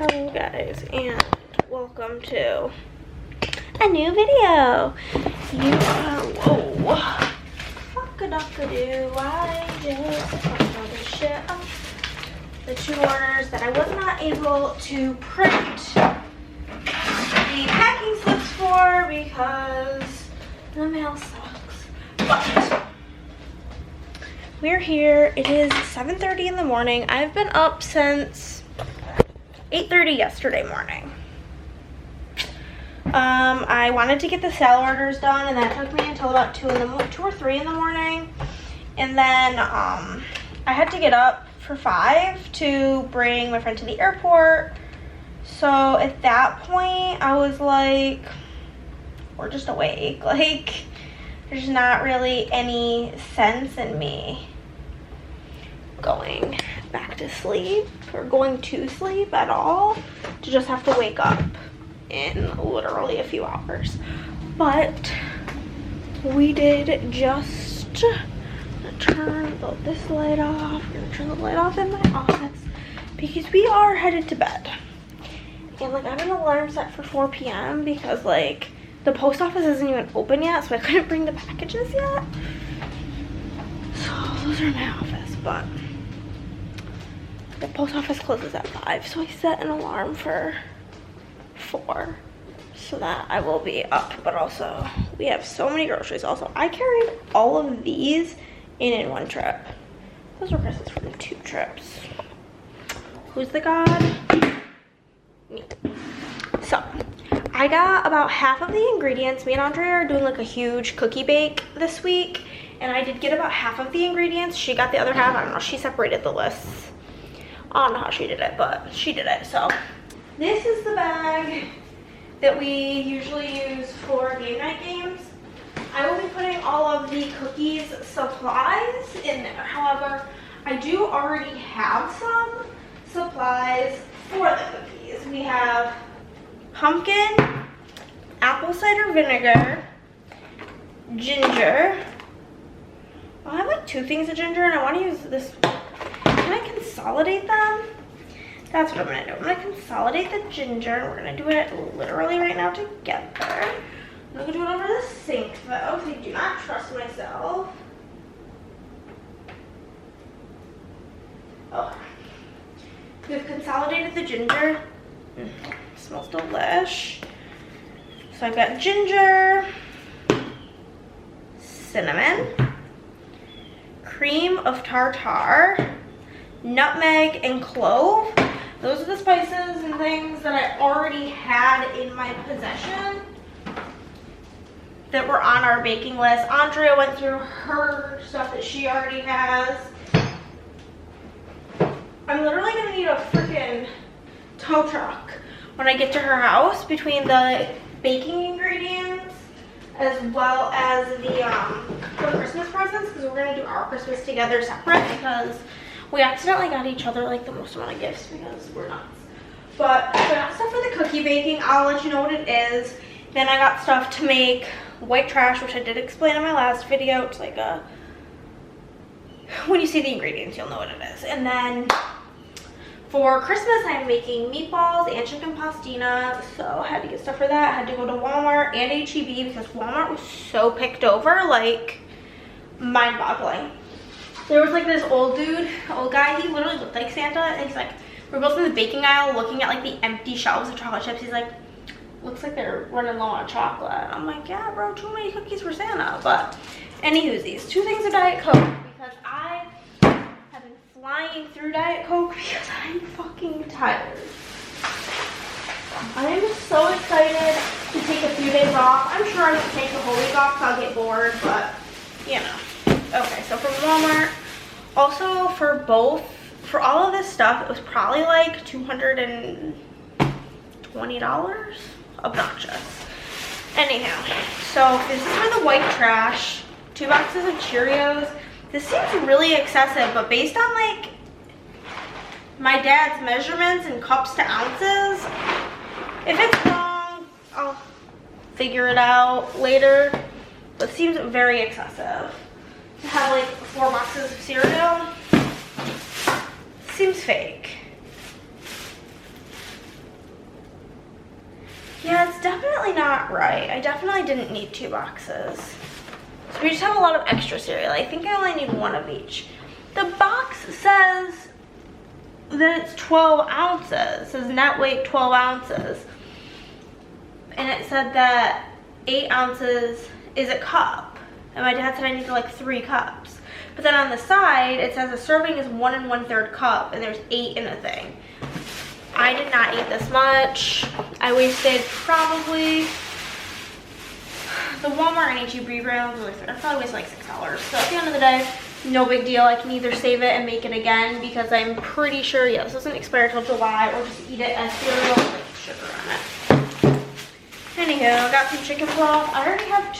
Hello guys, and welcome to a new video. You are, whoa, fuck-a-duck-a-doo, I just fucked all this shit up. The 2 orders that I was not able to print the packing slips for because the mail sucks. But we're here. It is 7:30 in the morning. I've been up since 8:30 yesterday morning. I wanted to get the sale orders done, and that took me until about 2 or 3 in the morning. And then I had to get up for 5 to bring my friend to the airport. So at that point, I was like, we're just awake. Like, there's not really any sense in me going back to sleep or going to sleep at all, to just have to wake up in literally a few hours. But we did just turn this light off. We're gonna turn the light off in my office because we are headed to bed. And like, I have an alarm set for 4 p.m. because like the post office isn't even open yet, so I couldn't bring the packages yet. So those are my office, but the post office closes at 5, so I set an alarm for 4 so that I will be up. But also, we have so many groceries. Also, I carried all of these in one trip. Those were Chris's from 2 trips. Who's the god? Me. So, I got about half of the ingredients. Me and Andrea are doing like a huge cookie bake this week, and I did get about half of the ingredients. She got the other half. I don't know, she separated the lists. I don't know how she did it, but she did it. So this is the bag that we usually use for game night games. I will be putting all of the cookies supplies in there. However, I do already have some supplies for the cookies. We have pumpkin, apple cider vinegar, ginger. I have like 2 things of ginger, and I want to use this. Can I consolidate them? That's what I'm gonna do. I'm gonna consolidate the ginger, and we're gonna do it literally right now together. I'm gonna do it over the sink though, because I do not trust myself. Oh. We've consolidated the ginger. Smells delish. So I've got ginger, cinnamon, cream of tartar, nutmeg, and clove. Those are the spices and things that I already had in my possession that were on our baking list. Andrea went through her stuff that she already has. I'm literally gonna need a freaking tow truck when I get to her house, between the baking ingredients as well as the for the Christmas presents, because we're gonna do our Christmas together separate, because we accidentally got each other like the most amount of gifts because we're nuts. But I got stuff for the cookie baking. I'll let you know what it is. Then I got stuff to make white trash, which I did explain in my last video. It's like a, when you see the ingredients, you'll know what it is. And then for Christmas, I'm making meatballs and chicken pastina, so I had to get stuff for that. I had to go to Walmart and H-E-B because Walmart was so picked over, like mind-boggling. There was like this old guy, he literally looked like Santa, and he's like, we're both in the baking aisle looking at like the empty shelves of chocolate chips. He's like, looks like they're running low on chocolate. I'm like, yeah bro, too many cookies for Santa. But anywho, these 2 things of Diet Coke, because I have been flying through Diet Coke because I'm fucking tired. I am so excited to take a few days off. I'm sure I won't take the whole week off because I'll get bored, but you know. Okay, so from Walmart, also for all of this stuff, it was probably like $220. Obnoxious. Anyhow, so this is for the white trash. 2 boxes of Cheerios. This seems really excessive, but based on like my dad's measurements in cups to ounces, if it's wrong, I'll figure it out later. But it seems very excessive. To have like 4 boxes of cereal seems fake. definitely not right. I definitely didn't need 2 boxes. So we just have a lot of extra cereal. I think I only need 1 of each. The box says that it's 12 ounces. It says net weight 12 ounces. And it said that 8 ounces is a cup. And my dad said I needed like 3 cups. But then on the side, it says a serving is 1 1/3 cup, and there's 8 in a thing. I did not eat this much. I wasted probably, the Walmart and H-E-B brands, I probably wasted like $6. So at the end of the day, no big deal. I can either save it and make it again because I'm pretty sure, yeah, this doesn't expire till July, or just eat it as cereal with sugar on it. Anywho, I got some chicken broth. I already have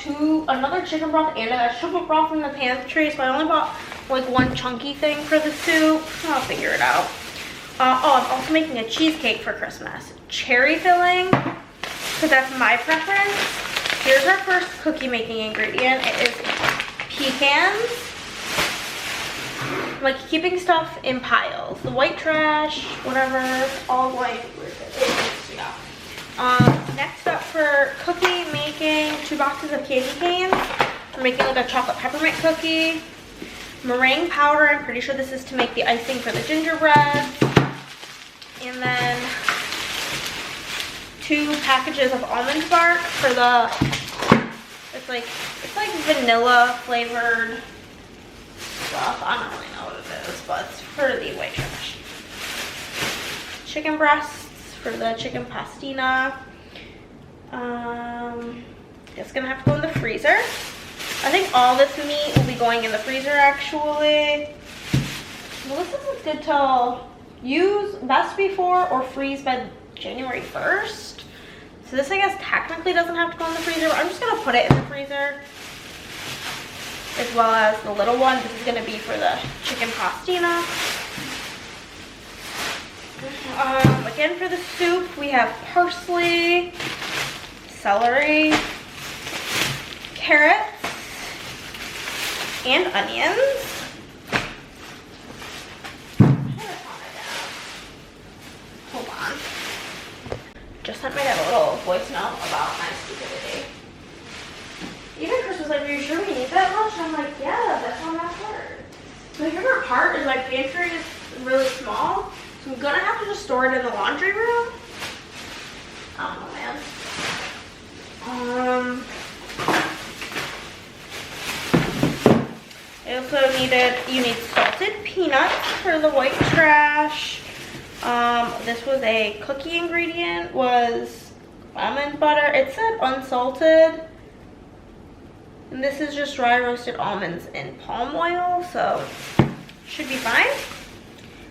another chicken broth and a vegetable broth in the pantry, so I only bought like 1 chunky thing for the soup. I'll figure it out. Oh, I'm also making a cheesecake for Christmas. Cherry filling, because that's my preference. Here's our first cookie making ingredient. It is pecans. Like keeping stuff in piles. The white trash, whatever, all going in. Next up for cookie making, 2 boxes of candy canes. We're making like a chocolate peppermint cookie. Meringue powder, I'm pretty sure this is to make the icing for the gingerbread. And then 2 packages of almond bark for the, it's like vanilla flavored stuff. I don't really know what it is, but it's for the white trash. Chicken breasts for the chicken pastina. It's gonna have to go in the freezer. I think all this meat will be going in the freezer actually. Well, this isn't good till use best before or freeze by January 1st. So this I guess technically doesn't have to go in the freezer, but I'm just gonna put it in the freezer. As well as the little one. This is gonna be for the chicken pastina. Again for the soup, we have parsley, celery, carrots, and onions. Hold on. Just sent my dad a little voice note about my stupidity. Even Chris was like, are you sure we need that much? And I'm like, yeah, that's on that part. My favorite part is my pantry is really small. So I'm gonna have to just store it in the laundry room. I don't know, man. I also you need salted peanuts for the white trash. This was a cookie ingredient, was almond butter. It said unsalted. And this is just dry roasted almonds in palm oil, so should be fine.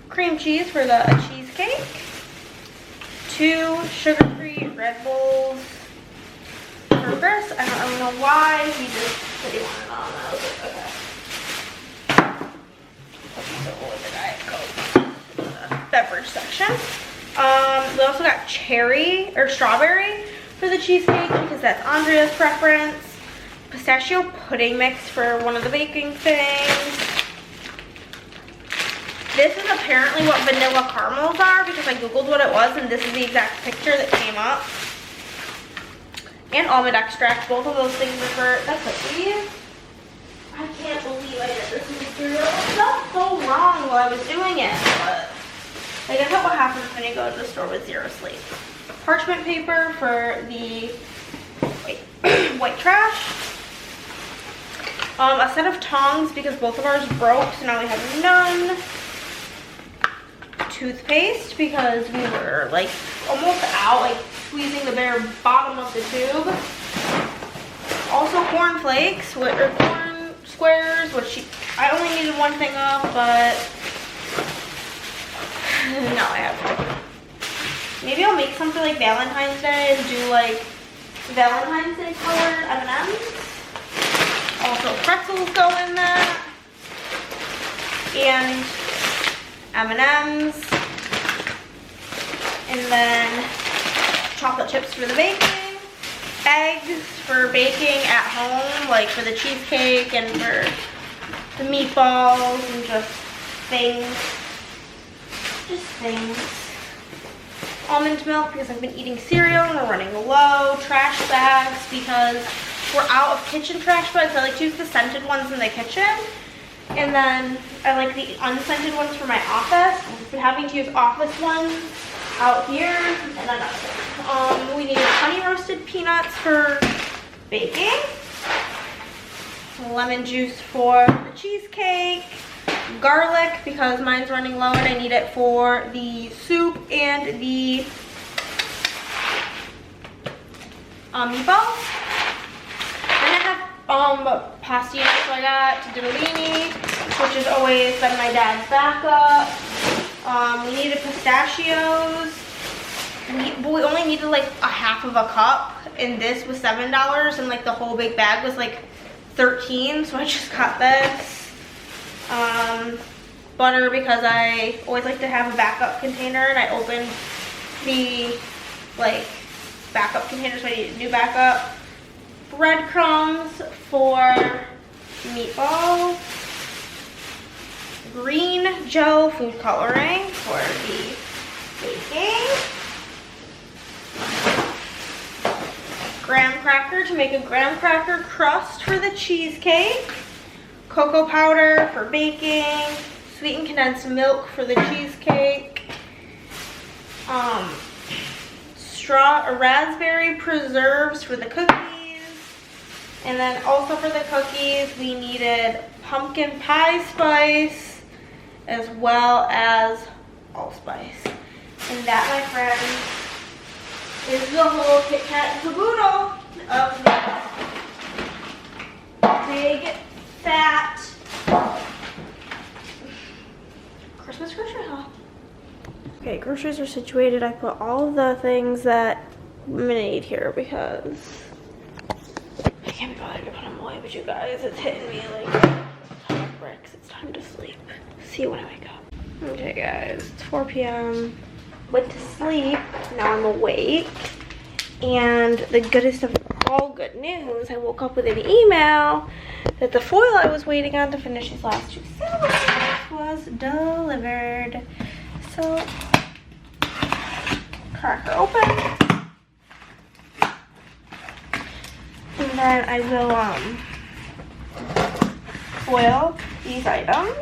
Cream cheese for the cheesecake. 2 sugar-free Red Bulls for Chris. I don't really know why. He just said he wanted all those. Okay. The Diet Coke. Beverage section. We also got strawberry for the cheesecake because that's Andrea's preference. Pistachio pudding mix for one of the baking things. This is apparently what vanilla caramels are because I googled what it was and this is the exact picture that came up. And almond extract. Both of those things are for the cookies. I can't believe I did this material. It felt so wrong while I was doing it, but I guess that's what happens when you go to the store with 0 sleep. Parchment paper for the white trash. A set of tongs because both of ours broke, so now we have none. Toothpaste because we were like almost out, like squeezing the bare bottom of the tube. Also corn flakes, or corn squares, which I only needed 1 thing of, but now I have 2. Maybe I'll make something like Valentine's Day and do like Valentine's Day colored M&Ms. Also pretzels go in that. And M&Ms. And then chocolate chips for the baking. Eggs for baking at home, like for the cheesecake and for the meatballs and just things. almond milk because I've been eating cereal and we're running low. Trash bags because we're out of kitchen trash bags. I like to use the scented ones in the kitchen. And then I like the unscented ones for my office. I've been having to use office ones out here. And then we need honey roasted peanuts for baking. Lemon juice for the cheesecake. Garlic because mine's running low and I need it for the soup and the meatballs. Then I have pasta, so I got tortellini, which has always been my dad's backup. We needed pistachios. We only needed like a half of a cup, and this was $7, and like the whole big bag was like $13, so I just got this. Butter because I always like to have a backup container, and I opened the like backup container, so I need a new backup. Breadcrumbs for meatballs. Green gel food coloring for the baking. Graham cracker to make a graham cracker crust for the cheesecake. Cocoa powder for baking. Sweetened condensed milk for the cheesecake. Raspberry preserves for the cookies. And then also for the cookies, we needed pumpkin pie spice as well as allspice. And that, my friends, is the whole Kit Kat caboodle of the big, fat Christmas grocery haul. Okay, groceries are situated. I put all of the things that I'm gonna need here because I can't be bothered to put them away, but you guys, it's hitting me like bricks. It's time to sleep. See you when I wake up. Okay guys, it's 4 p.m. Went to sleep, now I'm awake. And the goodest of all good news, I woke up with an email that the foil I was waiting on to finish these last 2 sandwiches was delivered. So, crack her open. And then I will foil these items.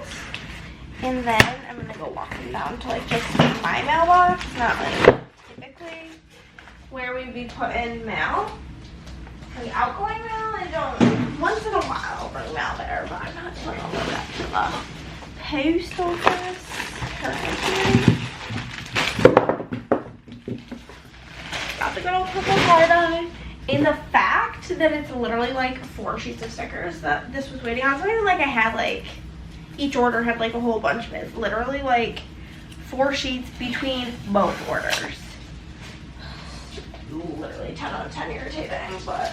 And then I'm gonna go walk them down to like just my mailbox, not like typically where we'd be putting mail. Like outgoing mail, I don't, once in a while I'll bring mail there, but I'm not doing all of that to the post office currently. Got the good old purple tie-dye. And the fact that it's literally like 4 sheets of stickers that this was waiting on, it's not even like I had like, each order had like a whole bunch of it. It's literally like 4 sheets between both orders. Literally 10 out of 10 irritating, but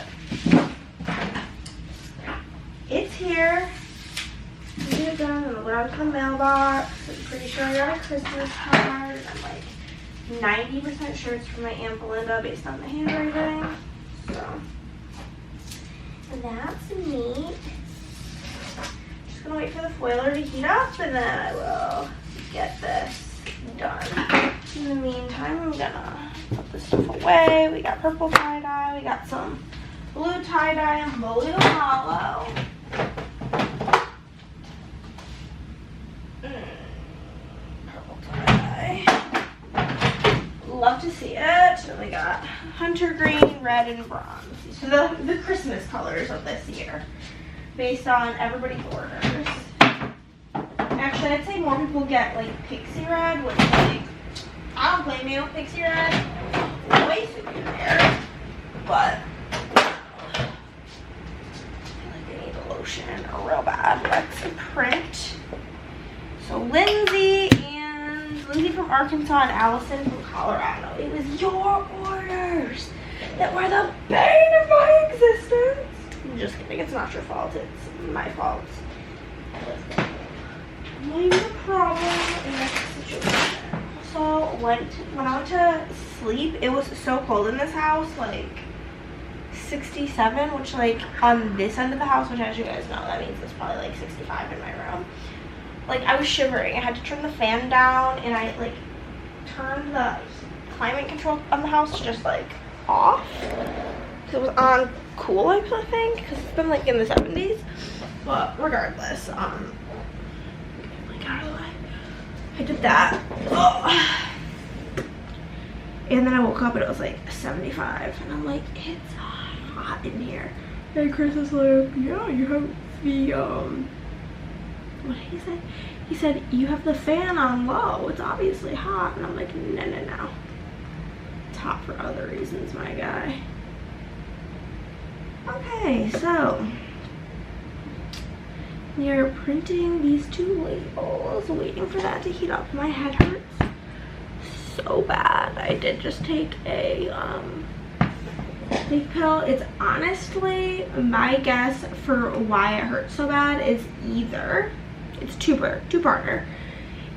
it's here. Get it done and I'll go down to the mailbox. I'm pretty sure I got a Christmas card. I'm like 90% sure it's from my Aunt Belinda based on the handwriting. So that's neat. Just gonna wait for the foiler to heat up and then I will get this done. In the meantime, I'm gonna put this stuff away. We got purple tie-dye, we got some blue tie-dye and blue hollow. Purple tie-dye. Love to see it. And we got hunter green, red, and bronze. So the Christmas colors of this year, based on everybody's orders. Actually, I'd say more people get like pixie red, which like, I don't blame you, pixie red, way superior, but I feel like they need a lotion real bad. Let's print. So Lindsay from Arkansas and Allison from Colorado. It was your orders that were the bane of my existence. I'm just kidding, it's not your fault, it's my fault. I'm the problem in this situation. So when I went to sleep, it was so cold in this house, like 67, which like on this end of the house, which as you guys know, that means it's probably like 65 in my room. Like I was shivering. I had to turn the fan down and I like turned the climate control on the house just like off. It was on cool, I think, because it's been like in the 70s. But regardless, get out of the way. I did that. Oh. And then I woke up and it was like 75, and I'm like, it's hot in here. And Chris is like, yeah, you have the what did he say? He said, you have the fan on low. It's obviously hot. And I'm like, no. It's hot for other reasons, my guy. Okay, so we are printing these 2 labels, waiting for that to heat up. My head hurts so bad. I did just take a sleep pill. It's honestly, my guess for why it hurts so bad is either, it's two-parter.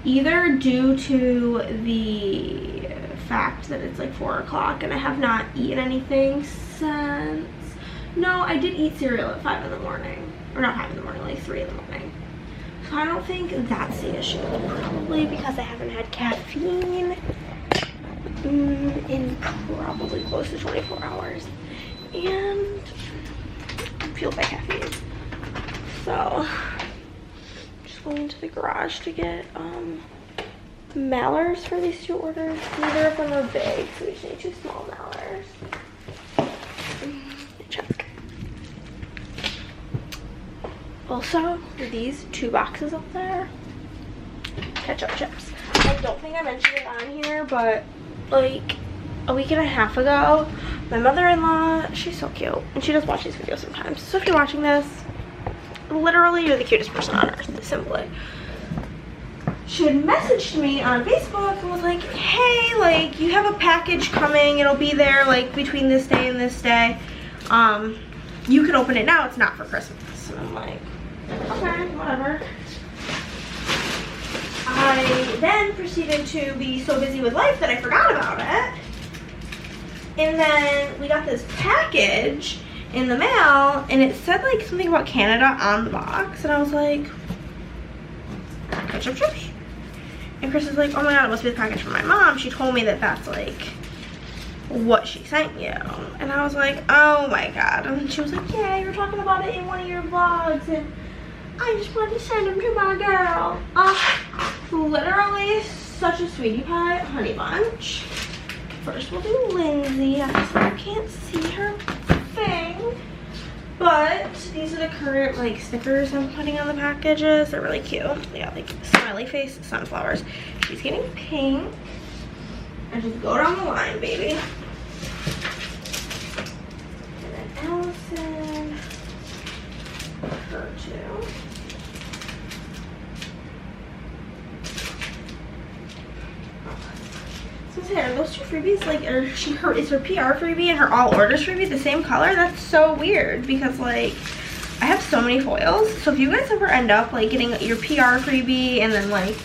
Either due to the fact that it's like 4 o'clock and I have not eaten anything since, no, I did eat cereal at 5 in the morning. Or not 5 in the morning, like 3 in the morning. So I don't think that's the issue. Probably because I haven't had caffeine in probably close to 24 hours. And I'm fueled by caffeine. So just going into the garage to get mallards for these 2 orders. Neither of them are big, so we just need 2 small mallards. Check. Also, these 2 boxes up there, ketchup chips. I don't think I mentioned it on here, but like a week and a half ago, my mother-in-law, she's so cute, and she does watch these videos sometimes. So if you're watching this, literally you're the cutest person on earth, simply. She had messaged me on Facebook and was like, hey, like, you have a package coming, it'll be there like between this day and this day. You can open it now, it's not for Christmas. And I'm like, okay, whatever. I then proceeded to be so busy with life that I forgot about it. And then we got this package in the mail, and it said like something about Canada on the box, and I was like, ketchup chips? And Chris is like, oh my god, it must be the package from my mom. She told me that that's like what she sent you. And I was like, oh my god. And she was like, yeah, you were talking about it in one of your vlogs, and I just wanted to send them to my girl. Literally such a sweetie pie honey bunch. First we'll do Lindsay. Obviously you can't see her thing, but these are the current like stickers I'm putting on the packages. They're really cute. They got like smiley face sunflowers. She's getting pink. And just go down the line, baby. And then Allison, her too. Are those 2 freebies, like, is her PR freebie and her all orders freebie the same color? That's so weird, because like I have so many foils. So if you guys ever end up like getting your PR freebie and then like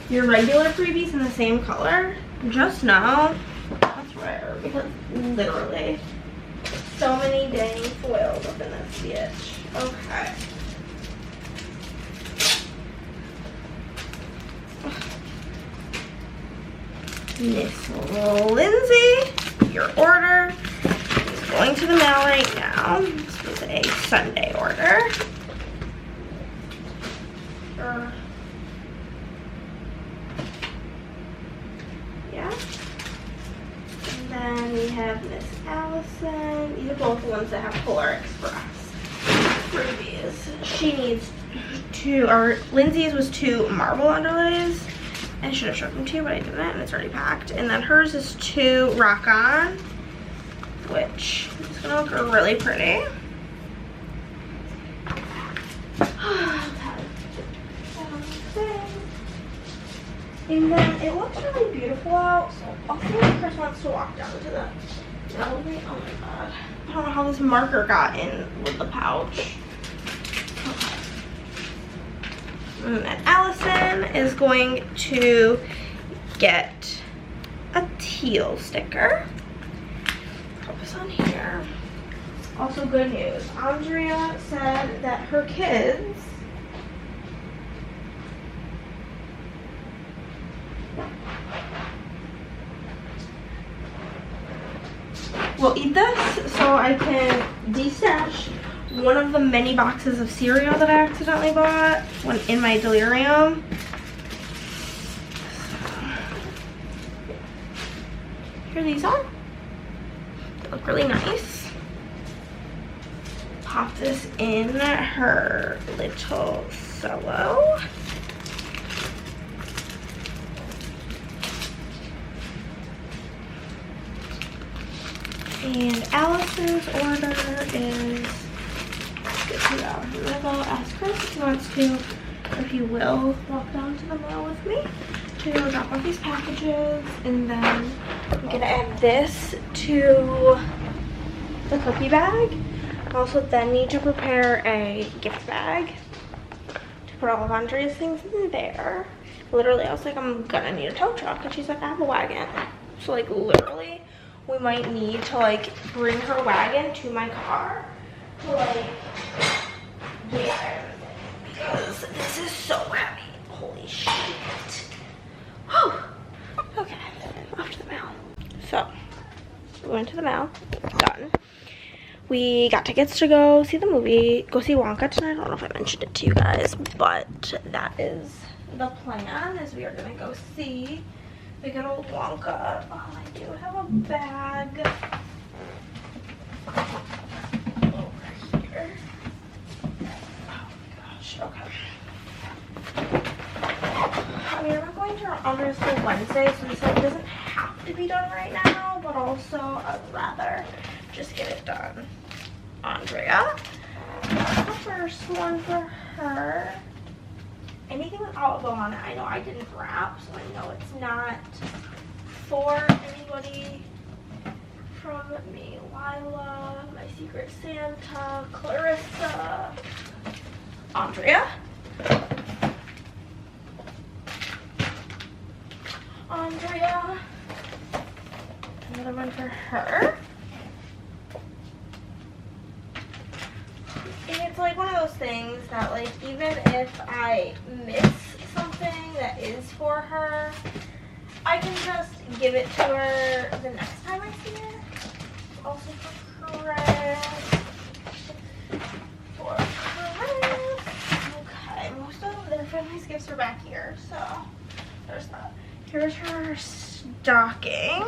your regular freebies in the same color, just know that's rare, because literally so many dang foils up in this bitch. Okay. Miss Lindsay, your order is going to the mail right now. This was a Sunday order. Yeah. And then we have Miss Allison. These are both the ones that have Polar Express freebies. She needs 2, or Lindsay's was 2 marble underlays. I should have showed them to you, but I didn't, and it's already packed. And then hers is 2 Rock On, which is gonna look really pretty. And then it looks really beautiful out, so I'll see if Chris wants to walk down to the elevator. Oh my god. I don't know how this marker got in with the pouch. And then Allison is going to get a teal sticker. Put this on here. Also good news. Andrea said that her kids we'll eat this so I can destash one of the many boxes of cereal that I accidentally bought when in my delirium. Here these are. They look really nice. Pop this in her little solo. And Alice's order is, get to that. I'm gonna go ask her if she wants to, if he will, walk down to the mail with me to drop off these packages, and then I'm gonna add this to the cookie bag. I also then need to prepare a gift bag to put all of Andrea's things in there. Literally, I was like, I'm gonna need a tow truck, and she's like, I have a wagon. So like literally, we might need to like bring her wagon to my car to like get everything, because this is so heavy. Holy shit. Whew. Okay, off to the mail. So we went to the mail, done. We got tickets to go see the movie, go see Wonka tonight. I don't know if I mentioned it to you guys, but that is the plan, is we are gonna go see the good old Wonka. Oh, I do have a bag over here. Oh my gosh, okay. I mean, I'm going to Andrea's school Wednesday, so this like doesn't have to be done right now, but also I'd rather just get it done. Andrea, the first one for her. Anything with olive oil on it, I know I didn't wrap, so I know it's not for anybody from me. Lila, my Secret Santa, Clarissa, Andrea. Andrea. Another one for her. And it's like one of those things that like even if I miss something that is for her, I can just give it to her the next time I see her. Also for Chris. For Chris. Okay, most of their family's gifts are back here, so there's that. Here's her stocking,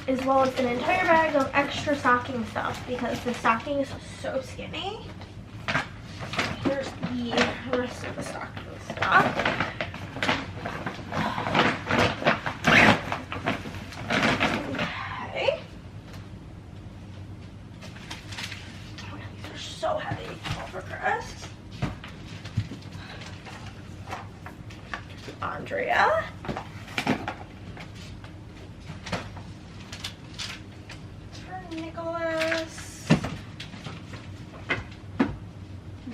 as well as an entire bag of extra stocking stuff because the stocking is so skinny. Here's the rest of the stocking stuff. Okay. Oh, these are so heavy. All for Chris. Andrea. For Nicholas.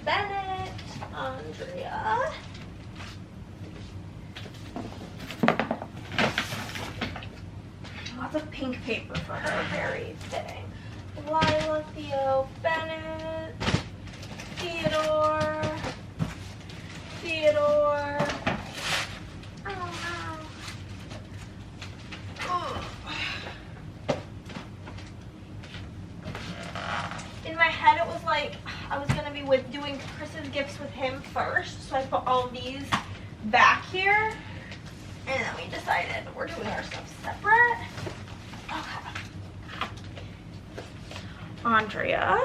Bennett. Andrea. Lots of pink paper for her, very fitting. Lila, Theo, Bennett, Theodore, Theodore. In my head it was like I was gonna be doing Chris's gifts with him first, so I put all of these back here, and then we decided we're doing our stuff separate. Okay. Andrea.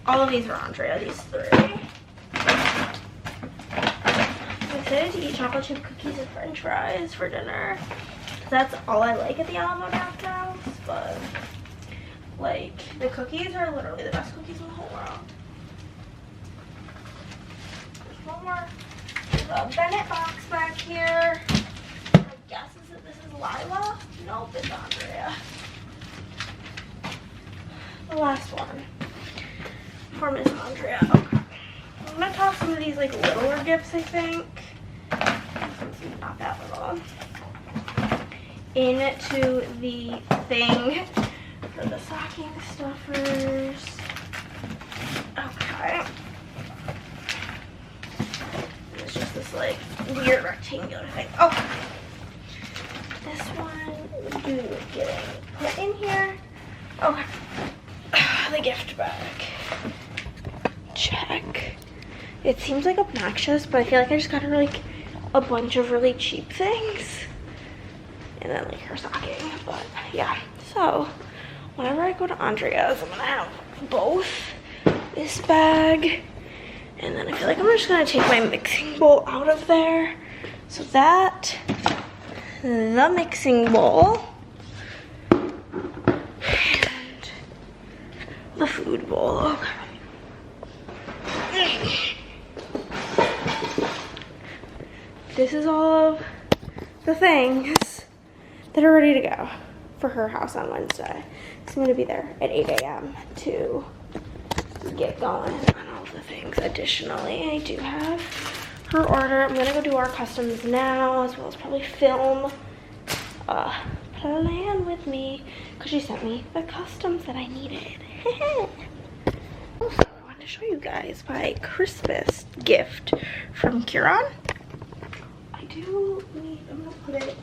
All of these are Andrea, these three. I'm excited to eat chocolate chip cookies and french fries for dinner. That's all I like at the Alamo Draft House, but like the cookies are literally the best cookies in the whole world. There's one more. There's a Bennett box back here. My guess is that this is Lila. Nope, it's Andrea. The last one for Miss Andrea. Okay. I'm gonna toss some of these like littler gifts, I think. Not that little. Into the thing for the stocking stuffers. Okay. It's just this like weird rectangular thing. Oh. this one getting put in here. Okay. The gift bag. Check. It seems like obnoxious, but I feel like I just got her like a bunch of really cheap things. And then like her stocking. But yeah. So whenever I go to Andrea's, I'm gonna have both this bag. And then I feel like I'm just gonna take my mixing bowl out of there. So that, the mixing bowl, and the food bowl. Okay. This is all of the things that are ready to go for her house on Wednesday. So I'm gonna be there at 8 a.m. to get going on all the things. Additionally, I do have her order. I'm gonna go do our customs now, as well as probably film plan with me, because she sent me the customs that I needed. Also, I wanted to show you guys my Christmas gift from Macarons. I do need, I'm gonna put it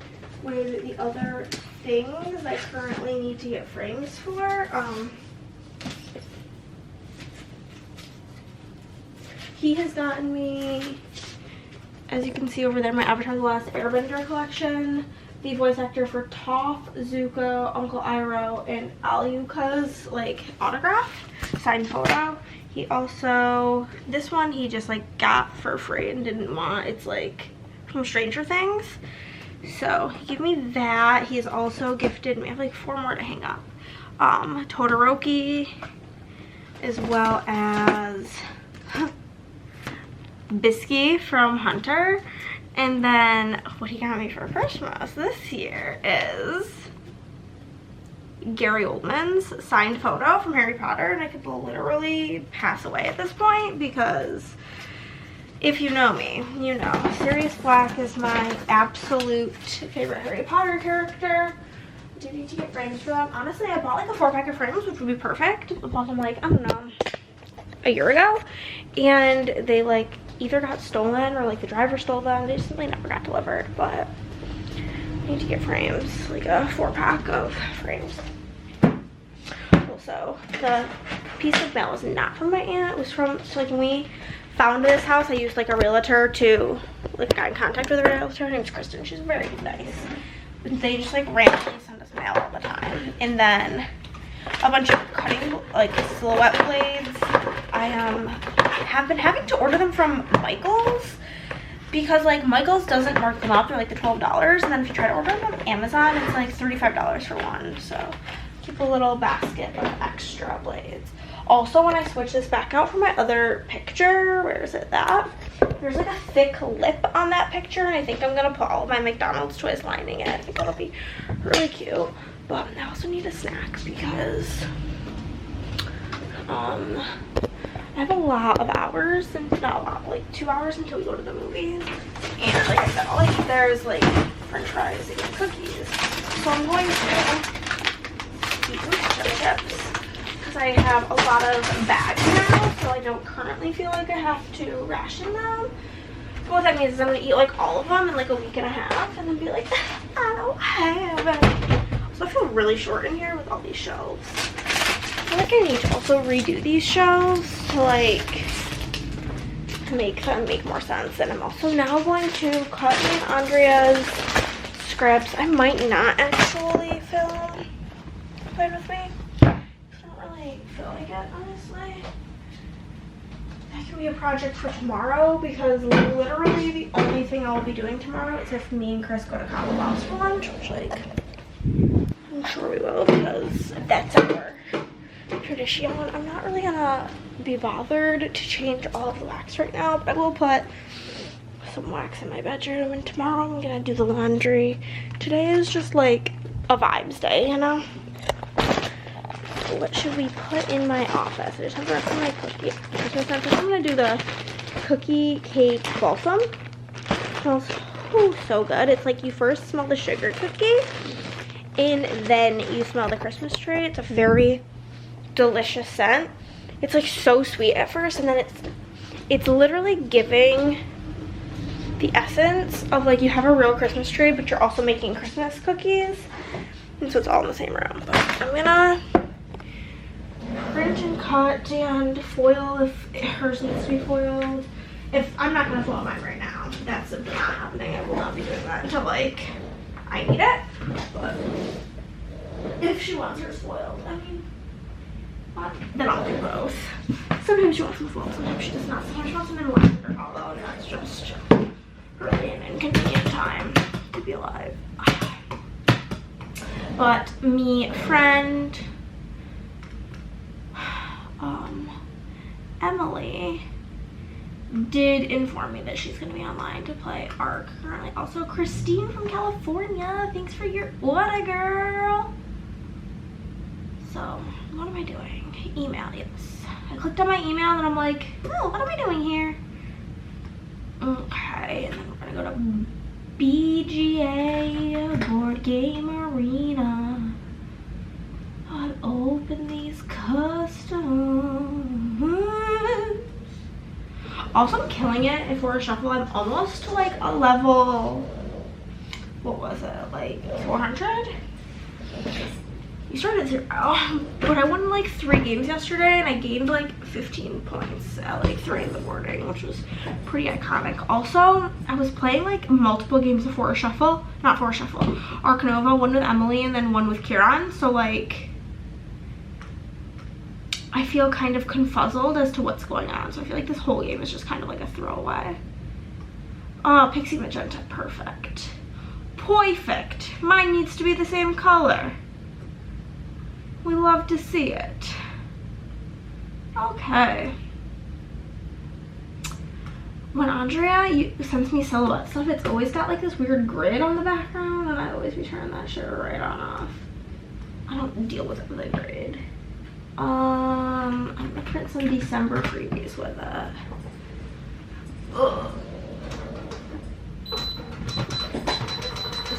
with the other things I currently need to get frames for. He has gotten me, as you can see over there, my Avatar The Last Airbender collection, the voice actor for Toph, Zuko, Uncle Iroh, and Alyuka's like autograph, signed photo. He also, this one he just like got for free and didn't want. It's like from Stranger Things. So he gave me that. He has also gifted me, I have like 4 more to hang up. Todoroki, as well as Bisky from Hunter. And then what he got me for Christmas this year is Gary Oldman's signed photo from Harry Potter. And I could literally pass away at this point, because if you know me, you know Sirius Black is my absolute favorite Harry Potter character. I do need to get frames for them. Honestly, I bought like a 4-pack of frames, which would be perfect. I bought them like, I don't know, a year ago. And they like either got stolen or like the driver stole them. They just simply never got delivered. But I need to get frames, like a 4-pack of frames. Also, the piece of mail was not from my aunt. It was from, so like when we found this house, I used like a realtor to, like, got in contact with a realtor. Her name's Kristen. She's very nice. They just like randomly send us mail all the time. And then a bunch of cutting, like silhouette blades. I have been having to order them from Michael's, because like Michael's doesn't mark them up. They're like the $12, and then if you try to order them on Amazon, it's like $35 for one. So keep a little basket of extra blades. Also, when I switch this back out from my other picture, where is it that? There's like a thick lip on that picture, and I think I'm gonna put all of my McDonald's toys lining it. I think that'll be really cute. But I also need a snack because I have a lot of hours, and not a lot, like 2 hours until we go to the movies. And like I said, all I eat there is like french fries and cookies. So I'm going to eat some potato chips, because I have a lot of bags now, so I don't currently feel like I have to ration them. So what that means is I'm going to eat like all of them in like a week and a half, and then be like, I don't have any. So I feel really short in here with all these shelves. I feel like I need to also redo these shelves to like make them make more sense. And I'm also now going to cut in Andrea's scripts. I might not actually film. Play with me. I don't really feel like it, honestly. That can be a project for tomorrow, because literally the only thing I'll be doing tomorrow is if me and Chris go to Cabo Bob's for lunch, which like I'm sure we will, because that's our tradition. I'm not really gonna be bothered to change all of the wax right now, but I will put some wax in my bedroom, and tomorrow I'm gonna do the laundry. Today is just like a vibes day, you know? What should we put in my office? I just have the rest of my cookie. I'm gonna do the cookie cake balsam. It smells so good. It's like you first smell the sugar cookie, and then you smell the Christmas tree. It's a very delicious scent. It's like so sweet at first, and then it's literally giving the essence of like you have a real Christmas tree, but you're also making Christmas cookies. And so it's all in the same room. But I'm gonna print and cut and foil if hers needs to be foiled. If I'm not gonna foil mine right now, that's simply not happening. I will not be doing that until like I need it. But if she wants hers foiled, I mean, then I'll do both. Sometimes she wants them foiled, sometimes she does not. Sometimes she wants them in lavender, although that's just really an inconvenient time to be alive. But me friend Emily did inform me that she's going to be online to play ARC currently. Also, Christine from California, thanks for your order, girl. So, what am I doing? Email, yes. I clicked on my email and I'm like, oh, what am I doing here? Okay, and then we're going to go to BGA, Board Game Arena. I'll open these customs. Also, I'm killing it. If we're a shuffle, I'm almost to like a level, what was it, like 400? You started at 0, but I won like 3 games yesterday and I gained like 15 points at like 3 in the morning, which was pretty iconic. Also, I was playing like multiple games of Arc Nova, one with Emily and then one with Kieran. So like, I feel kind of confuzzled as to what's going on. So I feel like this whole game is just kind of like a throwaway. Oh, Pixie Magenta, perfect. Perfect. Mine needs to be the same color. We love to see it. Okay. When Andrea sends me silhouette stuff, it's always got like this weird grid on the background and I always be turning that shit right on off. I don't deal with it with a grid. I'm gonna print some December freebies with it. Ugh.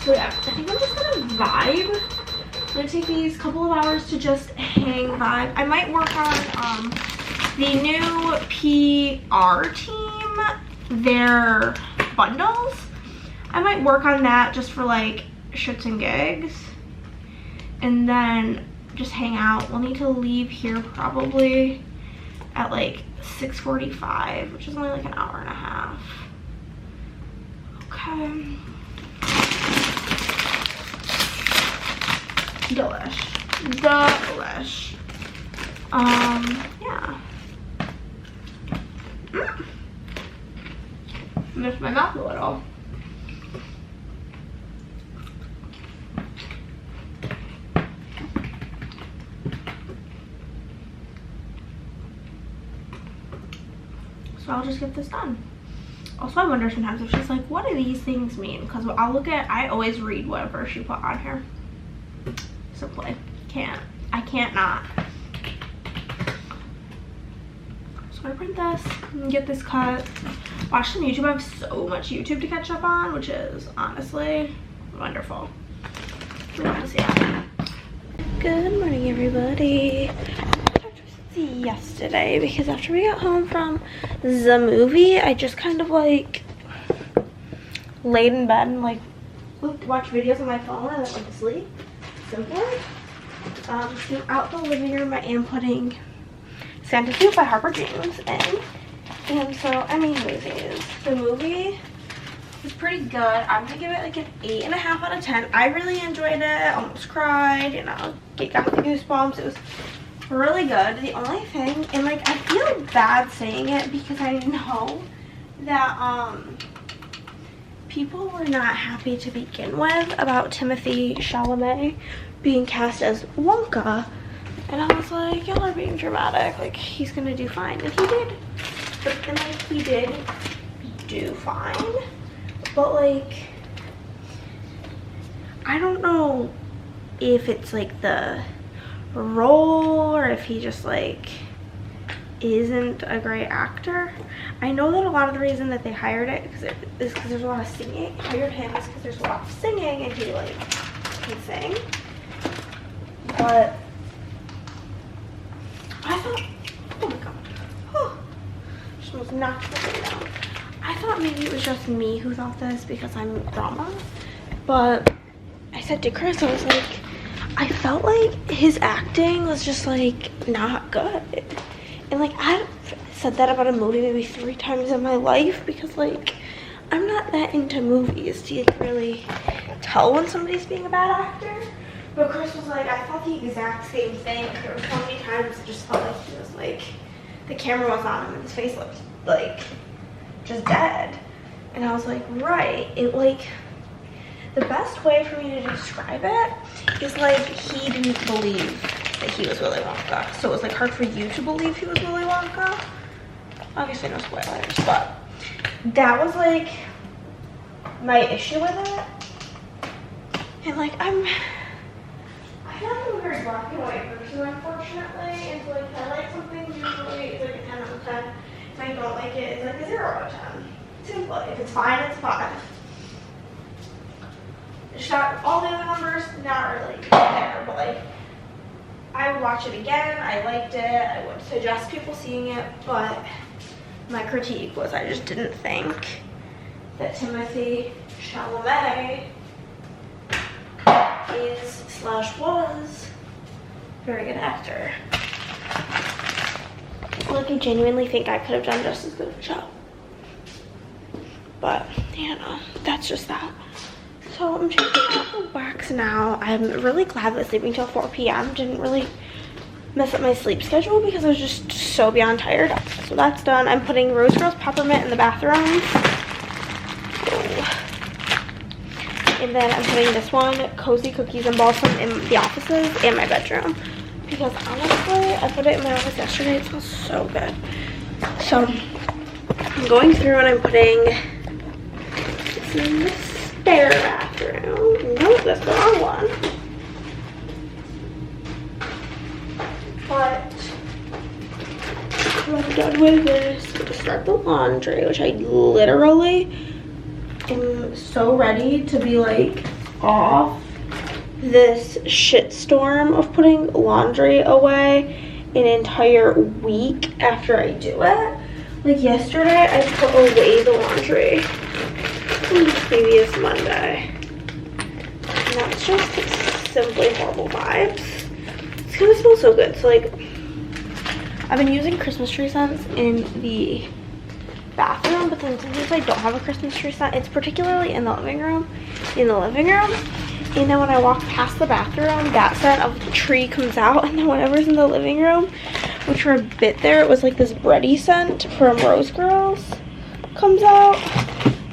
So yeah, I think I'm just gonna vibe. I'm gonna take these couple of hours to just hang vibe. I might work on the new PR team, their bundles. I might work on that just for like shits and gigs. And then just hang out. We'll need to leave here probably at like 6:45, which is only like an hour and a half. Okay. Delish. Yeah. Missed my mouth a little. So I'll just get this done. Also, I wonder sometimes if she's like, what do these things mean? Because I'll look at, I always read whatever she put on here. Simply I can't not. So I'm gonna print this and get this cut. Watch some YouTube. I have so much YouTube to catch up on, which is honestly wonderful. Yeah. Good morning, everybody. I talked to yesterday because after we got home from the movie, I just kind of like laid in bed and like watched videos on my phone and then went to sleep. Simple. Throughout the living room, I am putting Santa Soup by Harper James in. And so, I mean, the movie is pretty good. I'm gonna give it like an 8.5 out of 10. I really enjoyed it. Almost cried, you know, got the goosebumps. It was really good. The only thing, and like, I feel bad saying it because I know that people were not happy to begin with about Timothée Chalamet being cast as Wonka, and I was like, y'all are being dramatic, like he's gonna do fine, and he did. But then like he did do fine, but like I don't know if it's like the role or if he just like isn't a great actor. I know that a lot of the reason that they hired it is because there's a lot of singing. Hired him is because there's a lot of singing and he like can sing. But I thought, oh my god, just almost knocked the thing down. I I thought maybe it was just me who thought this because I'm drama, but I said to Chris, I was like, I felt like his acting was just like not good. And like I've said that about a movie maybe 3 times in my life because like I'm not that into movies to like, really tell when somebody's being a bad actor. But Chris was like, I thought the exact same thing. There were so many times it just felt like he was like, the camera was on him and his face looked like just dead. And I was like, right. It like, the best way for me to describe it is like he didn't believe that he was Willy Wonka. So it was like hard for you to believe he was Willy Wonka. Obviously no spoilers, but that was like my issue with it. And like I feel like I'm a very black and white person, unfortunately. And so like if I like something, usually it's like a 10 out of 10. If I don't like it, it's like a 0 out of 10. Simply. If it's fine, it's fine. Shot all the other numbers, not really there, but like I would watch it again. I liked it. I would suggest people seeing it, but my critique was I just didn't think that Timothy Chalamet was a very good actor. Like I genuinely think I could have done just as good of a job, but you know, that's just that. So I'm changing out the wax now. I'm really glad that sleeping till 4 p.m. didn't really mess up my sleep schedule because I was just so beyond tired. So that's done. I'm putting Rose Girls Peppermint in the bathroom. Oh. And then I'm putting this one, Cozy Cookies and Balsam, in the offices and my bedroom. Because honestly, I put it in my office yesterday. It smells so good. So I'm going through and I'm putting this in the spare bathroom. Nope, that's the wrong one. But I'm done with this. I'm gonna start the laundry, which I literally am so ready to be like off this shitstorm of putting laundry away an entire week after I do it. Like yesterday, I put away the laundry from the previous Monday. And that's just simply horrible vibes. It's gonna smell so good. So like, I've been using Christmas tree scents in the bathroom, but then sometimes I don't have a Christmas tree scent. It's particularly in the living room. And then when I walk past the bathroom, that scent of the tree comes out, and then whatever's in the living room, which for a bit there, it was like this bready scent from Rose Girls, comes out.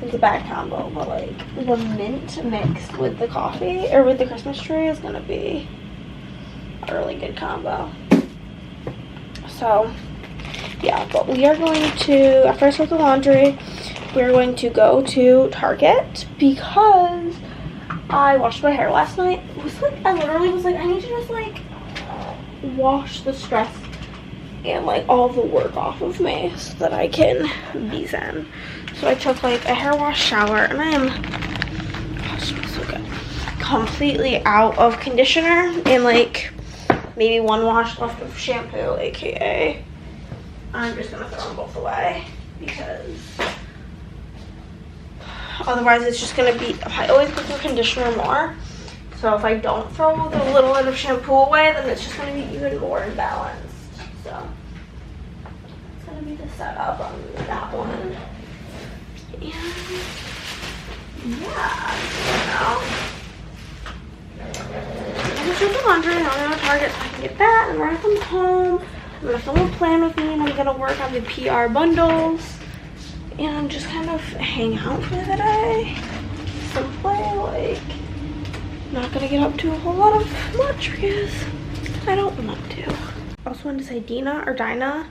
It's a bad combo, but like the mint mixed with the coffee, or with the Christmas tree, is gonna be a really good combo. So, yeah, but we are going to, after I start the laundry, we're going to go to Target because I washed my hair last night. It was like, I literally was like, I need to just like wash the stress and like all the work off of me so that I can be zen. So I took like a hair wash, shower, and I am, oh, it smells so good, completely out of conditioner and like maybe one wash left of shampoo, aka I'm just gonna throw them both away because otherwise it's just gonna be, I always put the conditioner more, so if I don't throw the little bit of shampoo away, then it's just gonna be even more imbalanced. So it's gonna be the setup on that one. And yeah, I'm gonna do the laundry and I'm gonna go to Target so I can get that, and when I come home, I'm gonna film a plan with me and I'm gonna work on the PR bundles and just kind of hang out for the day. Simply, like, not gonna get up to a whole lot of much because I don't want to. I also wanted to say Dina or Dinah.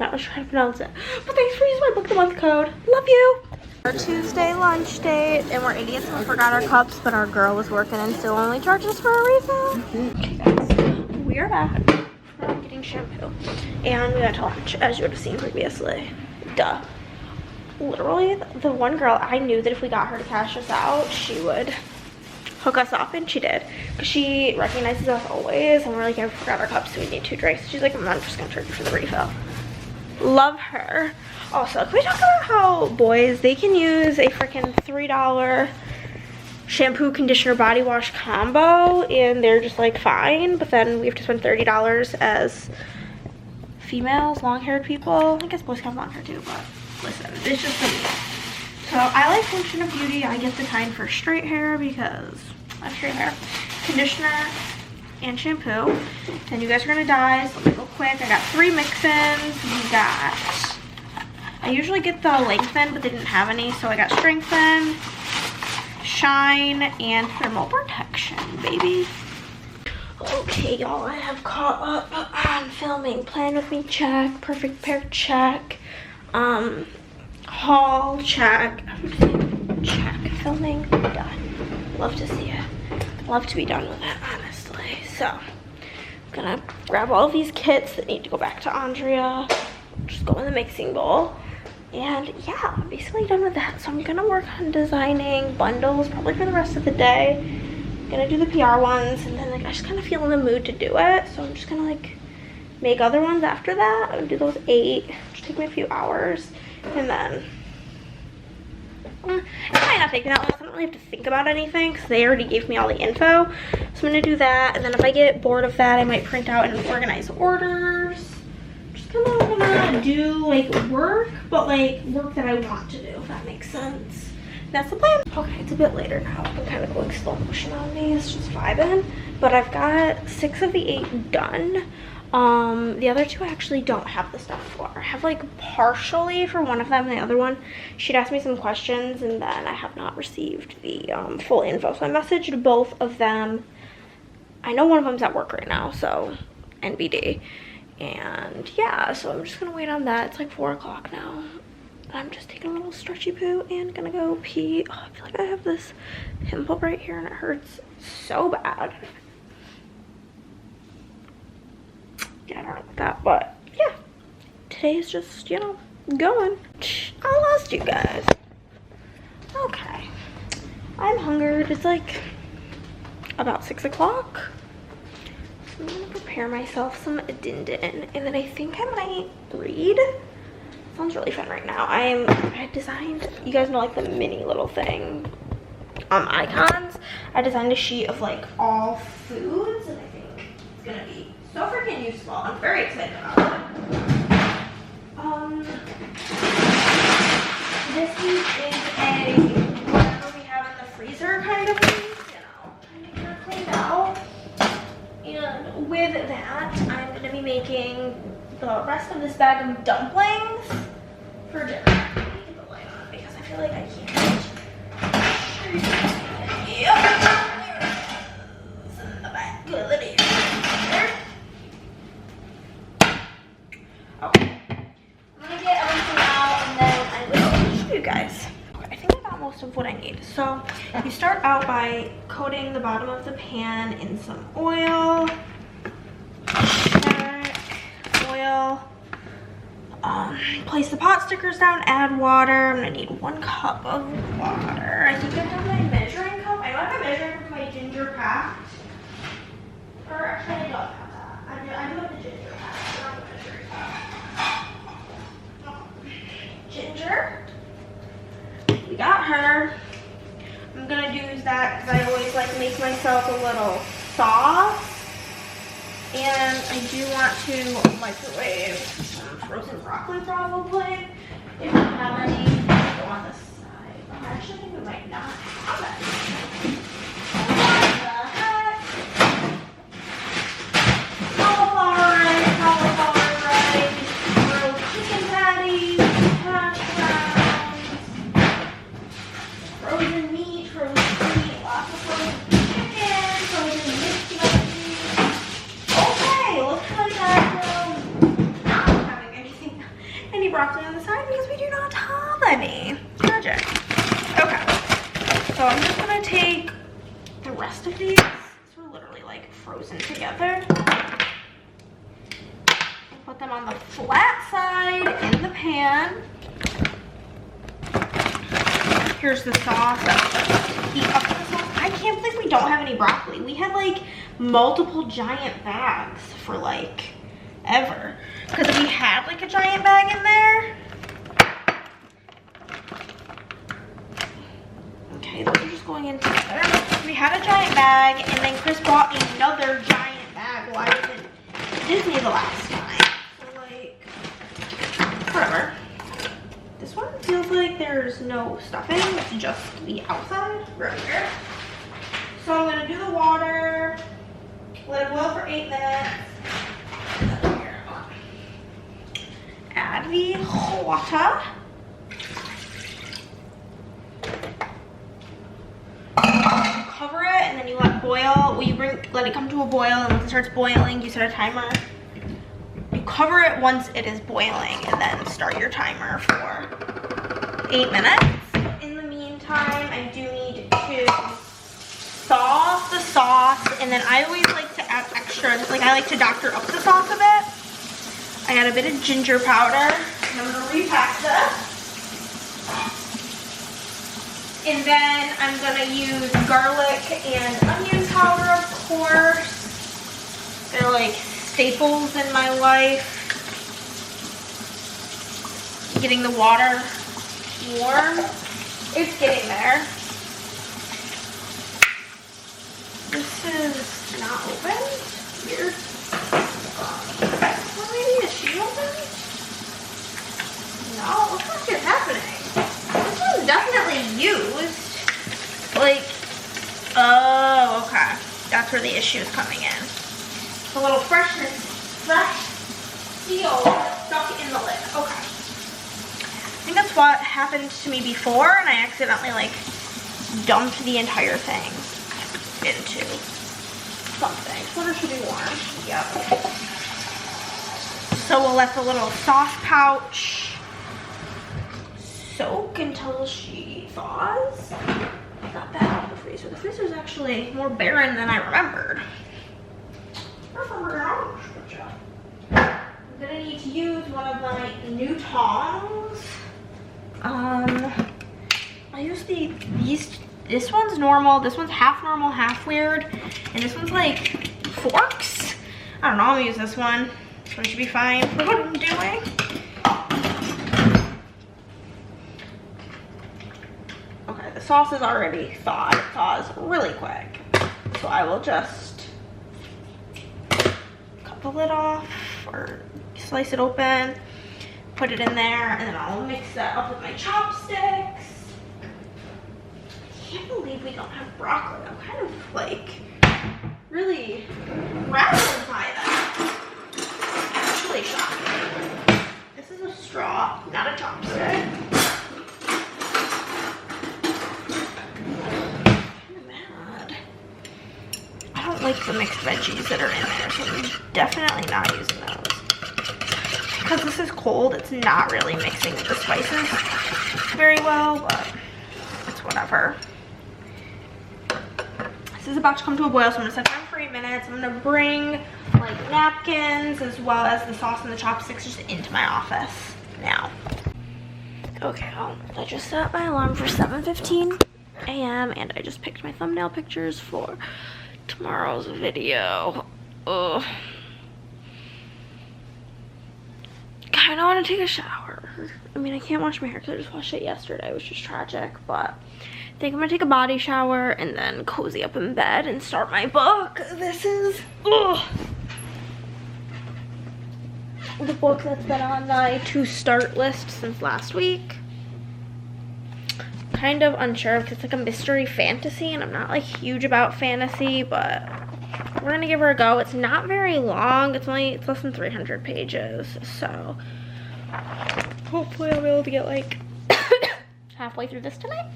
Not sure how to pronounce it. But thanks for using my book the month code. Love you. Our Tuesday lunch date, and we're idiots and we forgot our cups, but our girl was working and still only charged us for a refill. Okay guys, we are back from getting shampoo. And we went to lunch, as you would have seen previously. Duh. Literally, the one girl, I knew that if we got her to cash us out, she would hook us up, and she did. Because she recognizes us always, and we're like, yeah, we forgot our cups, so we need 2 drinks. She's like, I'm not just gonna charge you for the refill. Love her. Also, can we talk about how boys, they can use a freaking $3 shampoo, conditioner, body wash combo and they're just like fine, but then we have to spend $30 as females, long-haired people. I guess boys have long hair too, but listen, it's just me. So I like Function of Beauty. I get the kind for straight hair because I have straight hair. Conditioner and shampoo. Then you guys are gonna die, so let me go quick. I got 3 mix-ins. We got, I usually get the lengthen, but they didn't have any, so I got strengthen, shine, and thermal protection, baby. Okay, y'all, I have caught up on filming. Plan with me, check. Perfect pair, check. Haul, check. Check. Filming, done. Love to see it. Love to be done with it, honestly. So, I'm gonna grab all of these kits that need to go back to Andrea. Just go in the mixing bowl. And yeah, I'm basically done with that. So I'm gonna work on designing bundles probably for the rest of the day. I'm gonna do the PR ones, and then like I just kind of feel in the mood to do it. So I'm just gonna like make other ones after that. I'm gonna do those 8. Just take me a few hours, and then it might not take me that long. I don't really have to think about anything because they already gave me all the info. So I'm gonna do that, and then if I get bored of that, I might print out and organize orders. Just kind of gonna do like work, but like work that I want to do, if that makes sense. That's the plan. Okay, it's a bit later now. I'm kind of going slow motion on these, just vibing. But I've got 6 of the 8 done. The other 2 I actually don't have the stuff for. I have like partially for one of them. The other one, she'd asked me some questions, and then I have not received the full info. So I messaged both of them. I know one of them's at work right now, so NBD. And yeah, so I'm just gonna wait on that. It's like 4 o'clock now. I'm just taking a little stretchy poo and gonna go pee. Oh, I feel like I have this pimple right here and it hurts so bad. Yeah, I don't know about that, but yeah. Today's just, you know, going. I lost you guys. Okay. I'm hungered. It's like about 6 o'clock. So I'm gonna prepare myself some din-din, and then I think I might read. Sounds really fun right now. I designed, you guys know, like the mini little thing icons. I designed a sheet of like all foods, and I think it's gonna be so freaking useful. I'm very excited about it. This week is a whatever we have in the freezer kind of week, you know, trying to get her cleaned out. And with that, I'm gonna be making the rest of this bag of dumplings for dinner. I need to put the light on because I feel like I can't. Yep, there it is in the back. Good, let it there. Okay, I'm gonna get everything out and then I will show you guys. Okay, I think I got most of what I need. So you start out by coating the bottom of the pan in some oil. Oil. Place the pot stickers down, add water. I'm gonna need 1 cup of water. I think I have my measuring cup. I don't have a measuring cup for my ginger packed. Or actually I don't have that. I do have the ginger packed, not the measuring cup. Ginger. We got her. I'm gonna use that because I always like to make myself a little sauce. And I do want to microwave some frozen broccoli probably. If we have any, go on the side. I actually think we might not have any. What the heck? Cauliflower rice, grilled chicken patties, hash browns, frozen meat, lots of frozen chicken, frozen mixed veggies. Okay, looks like I'm not having any broccoli on the side because we do not have any. Magic. Okay, so I'm just gonna take the rest of these. So we're literally like frozen together. Put them on the flat side in the pan. Here's the sauce. Heat up the sauce. I can't believe we don't have any broccoli. We had like multiple giant bags for like ever. Because we had like a giant bag in there. going in together. We had a giant bag, and then Chris bought another giant bag while I was in Disney the last time. So, like, whatever. This one feels like there's no stuffing. It's just the outside right here. So I'm gonna do the water, let it boil for 8 minutes. Add the water. Cover it, and then you let it boil. Well, let it come to a boil, and once it starts boiling, you set a timer. You cover it once it is boiling, and then start your timer for 8 minutes. In the meantime, I do need to thaw the sauce, and then I always like to add extras. Like, I like to doctor up the sauce a bit. I add a bit of ginger powder, and I'm gonna repack this. And then I'm gonna use garlic and onion powder, of course. They're like staples in my life. Getting the water warm. It's getting there. This is not open. Weird. Well, maybe is she open? No, it looks like it's happening. This one's definitely used. Like, oh, okay. That's where the issue is coming in. A little fresh seal stuck in the lid. Okay. I think that's what happened to me before, and I accidentally, like, dumped the entire thing into something. Water should be warm. Yep. So we'll let the little sauce pouch soak until she thaws. Not bad out of the freezer. The freezer is actually more barren than I remembered. I'm gonna need to use one of my new tongs. I use this one's normal, this one's half normal, half weird, and this one's like forks. I don't know, I'm gonna use this one. This one should be fine for what I'm doing. Okay, the sauce is already thawed. It thaws really quick. So I will just cut the lid off or slice it open, put it in there, and then I'll mix that up with my chopsticks. I can't believe we don't have broccoli. I'm kind of like really rattled by that. Actually shocking. This is a straw, not a chopstick. I'm mad. I don't like the mixed veggies that are in there, so I'm definitely not using those. Because this is cold, it's not really mixing with the spices very well, but it's whatever. This is about to come to a boil, so I'm gonna set it on for 8 minutes. I'm gonna bring like napkins as well as the sauce and the chopsticks just into my office now. Okay, I just set my alarm for 7:15 a.m. and I just picked my thumbnail pictures for tomorrow's video. Ugh. Kinda wanna take a shower. I mean, I can't wash my hair because I just washed it yesterday, which is tragic, but I think I'm gonna take a body shower and then cozy up in bed and start my book. This is the book that's been on my to start list since last week. Kind of unsure because it's like a mystery fantasy and I'm not like huge about fantasy, but we're gonna give her a go. It's not very long. It's less than 300 pages, so hopefully I'll be able to get like halfway through this tonight.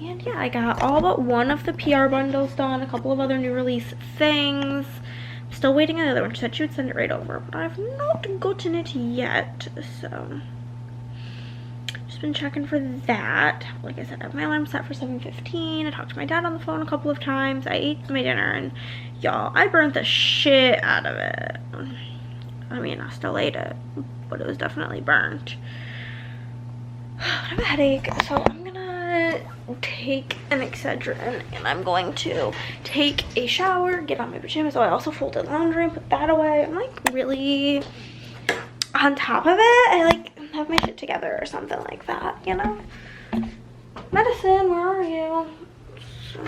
And yeah, I got all but one of the PR bundles done, a couple of other new release things. I'm still waiting on the other one. She said she would send it right over, but I've not gotten it yet, so just been checking for that. Like I said, I have my alarm set for 7:15. I talked to my dad on the phone a couple of times. I ate my dinner, and y'all, I burnt the shit out of it. I mean, I still ate it, but it was definitely burnt. I have a headache, so I'm gonna take an Excedrin and I'm going to take a shower, get on my pajamas. Oh, I also folded laundry and put that away. I'm like really on top of it. I like have my shit together or something like that, you know? Medicine, where are you?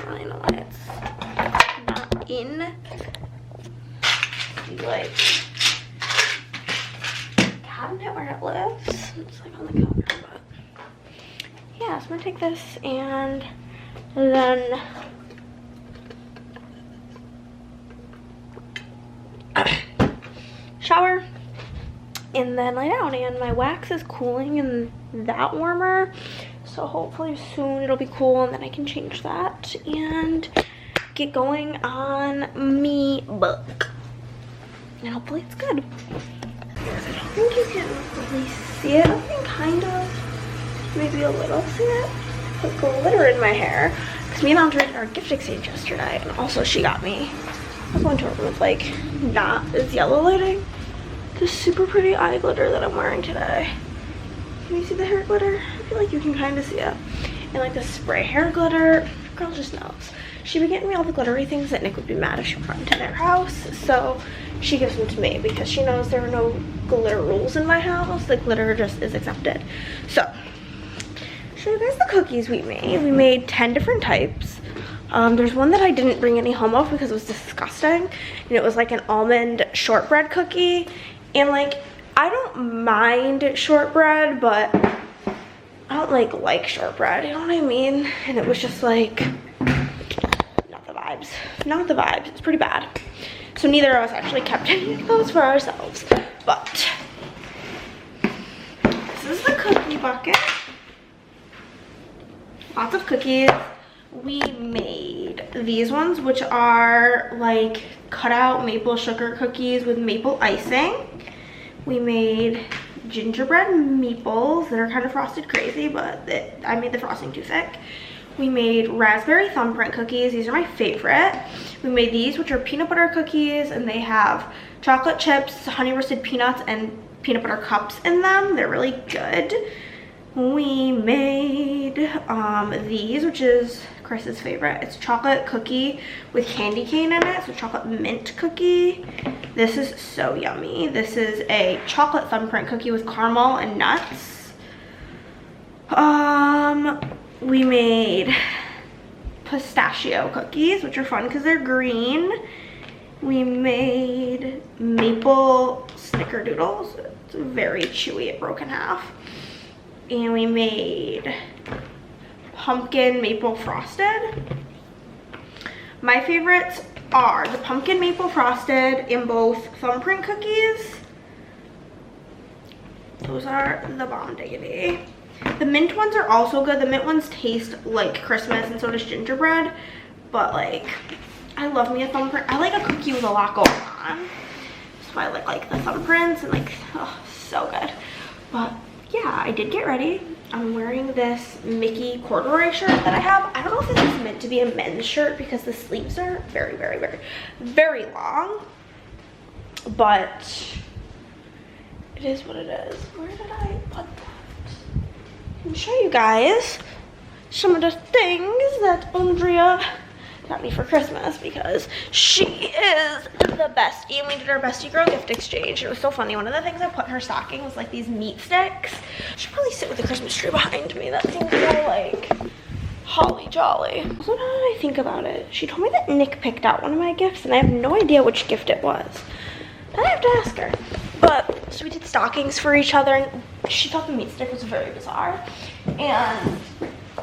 I know why it's not in. Like cabinet where it lives. It's like on the counter, but yeah, so I'm gonna take this and then shower and then lay down. And my wax is cooling and that warmer, so hopefully soon it'll be cool and then I can change that and get going on me book. And hopefully it's good. I don't think you can really see it. I think kind of, maybe a little see it. Put glitter in my hair. Because me and Andre did our gift exchange yesterday, and also she got me. I was going to her with like not as yellow lighting. This super pretty eye glitter that I'm wearing today. Can you see the hair glitter? I feel like you can kind of see it. And like the spray hair glitter. Girl just knows. She'd be getting me all the glittery things that Nick would be mad if she brought into their house. So she gives them to me because she knows there are no glitter rules in my house. The glitter just is accepted. So, show you guys the cookies we made. We made 10 different types. There's one that I didn't bring any home of because it was disgusting. And it was like an almond shortbread cookie. And like, I don't mind shortbread, but I don't like shortbread. You know what I mean? And it was just like, not the vibes. It's pretty bad. So neither of us actually kept any of those for ourselves. But this is the cookie bucket. Lots of cookies. We made these ones, which are like cut out maple sugar cookies with maple icing. We made gingerbread meatballs that are kind of frosted crazy, but I made the frosting too thick. We made raspberry thumbprint cookies. These are my favorite. We made these, which are peanut butter cookies, and they have chocolate chips, honey roasted peanuts, and peanut butter cups in them. They're really good. We made these, which is Chris's favorite. It's chocolate cookie with candy cane in it, so chocolate mint cookie. This is so yummy. This is a chocolate thumbprint cookie with caramel and nuts. We made pistachio cookies, which are fun because they're green. We made maple snickerdoodles. It's very chewy, it broke in half. And we made pumpkin maple frosted. My favorites are the pumpkin maple frosted in both thumbprint cookies. Those are the bomb diggity. The mint ones are also good. The mint ones taste like Christmas and so does gingerbread. But like, I love me a thumbprint. I like a cookie with a lot going on. That's why I like the thumbprints and like, oh, so good. But yeah, I did get ready. I'm wearing this Mickey corduroy shirt that I have. I don't know if this is meant to be a men's shirt because the sleeves are very, very, very, very long. But it is what it is. Where did I put that? I can show you guys some of the things that Andrea got me for Christmas because she is the bestie and we did our bestie girl gift exchange. It was so funny. One of the things I put in her stocking was like these meat sticks. Should probably sit with the Christmas tree behind me. That seems more like holly jolly. So now that I think about it, she told me that Nick picked out one of my gifts and I have no idea which gift it was. I have to ask her. But so we did stockings for each other and she thought the meat stick was very bizarre. And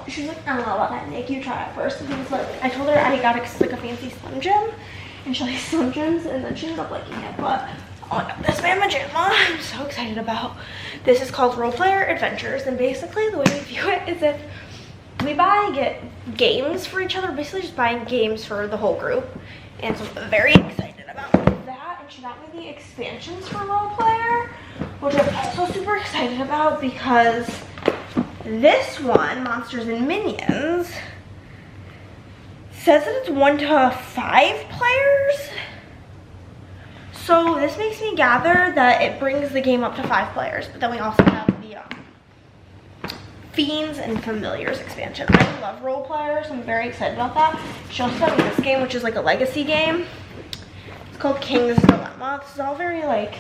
she's like, I don't know about that, Nick, you try it first. And he was like, I told her I got like a fancy Slim Jim, and she likes Slim Jims, and then she ended up liking it. But oh my god, this Mama Jamma I'm so excited about. This is called Role Player Adventures, and basically the way we view it is if we get games for each other, basically just buying games for the whole group. And so I'm very excited about that. And she got me the expansions for Role Player, which I'm also super excited about because this one, Monsters and Minions, says that it's 1 to 5 players. So this makes me gather that it brings the game up to 5 players. But then we also have the Fiends and Familiars expansion. I love Role Players, so I'm very excited about that. She also got me this game, which is like a legacy game. It's called King's Dilemma. This is all very like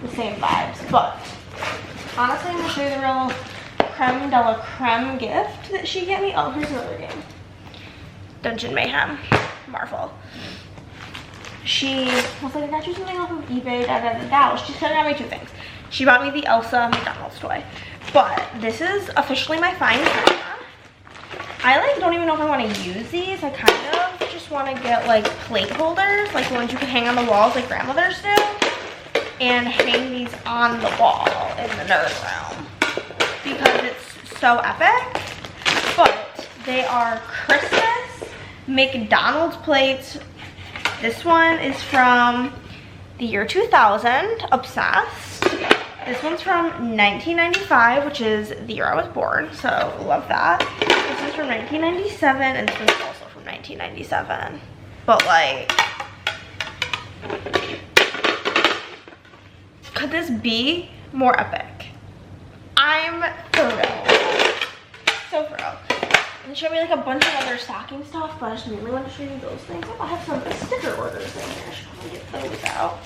the same vibes. But honestly, I'm going to show you the real creme de la creme gift that she gave me. Oh, here's another game. Dungeon Mayhem. Marvel. She was like, I got you something off of eBay, da da da da. She said got me 2 things. She bought me the Elsa McDonald's toy. But this is officially my fine camera. I like don't even know if I want to use these. I kind of just want to get like plate holders, like the ones you can hang on the walls like grandmothers do, and hang these on the wall in the nerd room because it's so epic. But they are Christmas McDonald's plates. This one is from the year 2000, obsessed. This one's from 1995, which is the year I was born, so love that. This one's from 1997, and this one's also from 1997. But like, could this be more epic? I'm thrilled. So thrilled. And she showed me like a bunch of other stocking stuff, but I just mainly want to show you those things. Oh, I have some sticker orders in here. I should probably get those out.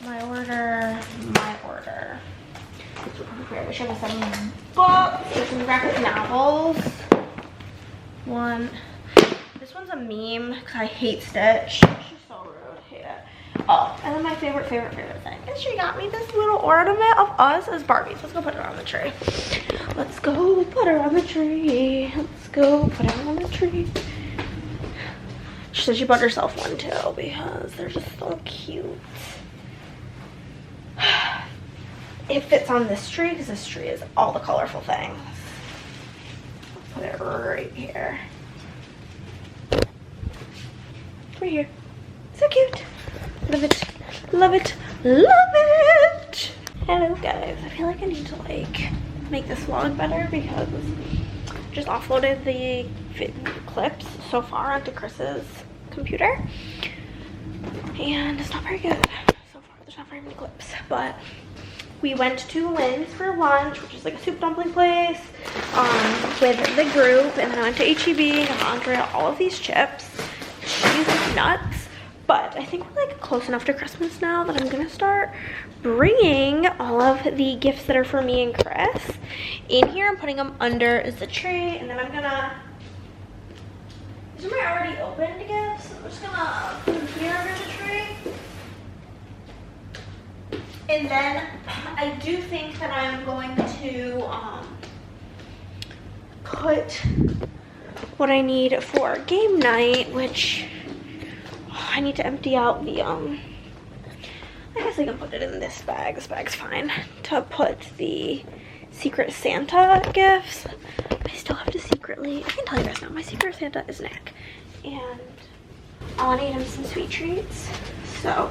My order. We should have some books. There's some graphic novels. This one's a meme because I hate Stitch. She's so rude. I hate it. Oh, and then my favorite thing is she got me this little ornament of us as Barbies. Let's go put her on the tree. Let's go put her on the tree. Let's go put her on the tree. She said she bought herself one too because they're just so cute. It fits on this tree because this tree is all the colorful things. I'll put it right here. Right here. So cute. Love it. Love it. Love it. Hello guys. I feel like I need to like make this vlog better because I just offloaded the clips so far onto Chris's computer. And it's not very good. So far there's not very many clips. But we went to Lynn's for lunch, which is like a soup dumpling place, with the group, and then I went to HEB and got Andrea all of these chips. She's nuts, but I think we're like close enough to Christmas now that I'm gonna start bringing all of the gifts that are for me and Chris in here and putting them under the tree, and then I'm gonna, these are my already opened gifts. I'm just gonna put them here under the tree. And then I do think that I'm going to put what I need for game night, which I need to empty out the, I guess I can put it in this bag. This bag's fine. To put the Secret Santa gifts. I still have to secretly, I can tell you guys now, my Secret Santa is Nick. And I want to eat him some sweet treats. So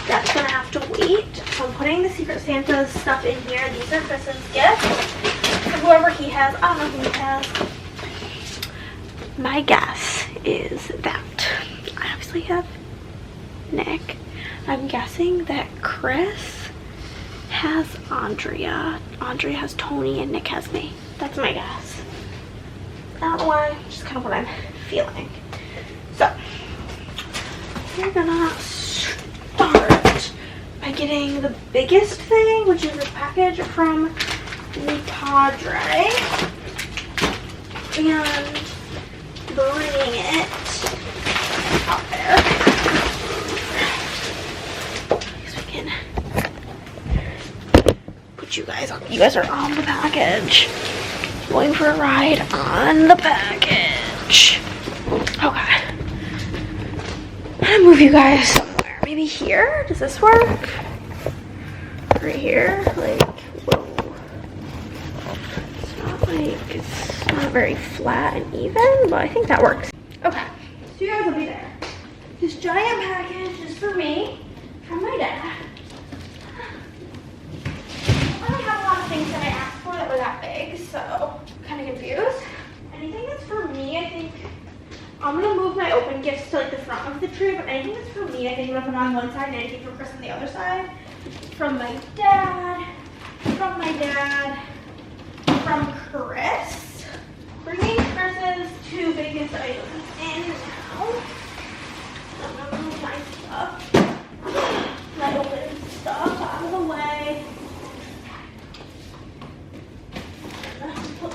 that's gonna have to wait. So I'm putting the Secret Santa's stuff in here. These are Chris's gifts. For whoever he has, I don't know who he has. My guess is that I obviously have Nick. I'm guessing that Chris has Andrea. Andrea has Tony and Nick has me. That's my guess. I don't know why, just kind of what I'm feeling. So we're gonna start by getting the biggest thing, which is a package from the Padre, and bringing it out there. I guess we can put you guys on. You guys are on the package. Going for a ride on the package. Okay. I'm gonna move you guys somewhere. Maybe here? Does this work? Right here? Like, whoa. It's not very flat and even, but I think that works. Okay, so you guys will be there. This giant package is for me, from my dad. I don't have a lot of things that I asked for that were that big, so I'm kind of confused. Anything that's for me, I think I'm gonna move my open gifts to like the front of the tree, but anything that's for me, I think I'm gonna put on one side, and anything from Chris on the other side. From my dad, from Chris. Bringing Chris's two biggest items in now. I'm gonna move my stuff, my open stuff out of the way. I'm gonna put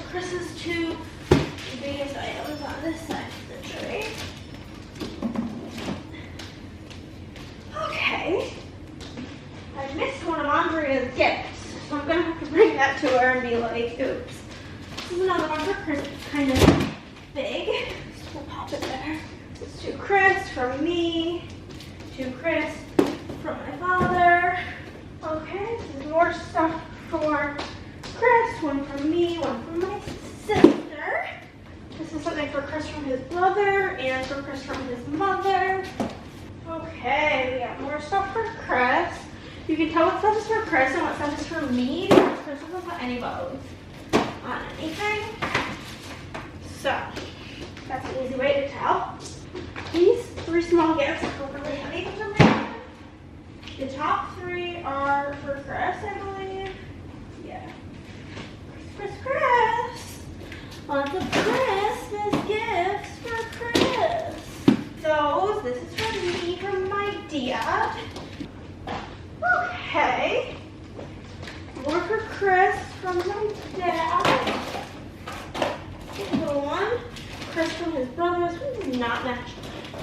there and be like, oops. This is another one for Chris. It's kind of big. So we'll pop it there. This is to Chris from me. To Chris from my father. Okay, this is more stuff for Chris. One from me, one from my sister. This is something for Chris from his brother and for Chris from his mother. Okay, we got more stuff for Chris. You can tell what stuff is for Chris and what stuff is for me because Chris doesn't put any bows on anything. So, that's an easy way to tell. These 3 small gifts are really heavy for some reason. The top 3 are for Chris, I believe. Yeah. Chris. Lots of Christmas gifts for Chris. This is for me from my dad. Okay. More for Chris from my dad. Little one. Chris from his brothers. We do not match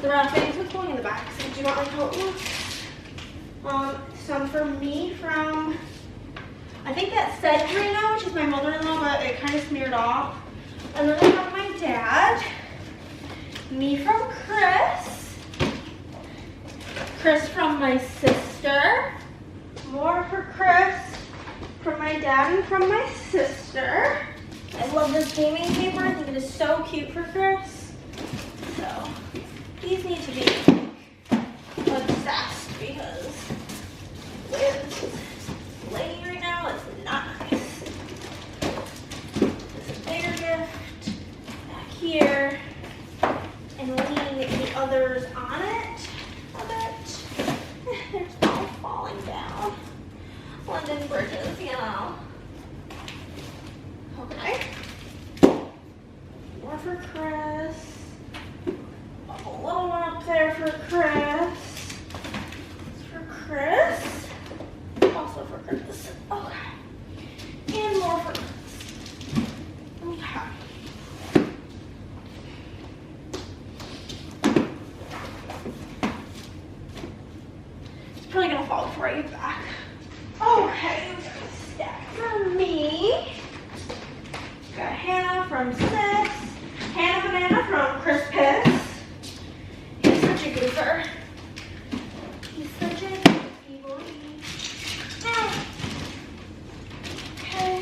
the wrappings. What's going in the back? So do you not like how it looks? Some for me from, I think that said Reno, which is my mother-in-law, but it kind of smeared off. Another from my dad. Me from Chris. Chris from my sister. More for Chris from my dad and from my sister. I love this gaming paper. I think it is so cute for Chris. So these need to be obsessed because the way this is laying right now is not nice. This is a bigger gift back here. And leaning the others on it a bit. They're all falling down. London bridges, you know. Okay. More for Chris. A little one up there for Chris. It's for Chris. Also for Chris. Okay. And more for Chris. Okay. Probably gonna fall before I get back. Okay, we got a stack for me. Got Hannah from Sis. Hannah Banana from Chris Piss. He's such a goofer. He's such a goofy boy. Okay.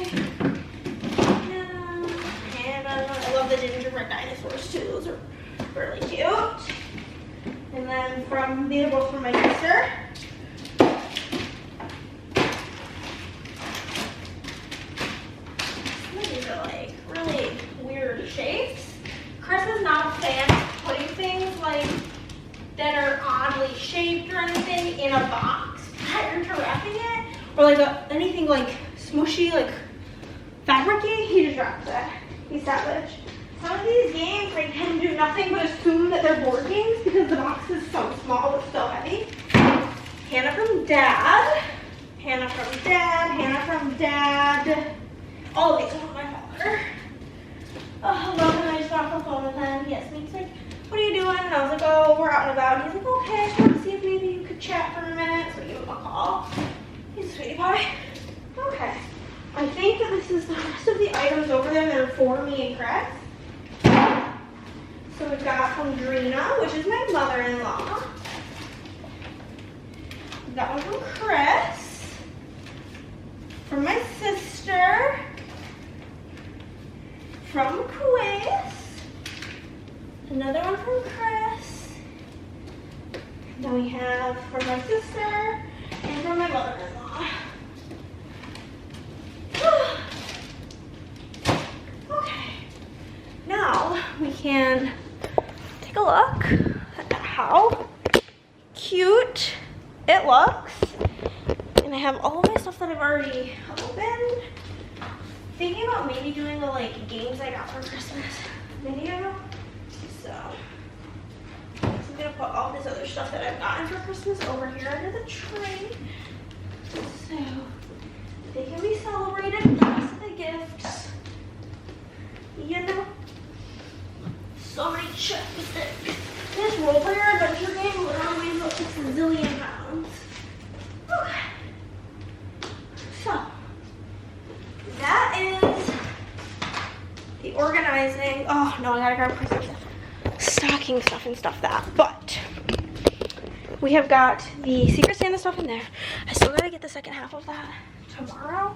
Hannah. I love the gingerbread dinosaurs too. Those are really cute. And then from these are both from my sister. These are like really weird shapes. Chris is not a fan of putting things like that are oddly shaped or anything in a box prior to wrapping it, or like anything like smushy, like fabricy. He just wraps it. He's savage. Some of these games like can do nothing but assume that they're board games because the box is so small but so heavy. Hannah from Dad. Hannah from Dad. Hannah from Dad. All of these are from my father. Oh, I love him. I just got off the phone with him. He asked me, he's like, what are you doing? And I was like, oh, we're out and about. He's like, okay, I just wanted to see if maybe you could chat for a minute. So I gave him a call. He's a sweetie pie. Okay. I think that this is the rest of the items over there that are for me and Chris. So we've got from Drina, which is my mother-in-law. We've got one from Chris. From my sister. From Quiz. Another one from Chris. Then we have from my sister and from my mother-in-law. Okay. Now we can take a look at how cute it looks. And I have all of my stuff that I've already opened. Thinking about maybe doing the like games I got for Christmas video. So I'm gonna put all this other stuff that I've gotten for Christmas over here under the tree. So they can be celebrated plus the gifts. You know? So many chopsticks. This role player adventure game literally weighs up 6 zillion pounds. Okay. So that grab Christmas stocking stuff and stuff that. But we have got the Secret Santa stuff in there. I still gotta get the second half of that tomorrow.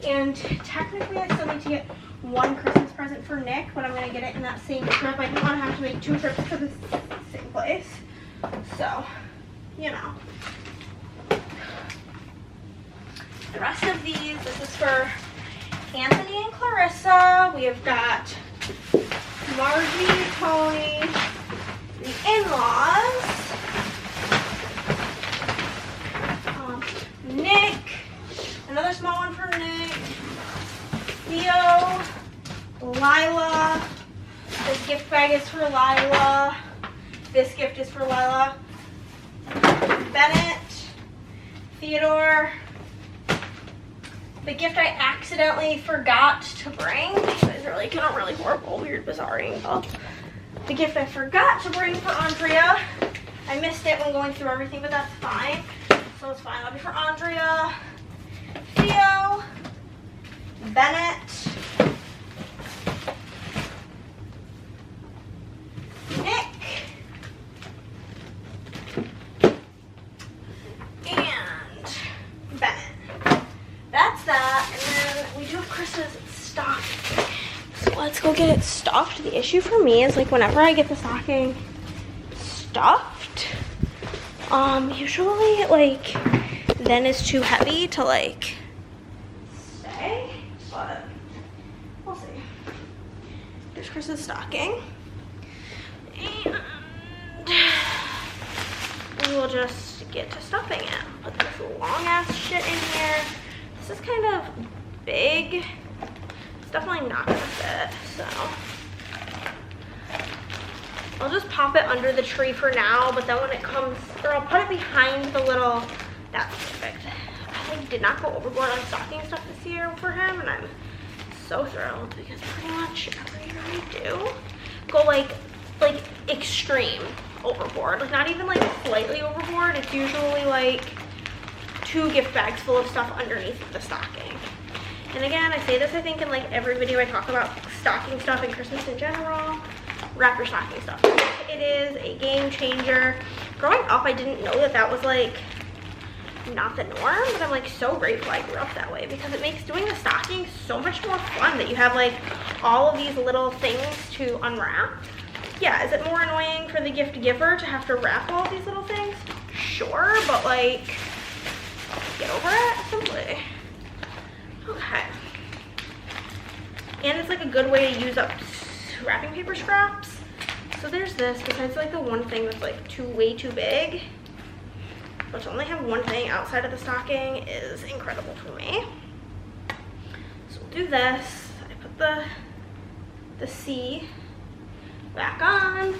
And technically I still need to get one Christmas present for Nick, but I'm gonna get it in that same trip. I didn't want to have to make 2 trips to the same place. So, you know. The rest of these, this is for Anthony and Clarissa. We have got Margie, Tony, the in-laws, Nick, another small one for Nick, Theo, Lila. This gift bag is for Lila. This gift is for Lila. Bennett, Theodore. The gift I accidentally forgot to bring. You guys are like, a really horrible, weird, bizarre angle. The gift I forgot to bring for Andrea. I missed it when going through everything, but that's fine. So it's fine. That'll be for Andrea, Theo, Bennett, Nick, and Bennett. That's that, and then we do have Chris's stocking. So let's go get it stuffed. The issue for me is like whenever I get the stocking stuffed, usually like then it's too heavy to like stay, but we'll see. There's Chris's stocking, and we will just get to stuffing it. Put this long ass shit in here. This is kind of big. It's definitely not gonna fit, so I'll just pop it under the tree for now, but then when it comes, or I'll put it behind the little, that's perfect. I like, did not go overboard on stocking stuff this year for him, and I'm so thrilled because pretty much every year I do go like extreme overboard. Like not even like slightly overboard. It's usually like 2 gift bags full of stuff underneath the stocking. And again, I say this I think in like every video I talk about stocking stuff and Christmas in general. Wrap your stocking stuff. It is a game changer. Growing up, I didn't know that that was like not the norm, but I'm like so grateful I grew up that way because it makes doing the stocking so much more fun that you have like all of these little things to unwrap. Yeah, is it more annoying for the gift giver to have to wrap all these little things? Sure, but like, get over it simply. Okay. And it's like a good way to use up wrapping paper scraps. So there's this, besides like the one thing that's like way too big. But to only have one thing outside of the stocking is incredible for me. So we'll do this. I put the C back on.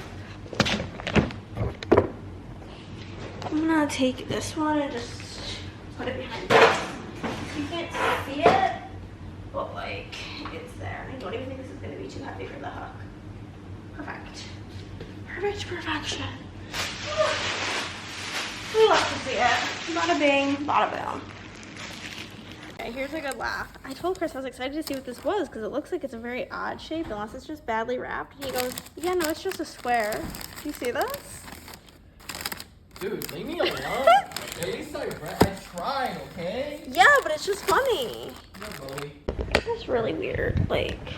I'm gonna take this one and just put it behind this. You can't see it, but like it's there. I don't even think this is gonna be too heavy for the hook. Perfect. Perfect perfection. We love to see it. Bada bing, bada boom. Okay, here's a good laugh. I told Chris I was excited to see what this was because it looks like it's a very odd shape unless it's just badly wrapped. And he goes, yeah, no, it's just a square. Do you see this? Dude, leave me alone. At least I tried, okay? Yeah, but it's just funny. No, bully. It's really weird. Like,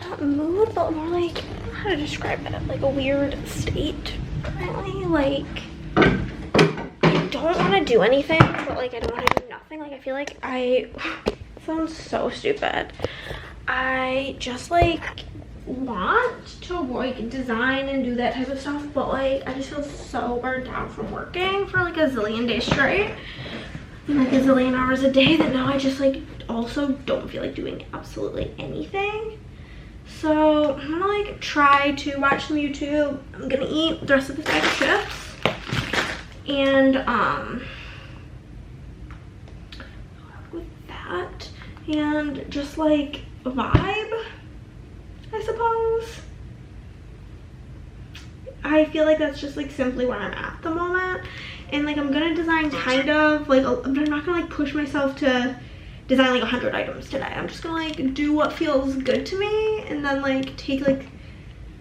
not mood, but more like, I don't know how to describe it. Like a weird state. Currently, like, I don't want to do anything, but like, I don't want to do nothing. Like, I feel like it sounds so stupid. I just like want to like design and do that type of stuff, but like I just feel so burnt out from working for like a zillion days straight and like a zillion hours a day that now I just like also don't feel like doing absolutely anything. So I'm gonna like try to watch some YouTube. I'm gonna eat the rest of this bag of chips and with that and just like vibe, I suppose. I feel like that's just like simply where I'm at the moment. And like I'm gonna design kind of like, I'm not gonna like push myself to design like 100 items today. I'm just gonna like do what feels good to me and then like take like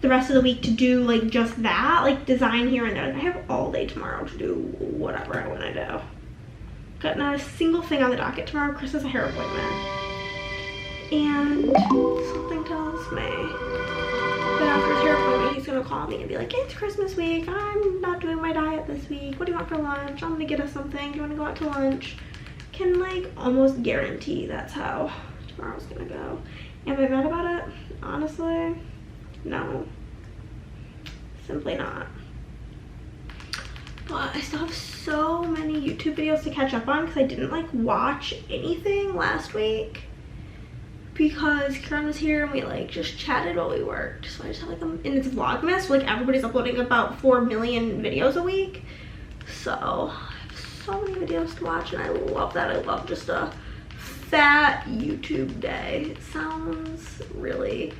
the rest of the week to do like just that, like design here and there. I have all day tomorrow to do whatever I want to do. Got not a single thing on the docket tomorrow. Chris has a hair appointment. And something tells me that after his hair appointment, he's gonna call me and be like, it's Christmas week. I'm not doing my diet this week. What do you want for lunch? I'm gonna get us something. Do you want to go out to lunch? Can like almost guarantee that's how tomorrow's gonna go. Am I mad about it? Honestly, no. Simply not. But I still have so many YouTube videos to catch up on because I didn't like watch anything last week because Karen was here and we like just chatted while we worked. So I just have like and it's Vlogmas, like everybody's uploading about 4 million videos a week. So I have so many videos to watch and I love that. I love just a fat YouTube day. It sounds really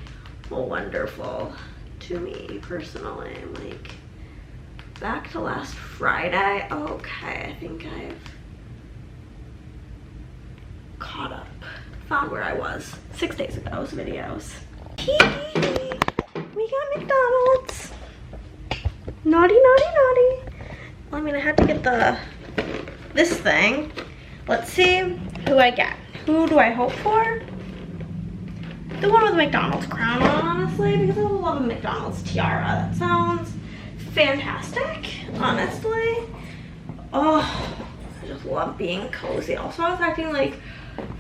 wonderful to me personally. I'm like, back to last Friday. Okay, I think I've caught up. Found where I was 6 days ago's videos. We got McDonald's. Naughty, naughty, naughty. Well, I mean, I had to get this thing. Let's see who I get. Who do I hope for? The one with the McDonald's crown on, honestly, because I love a McDonald's tiara. That sounds fantastic, honestly. Oh, I just love being cozy. Also, I was acting like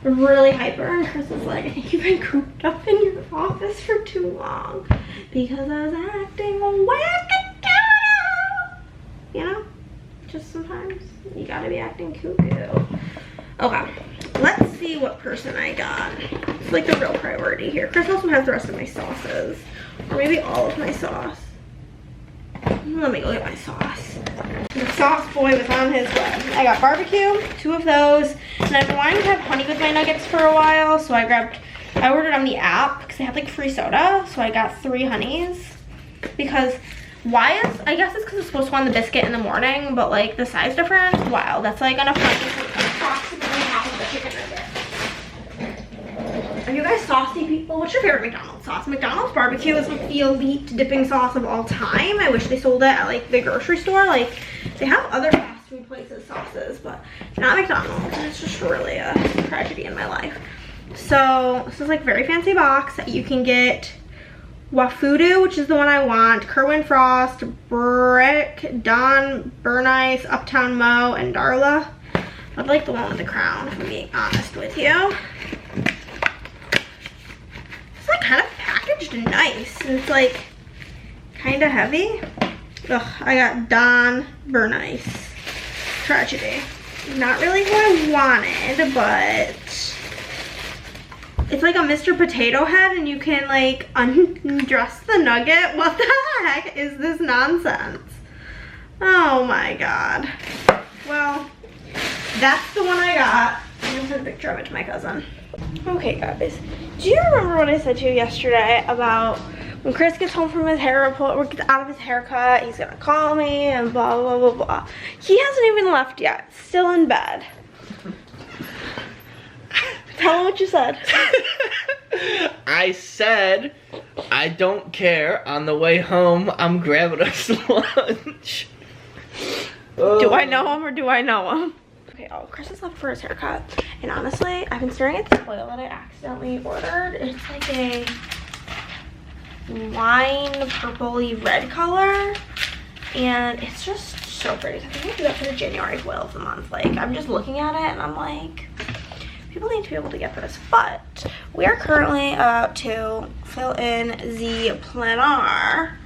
really hyper, and Chris was like, I think you've been cooped up in your office for too long because I was acting wackadoodle. You know, just sometimes you gotta be acting cuckoo. Okay, let's see what person I got. It's like the real priority here. Chris also has the rest of my sauces, or maybe all of my sauce. Let me go get my sauce. The sauce boy was on his way. I got barbecue, 2 of those, and I've been wanting to have honey with my nuggets for a while, so I ordered on the app because they have like free soda, so I got 3 honeys. Because I guess it's because it's supposed to go on the biscuit in the morning, but like the size difference, wow, that's like enough honey for approximately half of the chicken nugget. Are you guys saucy people? What's your favorite McDonald's sauce? McDonald's barbecue is like the elite dipping sauce of all time. I wish they sold it at like the grocery store. Like they have other fast food places sauces, but not McDonald's. It's just really a tragedy in my life. So this is like very fancy box. You can get Wafudu, which is the one I want, Kerwin Frost, Brick, Don, Burnice, Uptown Mo, and Darla. I'd like the one with the crown, if I'm being honest with you. It's like kind of packaged nice, and it's like kind of heavy. Ugh, I got Don, Burnice. Tragedy. Not really who I wanted, but it's like a Mr. Potato Head, and you can like undress the nugget. What the heck is this nonsense? Oh my god. Well, that's the one I got. I'm gonna send a picture of it to my cousin. Okay guys, do you remember what I said to you yesterday about when Chris gets home from his hair report, or gets out of his haircut, he's gonna call me and blah blah blah blah. He hasn't even left yet, still in bed. Tell him what you said. I said, I don't care. On the way home, I'm grabbing us lunch. Do I know him or do I know him? Okay, oh, Chris is left for his haircut. And honestly, I've been staring at the oil that I accidentally ordered. It's like a wine purpley red color. And it's just so pretty. So I think I'll do that for the January oil of the month. Like, I'm just looking at it and I'm like, people need to be able to get this. But we are currently about to fill in the planner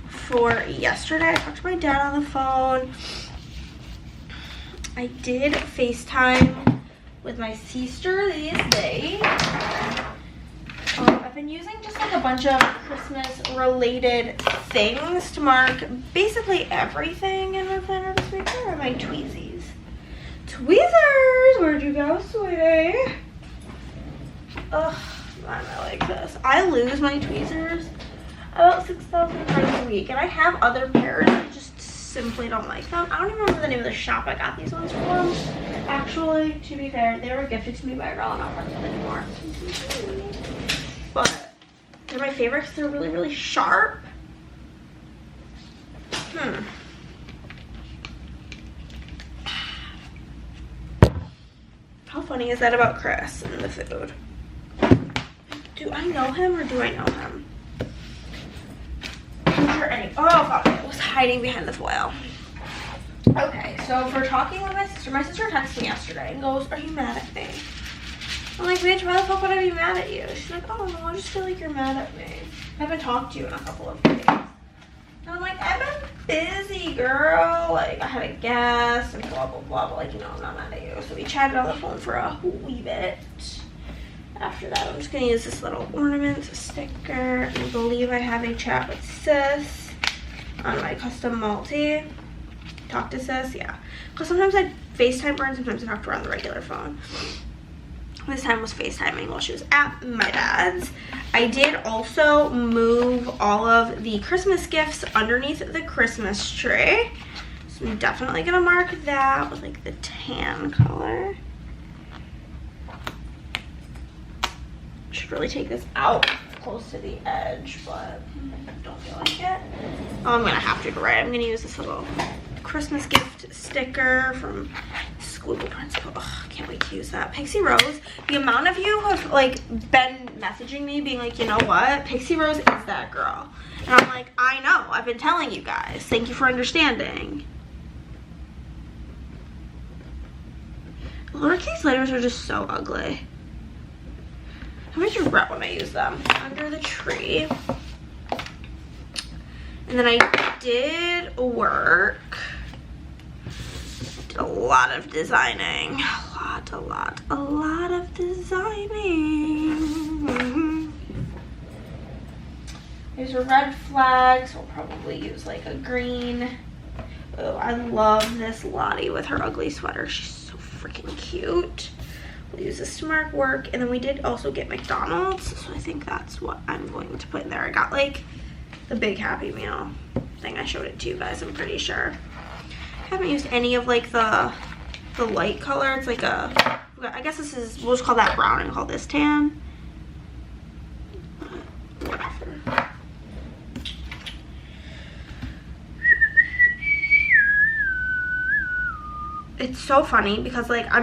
for yesterday. I talked to my dad on the phone. I did FaceTime with my sister these days. I've been using just like a bunch of Christmas related things to mark basically everything in my planner this week. Where are my tweezies? Tweezers! Where'd you go, sweetie? Ugh, why am I like this? I lose my tweezers about 6,000 times a week, and I have other pairs. I just simply don't like them. I don't even remember the name of the shop I got these ones from. Actually, to be fair, they were gifted to me by a girl and I don't work with them anymore. But they're my favorites. They're really, really sharp. How funny is that about Chris and the food? Do I know him or do I know him? I'm sure oh god, I was hiding behind the foil. Okay, so for talking with my sister texted me yesterday and goes, "Are you mad at me?" I'm like, "Bitch, why the fuck would I be mad at you?" She's like, "Oh no, I just feel like you're mad at me. I haven't talked to you in a couple of days." And I'm like, "I've been busy, girl. Like, I had a guest and blah, blah, blah. But, like, you know, I'm not mad at you." So we chatted on the phone for a wee bit. After that, I'm just going to use this little ornament sticker. I believe I have a chat with sis on my custom multi. Talk to sis, yeah. Because sometimes I FaceTime her and sometimes I talk to her on the regular phone. This time was FaceTiming while she was at my dad's. I did also move all of the Christmas gifts underneath the Christmas tree. So I'm definitely gonna mark that with like the tan color. Should really take this out close to the edge, but don't feel like it. Oh, I'm gonna have to, right? I'm gonna use this little Christmas gift sticker from Squiggle Principle. Oh, I can't wait to use that. Pixie Rose. The amount of you who have like been messaging me being like, "You know what? Pixie Rose is that girl." And I'm like, "I know. I've been telling you guys. Thank you for understanding." Lowercase letters are just so ugly. How much regret when I use them under the tree. And then I did work. Did a lot of designing. A lot of designing. There's a red flag, so I'll probably use like a green. Oh, I love this Lottie with her ugly sweater. She's so freaking cute. We'll use this to mark work. And then we did also get McDonald's, so I think that's what I'm going to put in there. I got like the big Happy Meal thing. I showed it to you guys, I'm pretty sure. I haven't used any of like the light color. It's like a, I guess this is, we'll just call that brown and call this tan. Whatever. It's so funny because like I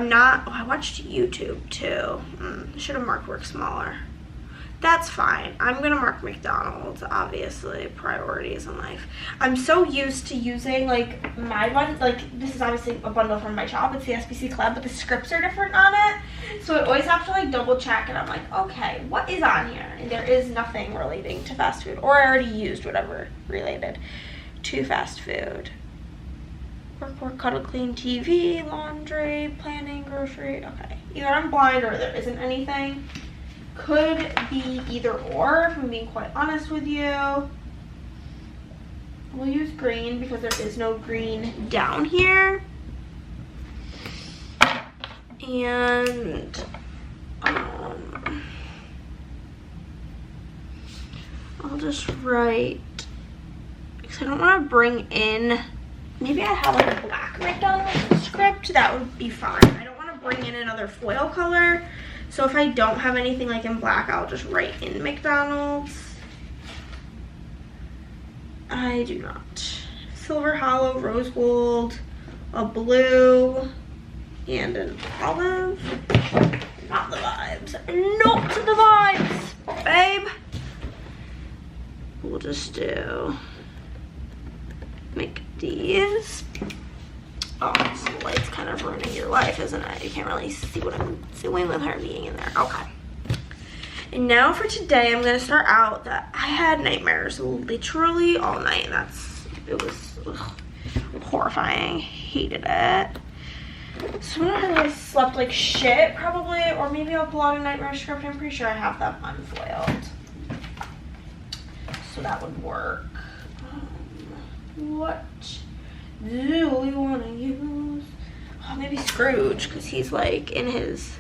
watched YouTube too. Should have marked work smaller. That's fine. I'm gonna mark McDonald's, obviously. Priorities in life. I'm so used to using like my one, like this is obviously a bundle from my job. It's the SBC Club, but the scripts are different on it. So I always have to like double check and I'm like, okay, what is on here? And there is nothing relating to fast food, or I already used whatever related to fast food. Work, cuddle, clean, TV, laundry, planning, grocery. Okay, either I'm blind or there isn't anything. Could be either or, if I'm being quite honest with you. We'll use green because there is no green down here. And I'll just write, because I don't want to bring in, maybe I have like a black McDonald's script, that would be fine. I don't want to bring in another foil color. So if I don't have anything like in black, I'll just write in McDonald's. I do not. Silver hollow, rose gold, a blue, and an olive. Not the vibes. Not the vibes, babe. We'll just do McD's. Oh, this light's kind of ruining your life, isn't it? You can't really see what I'm doing with her being in there. Okay. And now for today, I'm going to start out that I had nightmares literally all night. It was horrifying. Hated it. So I don't know if I slept like shit, probably. Or maybe I'll pull out a nightmare script. I'm pretty sure I have them unfoiled. So that would work. What do we want to use? Oh, maybe Scrooge, because he's like in his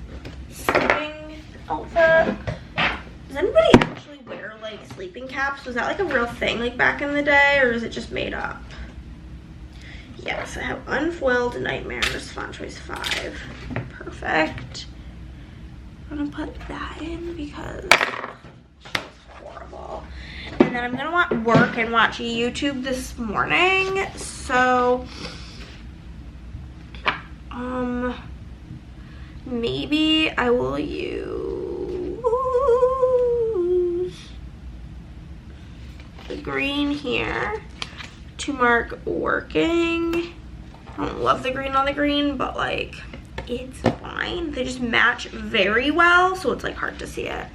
sleeping outfit. Does anybody actually wear like sleeping caps? Was that like a real thing like back in the day, or is it just made up? Yes, I have unfoiled nightmares, font choice 5. Perfect. I'm gonna put that in because she's horrible. And then I'm gonna work and watch YouTube this morning. So, maybe I will use the green here to mark working. I don't love the green on the green, but like, it's fine. They just match very well, so it's like hard to see it.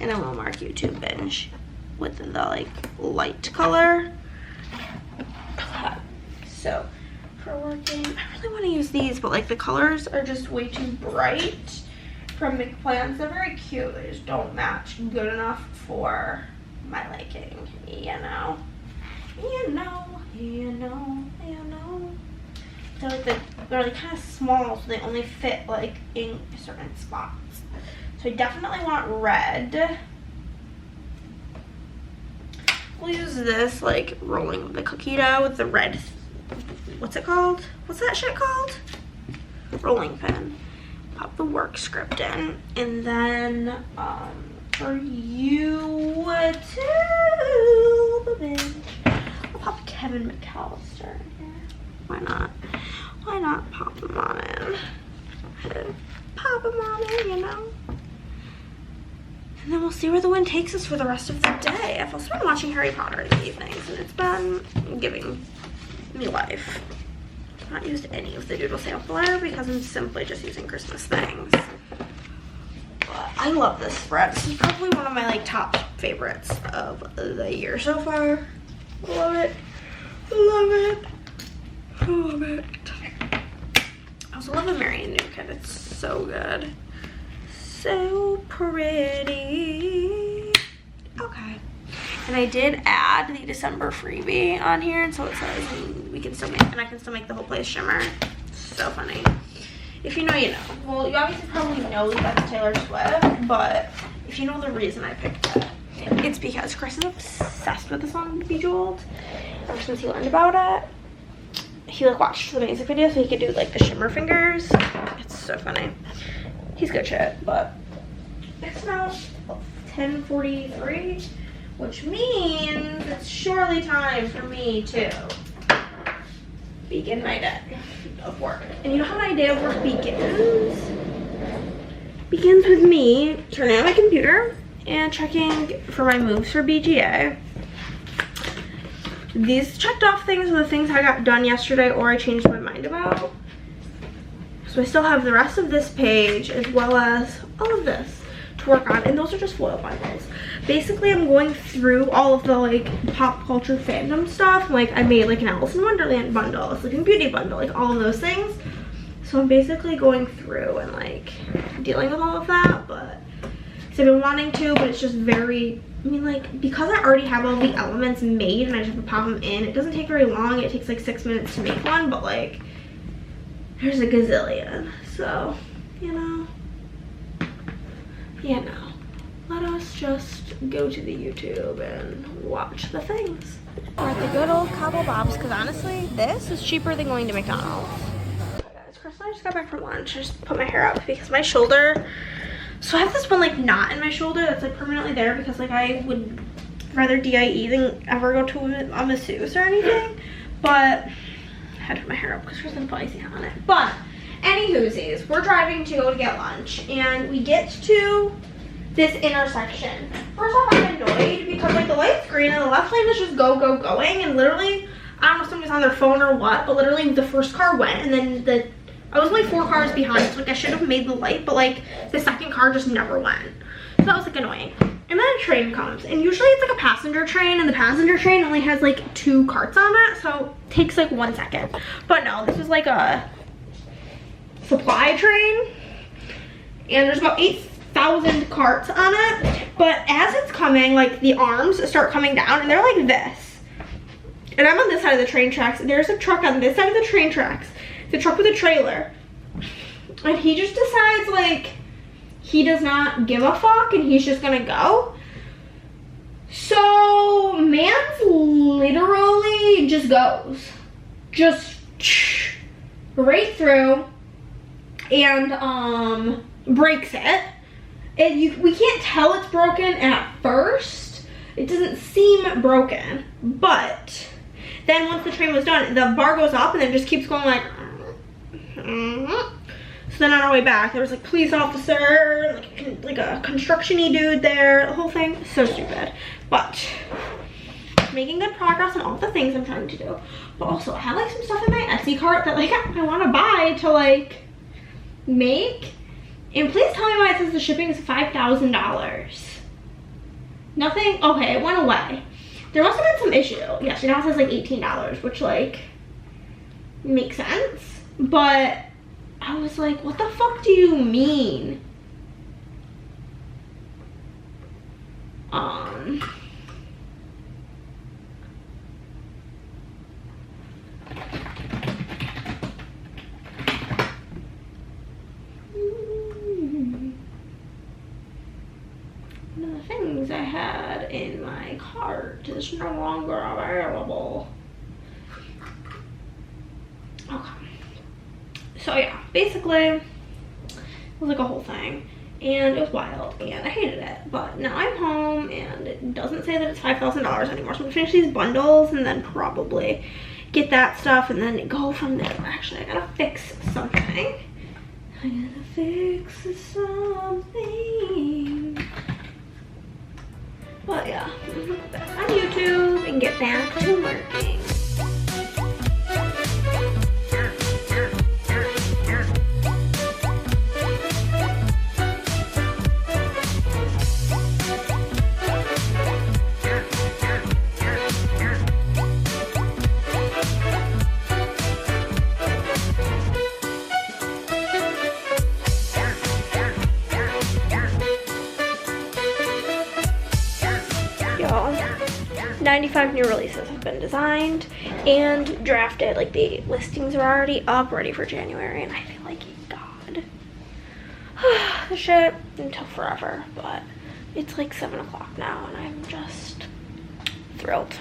And then we'll mark YouTube binge with the like light color. Okay. So for working, I really want to use these, but like the colors are just way too bright from McPlans. They're very cute, they just don't match good enough for my liking, you know. So like they're like kind of small, so they only fit like in certain spots. So I definitely want red. We'll use this like rolling the cookie dough with the red, what's it called? What's that shit called? Rolling pin. Pop the work script in, and then for you too, I'll pop Kevin McAllister in here. Why not? Why not pop them on in? Pop them on in, you know? And then we'll see where the wind takes us for the rest of the day. I've also been watching Harry Potter in the evenings, and it's been giving me life. I've not used any of the doodle sampler because I'm simply just using Christmas things. But I love this spread. This is probably one of my like top favorites of the year so far. Love it. Love it. Love it. I also love the Marion New Kit. It's so good. So pretty. Okay. And I did add the December freebie on here, and so it says we can still make, and I can still make the whole place shimmer. So funny. If you know, you know. Well, you obviously probably know that that's Taylor Swift, but if you know the reason I picked it, it's because Chris is obsessed with the song Bejeweled. Ever since he learned about it, he like watched the music video so he could do like the shimmer fingers. It's so funny. He's good shit, but it's now 10:43, which means it's surely time for me to begin my day of work. And you know how my day of work begins? Begins with me turning on my computer and checking for my moves for BGA. These checked off things are the things I got done yesterday or I changed my mind about. So I still have the rest of this page as well as all of this to work on, and those are just foil bundles. Basically, I'm going through all of the like pop culture fandom stuff. Like I made like an Alice in Wonderland bundle, a Sleeping Beauty bundle, like all of those things. So I'm basically going through and like dealing with all of that, but so I've been wanting to, but it's just very, I mean like, because I already have all the elements made and I just have to pop them in, it doesn't take very long. It takes like 6 minutes to make one, but like there's a gazillion. So, you know, let us just go to the YouTube and watch the things. We're at the good old Cobble Bob's because honestly, this is cheaper than going to McDonald's. Guys, Chris and I just got back from lunch. I just put my hair up because my shoulder, so I have this one like knot in my shoulder that's like permanently there because like I would rather DIE than ever go to a masseuse or anything. But I had to put my hair up because there's some spicy on it. But anywhoosies, we're driving to go to get lunch and we get to this intersection. First off, I'm annoyed because like the light's green and the left lane is just going, and literally, I don't know if somebody's on their phone or what, but literally the first car went and then I was like 4 cars behind, so like I should have made the light, but like the second car just never went. So that was like annoying. And then a train comes, and usually it's like a passenger train, and the passenger train only has like 2 carts on it, so it takes like 1 second. But no, this is like a supply train, and there's about 8,000 carts on it. But as it's coming, like the arms start coming down, and they're like this. And I'm on this side of the train tracks. There's a truck on this side of the train tracks. The truck with a trailer. And he just decides like he does not give a fuck and he's just gonna go. So man's literally just goes. Just right through and breaks it. We can't tell it's broken at first it doesn't seem broken, but then once the train was done, the bar goes up and then just keeps going like, so then on our way back, there was like police officer, like a construction-y dude there, the whole thing, so stupid. But making good progress on all the things I'm trying to do. But also, I have like some stuff in my Etsy cart that like I want to buy to like make. And please tell me why it says the shipping is $5,000. Nothing, okay, it went away. There must have been some issue. Yeah, so now it says like $18, which like makes sense. But I was like, what the fuck do you mean? One of the things I had in my cart is no longer available. Okay. So yeah, basically, it was like a whole thing, and it was wild, and I hated it. But now I'm home, and it doesn't say that it's $5,000 anymore. So I'm gonna finish these bundles, and then probably get that stuff, and then go from there. Actually, I gotta fix something. I gotta fix something. But yeah, back on YouTube and get back to working. Y'all, 95 new releases have been designed and drafted. Like the listings are already up, ready for January, and I feel like, God, the shit until forever. But it's like 7 o'clock now, and I'm just thrilled.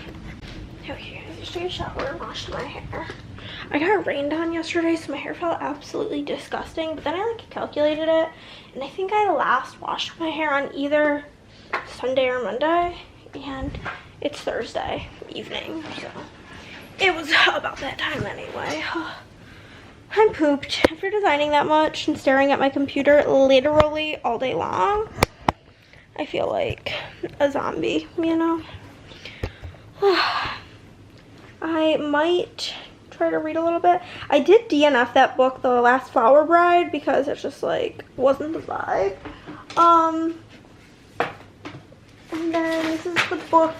Okay, I just took a shower and washed my hair. I got rained on yesterday, so my hair felt absolutely disgusting. But then I like calculated it, and I think I last washed my hair on either Sunday or Monday, and it's Thursday evening, so it was about that time anyway. I'm pooped after designing that much and staring at my computer literally all day long. I feel like a zombie, you know. I might try to read a little bit. I did DNF that book, The Last Flower Bride, because it's just like wasn't the vibe. And then this is the book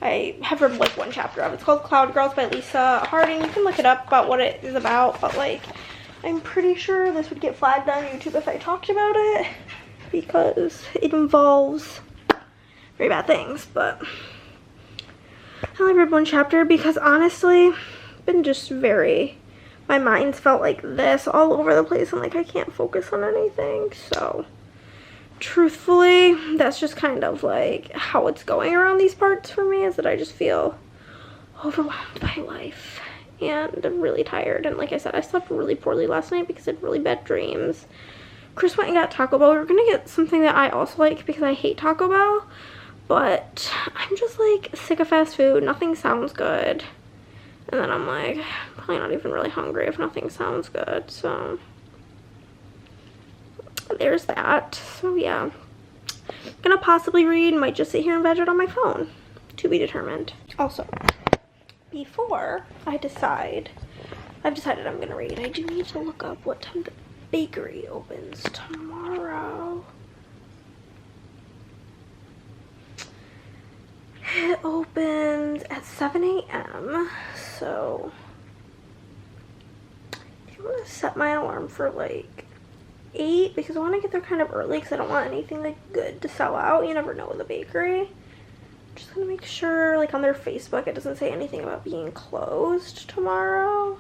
I have read like one chapter of. It's called Cloud Girls by Lisa Harding. You can look it up about what it is about, but like I'm pretty sure this would get flagged on YouTube if I talked about it because it involves very bad things. But I only read one chapter because honestly been just my mind's felt like this all over the place, and like I can't focus on anything. So truthfully, that's just kind of like how it's going around these parts for me, is that I just feel overwhelmed by life and I'm really tired. And like I said, I slept really poorly last night because I had really bad dreams. Chris went and got Taco Bell. We were gonna get something that I also like because I hate Taco Bell, but I'm just like sick of fast food. Nothing sounds good, and then I'm like probably not even really hungry if nothing sounds good. So there's that. So yeah, gonna possibly read, might just sit here and veg it on my phone, to be determined. Also, before I've decided I'm gonna read, I do need to look up what time the bakery opens tomorrow. It opens at 7 a.m. so I'm gonna set my alarm for like 8 because I want to get there kind of early because I don't want anything like good to sell out. You never know with a bakery. I'm just gonna make sure like on their Facebook it doesn't say anything about being closed tomorrow,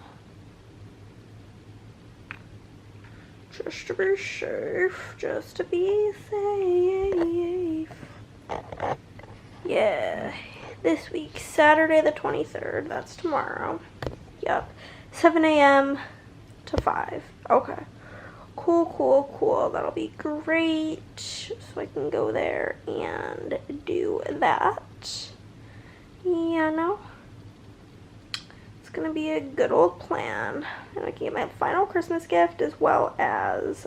just to be safe, Yeah, this week, Saturday the 23rd, that's tomorrow. Yep, 7 a.m. to 5. Okay, cool. That'll be great. So I can go there and do that. You know? It's gonna be a good old plan. And I can get my final Christmas gift as well as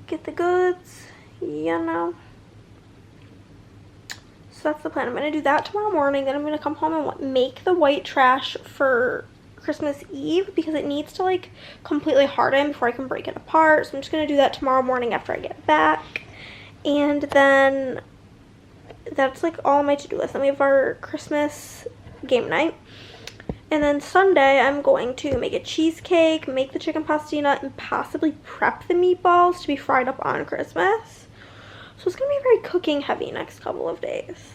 get the goods, you know. So that's the plan. I'm gonna do that tomorrow morning. Then I'm gonna come home and make the white trash for Christmas Eve because it needs to like completely harden before I can break it apart. So I'm just gonna do that tomorrow morning after I get back. And then that's like all my to-do list. Then we have our Christmas game night. And then Sunday, I'm going to make a cheesecake, make the chicken pastina, and possibly prep the meatballs to be fried up on Christmas. So it's going to be very cooking heavy next couple of days.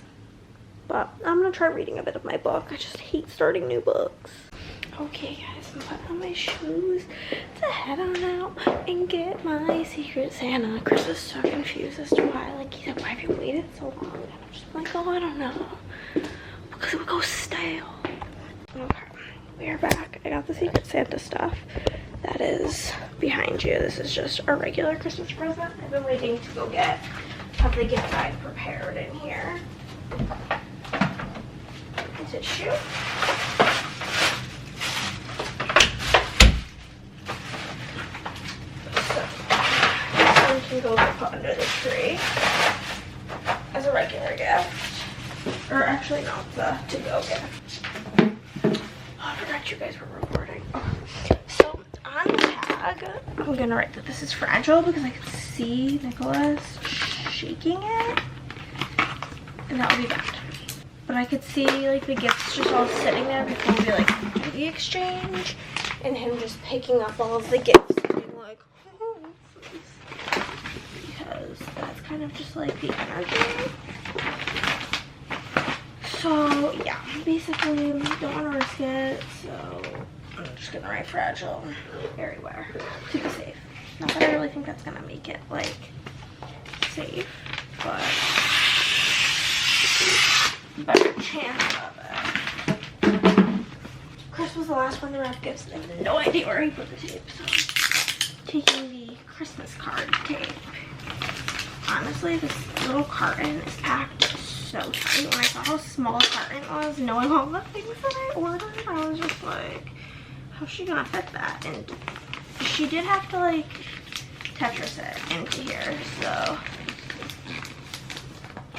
But I'm going to try reading a bit of my book. I just hate starting new books. Okay, guys, I'm putting on my shoes to head on out and get my Secret Santa. Chris is so confused as to why. Like, he said, why have you waited so long? And I'm just like, oh, I don't know. Because it would go stale. Okay, we are back. I got the Secret Santa stuff. That is behind you. This is just a regular Christmas present. I've been waiting to go have the gift bag prepared in here. A tissue. Can go put under the tree as a regular gift. Or actually, no, it's a to-go gift. Oh, I forgot you guys were recording. Okay. So on the tag, I'm gonna write that this is fragile because I could see Nicholas shaking it, and that would be bad. But I could see like the gifts just all sitting there before we like do the exchange, and him just picking up all of the gifts and being like, oh, because that's kind of just like the energy. So yeah, basically don't want to risk it, so I'm just gonna write fragile everywhere to be safe. Not that I really think that's gonna make it like safe, but better chance of it. Chris was the last one to wrap gifts and I have no idea where he put the tape, so taking the Christmas card tape. Honestly, this little carton is packed so tight. When I saw how small the carton was, knowing all the things that I ordered, I was just like, how's she gonna fit that? And she did have to like Tetris it into here, so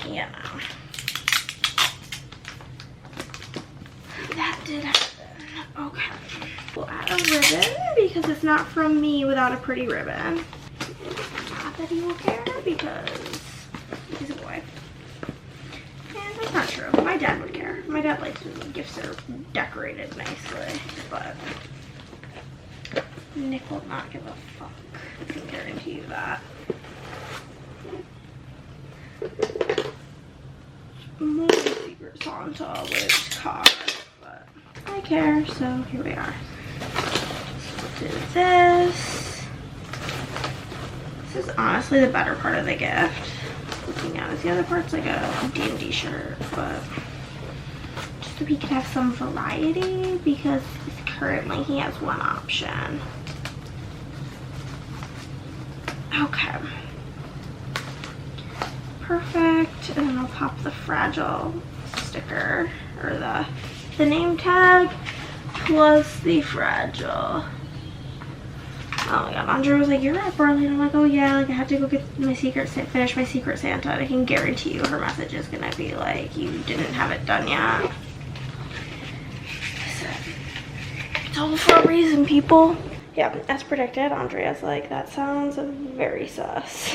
you know. That did happen. Okay. We'll add a ribbon because it's not from me without a pretty ribbon. Not that he will care because he's a boy. And that's not true. My dad would care. My dad likes when gifts are decorated nicely, but Nick will not give a fuck. I can guarantee you that. More Secret Santa with cards, but I care, so here we are. So do this. This is honestly the better part of the gift. Looking at it, the other part's like a D&D shirt, but just so he could have some variety because currently he has one option. Okay. Perfect. And then I'll pop the fragile sticker or the name tag plus the fragile. Oh my god, Andre was like, you're up early, and I'm like, oh yeah, like I have to go get my finish my Secret Santa, and I can guarantee you her message is gonna be like, you didn't have it done yet. It's all for a reason, people. Yeah, as predicted, Andrea's like, that sounds very sus.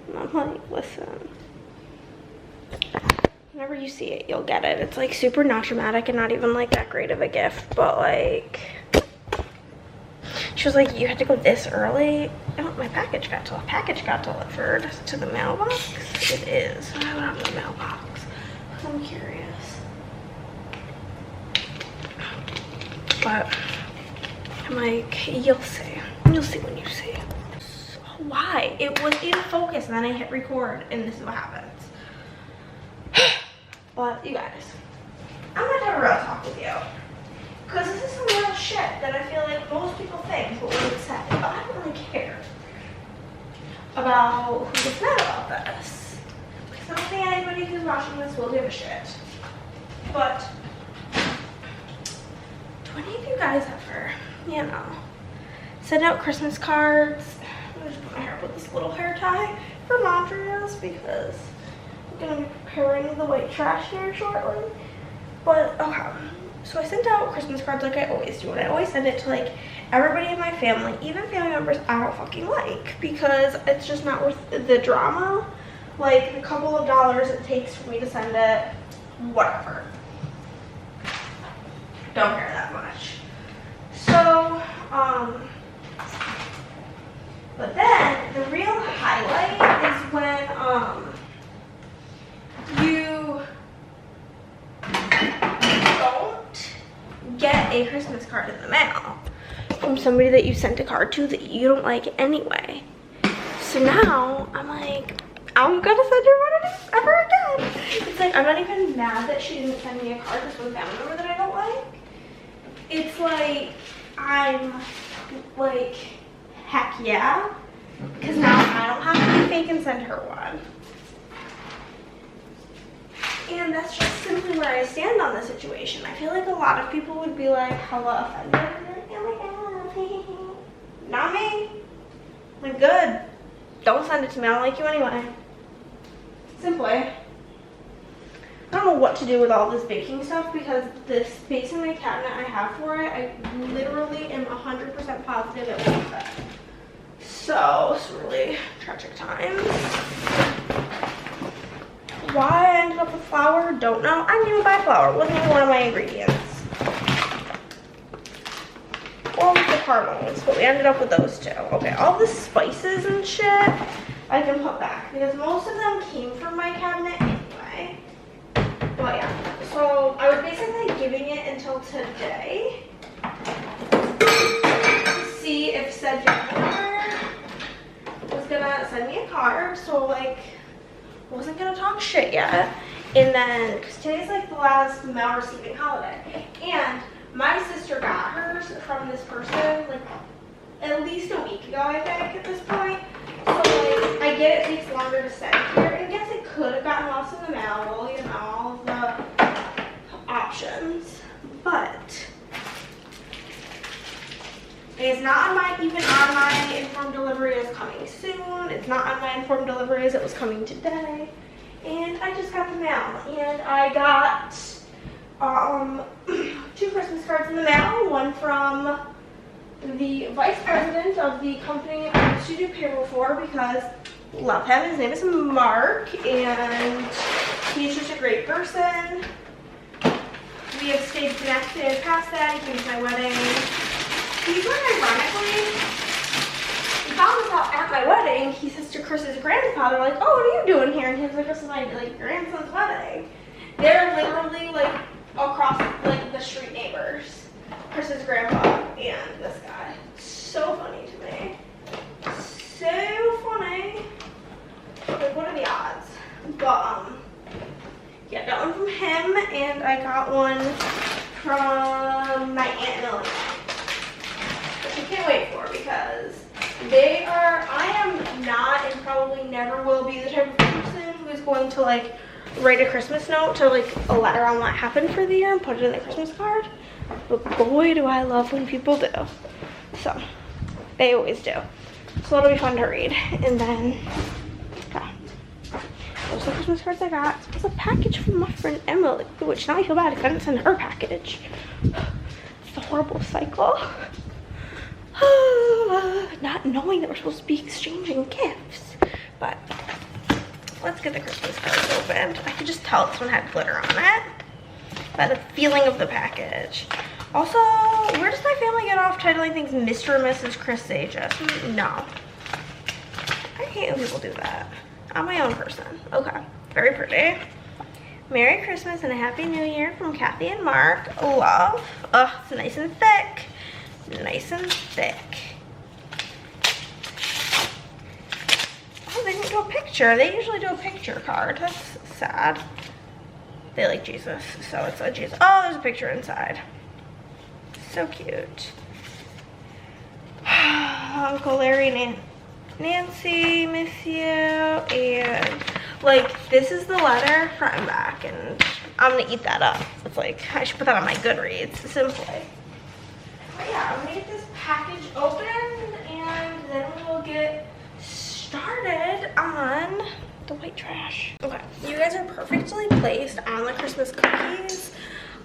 And I'm like, listen. Whenever you see it, you'll get it. It's like super not dramatic and not even like that great of a gift, but like, she was like, you had to go this early? Oh, my package got delivered to the mailbox. It is. I don't have the mailbox. I'm curious. But I'm like, you'll see. You'll see when you see. So why? It was in focus and then I hit record and this is what happens. But you guys, I'm gonna have a real talk with you. Because this is some real shit that I feel like most people think but wouldn't say. know who gets mad about this. Because I don't think anybody who's watching this will give a shit. But do any of you guys ever, you know, send out Christmas cards? I'm gonna just put my hair up with this little hair tie for laundries because I'm gonna be preparing the white trash here shortly. But okay, so I sent out Christmas cards like I always do, and I always send it to like everybody in my family, even family members I don't fucking like, because it's just not worth the drama. Like the couple of dollars it takes for me to send it, whatever. Don't care that much. So, but then the real highlight is when you don't get a Christmas card in the mail from somebody that you sent a card to that you don't like anyway. So now I'm like, I'm gonna send her one of these ever again. It's like, I'm not even mad that she didn't send me a card just with a family member that I don't like. It's like, I'm like, heck yeah. Because now I don't have to be fake and send her one. And that's just simply where I stand on the situation. I feel like a lot of people would be like hella offended. Oh my god. Not me. I'm good. Don't send it to me. I don't like you anyway. Simply. I don't know what to do with all this baking stuff because the space in my cabinet I have for it, I literally am 100% positive it won't fit. So it's really tragic times. Why I ended up with flour, don't know. I didn't even buy flour. It wasn't even one of my ingredients. Or with the carbons, but we ended up with those two. Okay, all the spices and shit I can put back because most of them came from my cabinet anyway. But yeah, so I was basically giving it until today to see if said gentleman was gonna send me a card. So like, wasn't gonna talk shit yet. And then, because today's like the last mail receiving holiday. And my sister got hers from this person like at least a week ago, I think, at this point. So like, I get it takes longer to send here. And yes, it could have gotten lost in the mail, you know, all the options. But it's not on my, even on my informed delivery as coming soon. It's not on my informed delivery as it was coming today. And I just got the mail. And I got 2 Christmas cards in the mail. One from the vice president of the company I used to do payroll for because love him. His name is Mark and he's just a great person. We have stayed connected past that. He came to my wedding. He's like, ironically, he found us out at my wedding. He says to Chris's grandfather, like, oh, what are you doing here? And he's like, this is my like grandson's wedding. They're literally like across like the street neighbors. Chris's grandpa and this guy. So funny to me. So funny. Like, what are the odds? But yeah, got one from him, and I got one from my aunt in Illinois. Which I can't wait for because they are, I am not and probably never will be the type of person who is going to like write a Christmas note to like a letter on what happened for the year and put it in a Christmas card. But boy, do I love when people do. So, they always do. So it'll be fun to read. And then, yeah. Those are the Christmas cards I got. It was a package from my friend Emily, which now I feel bad if I didn't send her package. It's a horrible cycle. Not knowing that we're supposed to be exchanging gifts. But, let's get the Christmas cards opened. I could just tell this one had glitter on it. By the feeling of the package. Also, where does my family get off titling things Mr. and Mrs. Chris Aegis? No. I hate when people do that. I'm my own person. Okay. Very pretty. Merry Christmas and a Happy New Year from Kathy and Mark. Love. Ugh, it's nice and thick. Nice and thick. Oh, they didn't do a picture. They usually do a picture card. That's sad. They like Jesus, so it's a Jesus. Oh, there's a picture inside. So cute. Uncle Larry and Aunt Nancy, miss you, and like this is the letter front and back, and I'm gonna eat that up. It's like I should put that on my Goodreads, simply. But yeah, I'm gonna get this package open, and then we'll get started on the white trash. Okay, you guys are perfectly placed on the Christmas cookies.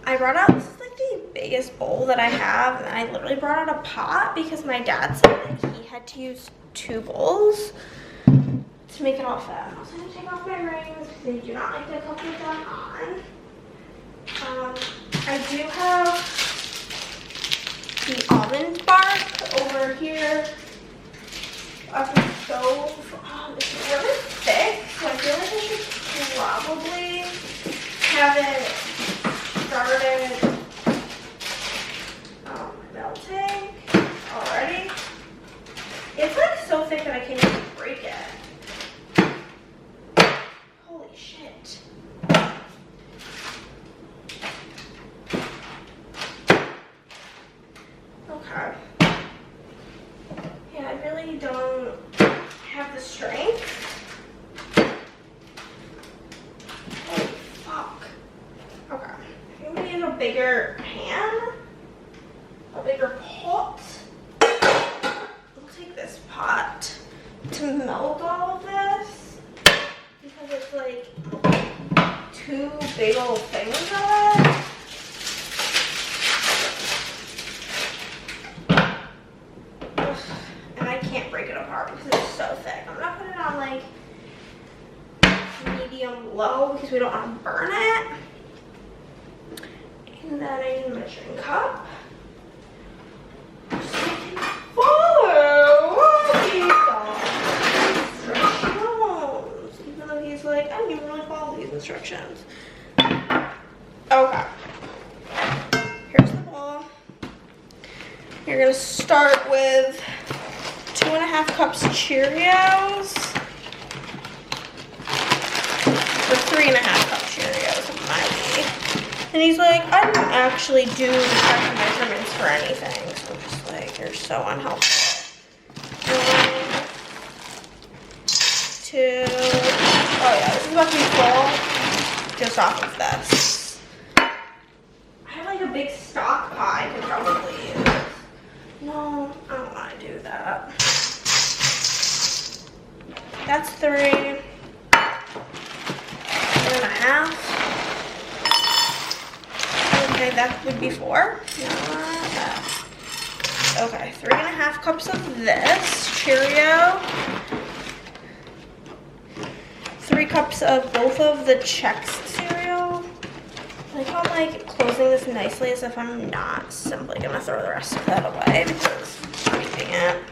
I brought out, this is like the biggest bowl that I have, and I literally brought out a pot because my dad said that he had to use 2 bowls to make it all fit. I'm also gonna take off my rings because they do not like the cookies on. I do have the almond bark over here on the stove. It's really thick, so I feel like I should probably have it started melting already. It's like so thick that I can't even break it. Holy shit. Okay. Yeah, I really don't have the strength. Holy fuck. Okay. I think we need a bigger pan. A bigger pot. We'll take this pot to melt all of this because it's like 2 big old things of it. And I can't break it apart because it's so thick. I'm gonna put it on like medium low because we don't want to burn it. And then I need a measuring cup. Even though he's like, I don't even really follow these instructions. Okay. Here's the bowl. You're gonna start with 2.5 cups Cheerios. Or 3.5 cups Cheerios of my way. And he's like, I don't actually do the correct measurements for anything. So I'm just like, you're so unhelpful. 1, 2. Oh yeah, this is about to be full just off of this. I have like a big stock pot I could probably use. No, I don't want to do that. That's 3. 1.5. Okay, that would be 4. Okay, 3.5 cups of this Cheerio. 3 cups of both of the Chex cereal. I like how I'm like closing this nicely as if I'm not simply gonna throw the rest of that away because I'm eating it.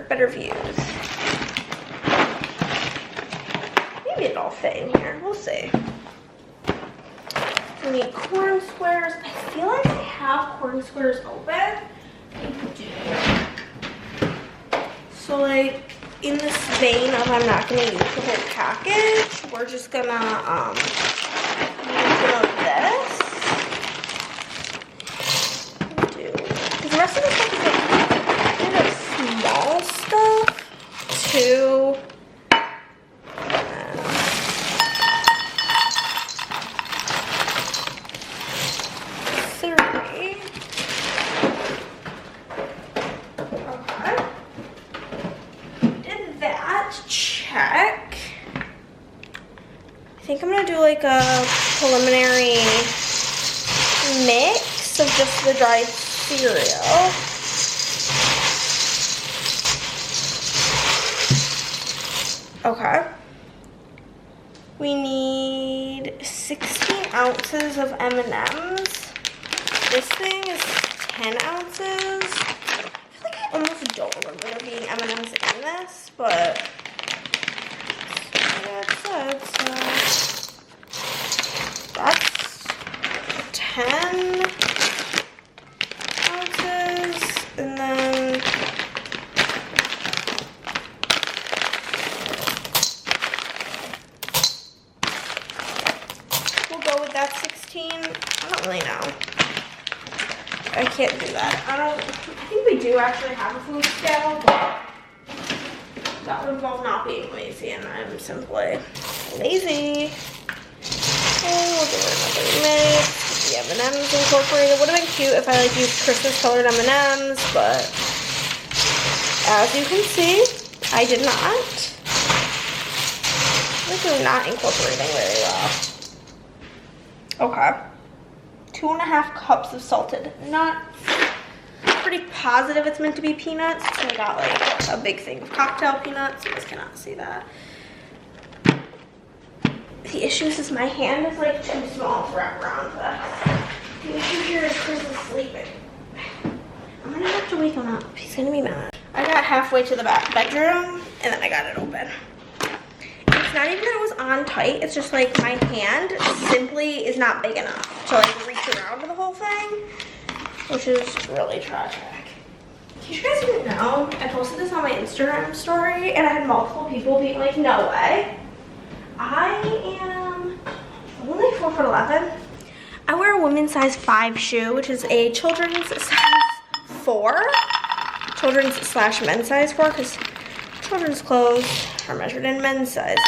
Better views. Maybe it'll fit in here. We'll see. We need corn squares. I feel like I have corn squares open. I do. So like in this vein of I'm not gonna use the whole package, we're just gonna use some of this. The rest of the stuff is like kind of small stuff too. I think I'm gonna do like a preliminary mix of just the dried cereal. Okay. We need 16 ounces of M&Ms. This thing is 10 ounces. I feel like I almost don't remember there being M&Ms in this, but yeah, it said so. I think we do actually have a food scale, but that would involve not being lazy, and I'm simply lazy. Okay, we'll do another mix. The M&M's incorporated. Would have been cute if I like used Christmas colored M&M's, but as you can see, I did not. This is not incorporating very well. Okay. 2.5 cups of salted nuts. Pretty positive it's meant to be peanuts. So I got like a big thing of cocktail peanuts. You guys cannot see that. The issue is my hand is like too small to wrap around this. The issue here is Chris is sleeping. I'm gonna have to wake him up. He's gonna be mad. I got halfway to the back bedroom and then I got it open. It's not even that it was on tight. It's just like my hand simply is not big enough to like reach around the whole thing, which is really tragic. You guys didn't know, I posted this on my Instagram story and I had multiple people being like, no way. I am only 4'11". I wear a women's size 5 shoe, which is a children's size 4. Children's / men's size 4, because children's clothes are measured in men's sizes.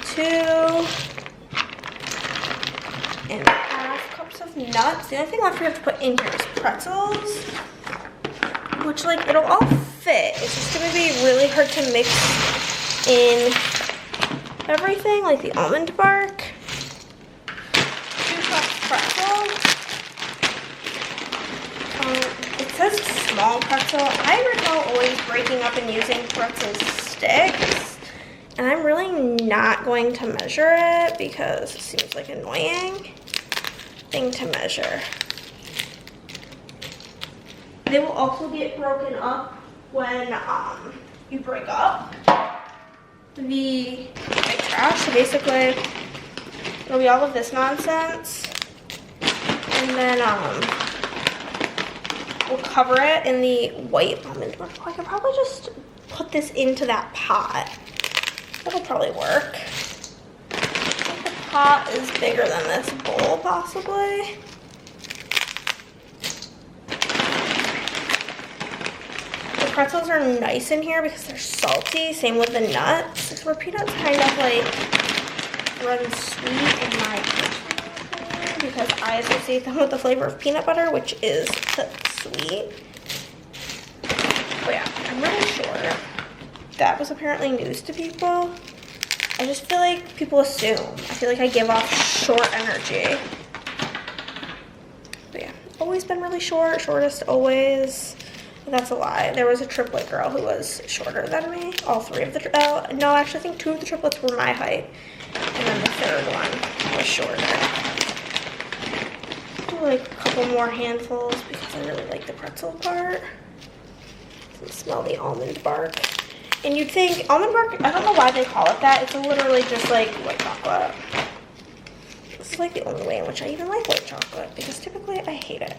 2.5 cups of nuts. The only thing left we have to put in here is pretzels, which like it'll all fit. It's just gonna be really hard to mix in everything, like the almond bark. 2 cups pretzels. It says small pretzel. I recall always breaking up and using pretzel sticks, and I'm really not going to measure it because it seems like an annoying thing to measure. They will also get broken up when you break up the big trash. So basically, it'll be all of this nonsense, and then we'll cover it in the white almond milk. I could probably just put this into that pot. That'll probably work. I think the pot is bigger than this bowl, possibly. The pretzels are nice in here because they're salty. Same with the nuts. Where peanuts kind of like run sweet in my kitchen because I associate them with the flavor of peanut butter, which is sweet. But yeah, I'm really sure that was apparently news to people. I just feel like people assume. I feel like I give off short energy. But yeah, always been really short, shortest always. But that's a lie. There was a triplet girl who was shorter than me. All 3 of the, no, actually I think 2 of the triplets were my height. And then the 3rd one was shorter. Do like a couple more handfuls because I really like the pretzel part. You can smell the almond bark. And you'd think, almond bark, I don't know why they call it that. It's literally just like white chocolate. This is like the only way in which I even like white chocolate because typically I hate it.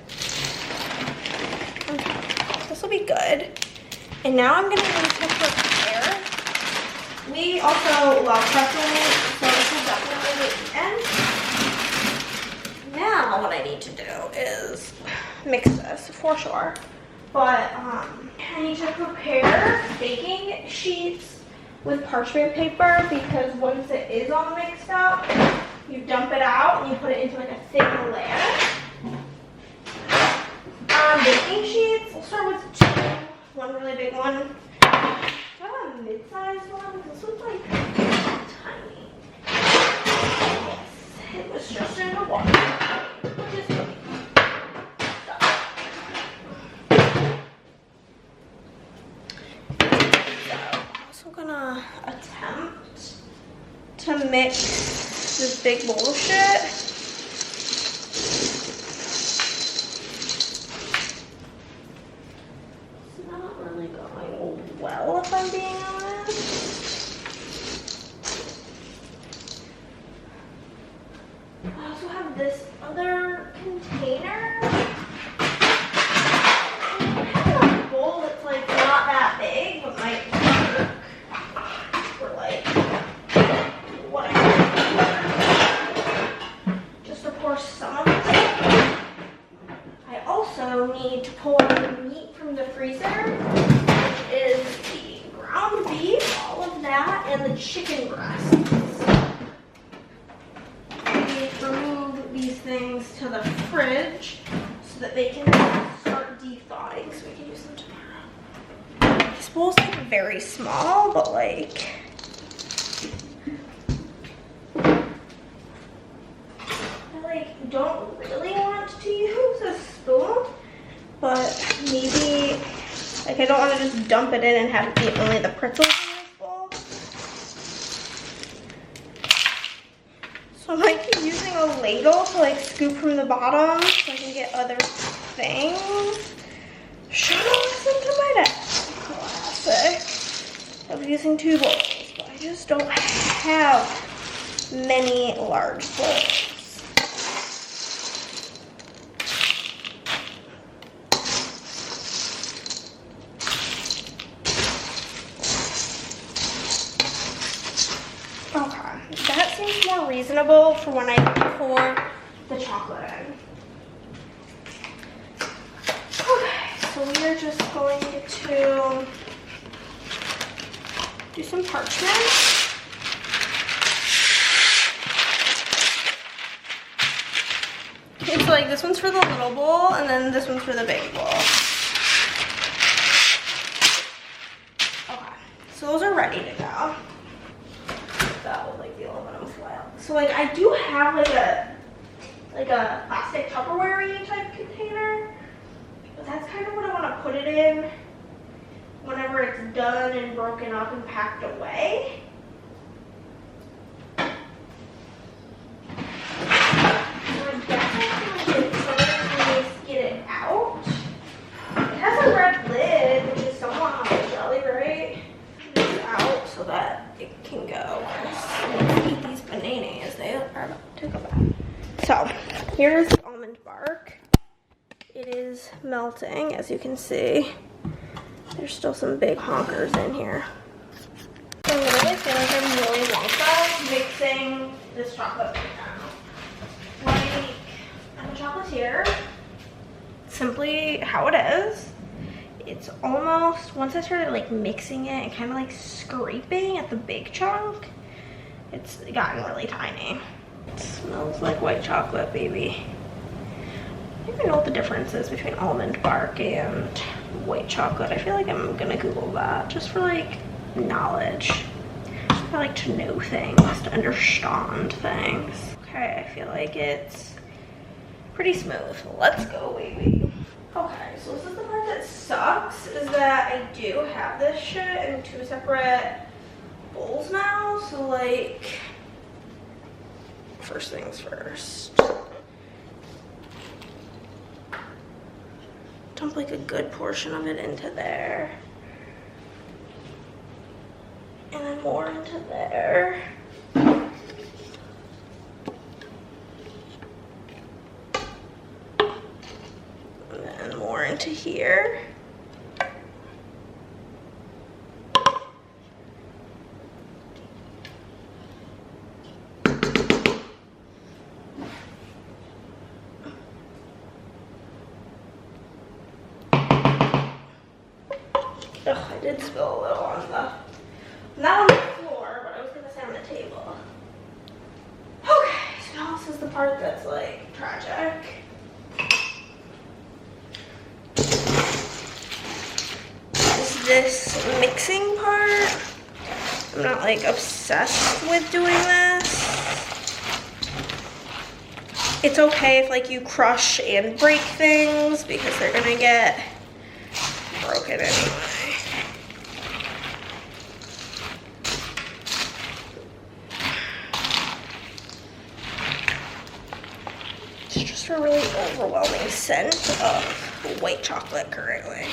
Okay, this will be good. And now I'm gonna use to prepare. We also love pretzel meat, so this will definitely be eaten. Now what I need to do is mix this for sure. But I need to prepare baking sheets with parchment paper because once it is all mixed up, you dump it out and you put it into like a thin layer. Baking sheets, we'll start with 2. One really big one. Do I have a mid-sized one? This one's like tiny. Yes, it was just in the water, which is good. I'm gonna attempt to mix this big bowl of shit. It's not really going well, if I'm being honest. I also have this other container. I have a bowl that's like not that big, but might work. For like whatever. Just to pour some of it. I also need freezer, which is the ground beef, all of that, and the chicken breasts. We remove these things to the fridge so that they can start de-thawing so we can use them tomorrow. This bowl's like very small, but like I don't really want to use a spoon, but maybe like I don't want to just dump it in and have it be only the pretzels in this bowl. So I'm like using a ladle to like scoop from the bottom so I can get other things. Should have listened to my dad. Classic of using 2 bowls, but I just don't have many large bowls. That seems more reasonable for when I pour the chocolate in. Okay, so we are just going to do some parchment. Okay, so like this one's for the little bowl and then this one's for the big bowl. Okay, so those are ready to go. That was like the aluminum foil. So like I do have like a plastic Tupperware type container, but that's kind of what I want to put it in whenever it's done and broken up and packed away. So I guess I can get somebody to get it out. It has a red lid, which is somewhat on the jelly, right? Get it out so that it can go. Eat these bananas, they are about to go bad. So here's the almond bark. It is melting, as you can see. There's still some big honkers in here. I literally feel like I'm Willy Wonka mixing this chocolate right now. Like, I'm a chocolatier. Simply how it is. It's almost, once I started like mixing it and kind of like scraping at the big chunk, it's gotten really tiny. It smells like white chocolate, baby. I don't even know what the difference is between almond bark and white chocolate. I feel like I'm gonna Google that just for like knowledge. I like to know things, to understand things. Okay, I feel like it's pretty smooth. Let's go, baby. Okay, so this is the part that sucks, is that I do have this shit in 2 separate bowls now. So like, first things first. Dump like a good portion of it into there. And then more into there. And then more into here. Ugh, I did spill a little on not on the floor, but I was gonna say on the table. Okay, so now this is the part that's like tragic. Is this mixing part? I'm not like obsessed with doing this. It's okay if like you crush and break things because they're gonna get broken anyway. It's just a really overwhelming scent of white chocolate currently.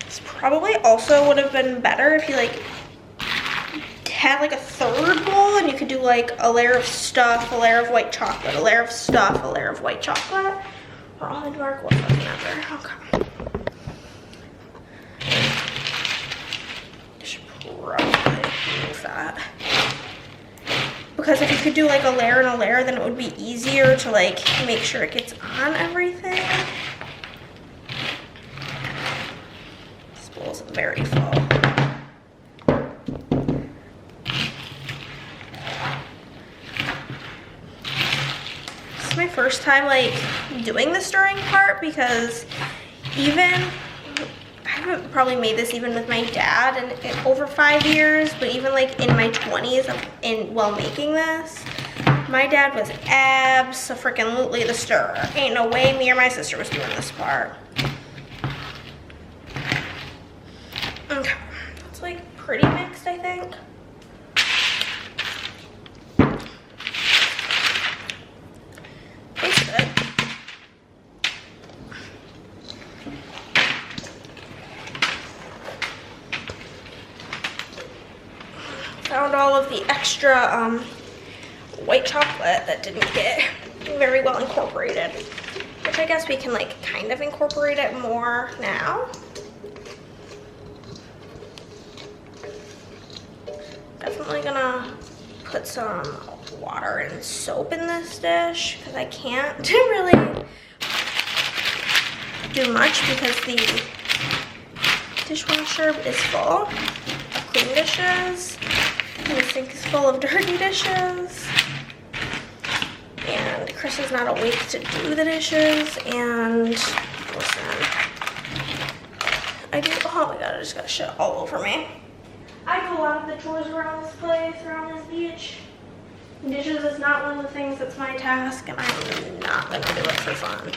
This probably also would have been better if you like had like a third bowl and you could do like a layer of stuff, a layer of white chocolate, a layer of stuff, a layer of white chocolate. Or almond bark, what doesn't matter. Okay. I should probably move that. because if you could do like a layer and a layer, then it would be easier to like make sure it gets on everything. This bowl is very full. This is my first time like doing the stirring part, because I haven't probably made this even with my dad in over 5 years, but even like in my 20s while making this, my dad was abso-freaking-lutely the stirrer. Ain't no way me or my sister was doing this part. Okay, it's like pretty mixed, I think. Tastes good. Found all of the extra white chocolate that didn't get very well incorporated, which I guess we can like kind of incorporate it more now. Definitely gonna put some water and soap in this dish because I can't really do much because the dishwasher is full of clean dishes. And the sink is full of dirty dishes. And Chris is not awake to do the dishes. And listen, oh my god, I just got shit all over me. I do a lot of the chores around this place, around this beach. Dishes is not one of the things that's my task, and I'm not gonna do it for fun.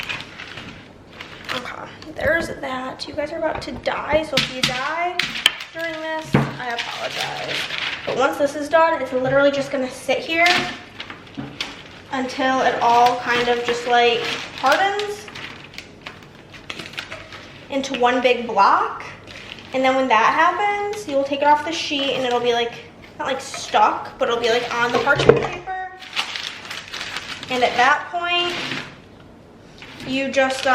Okay, there's that. You guys are about to die, so if you die during this, I apologize. But once this is done, it's literally just gonna sit here until it all kind of just like hardens into one big block. And then when that happens, you'll take it off the sheet and it'll be like, not like stuck, but it'll be like on the parchment paper. And at that point, you just,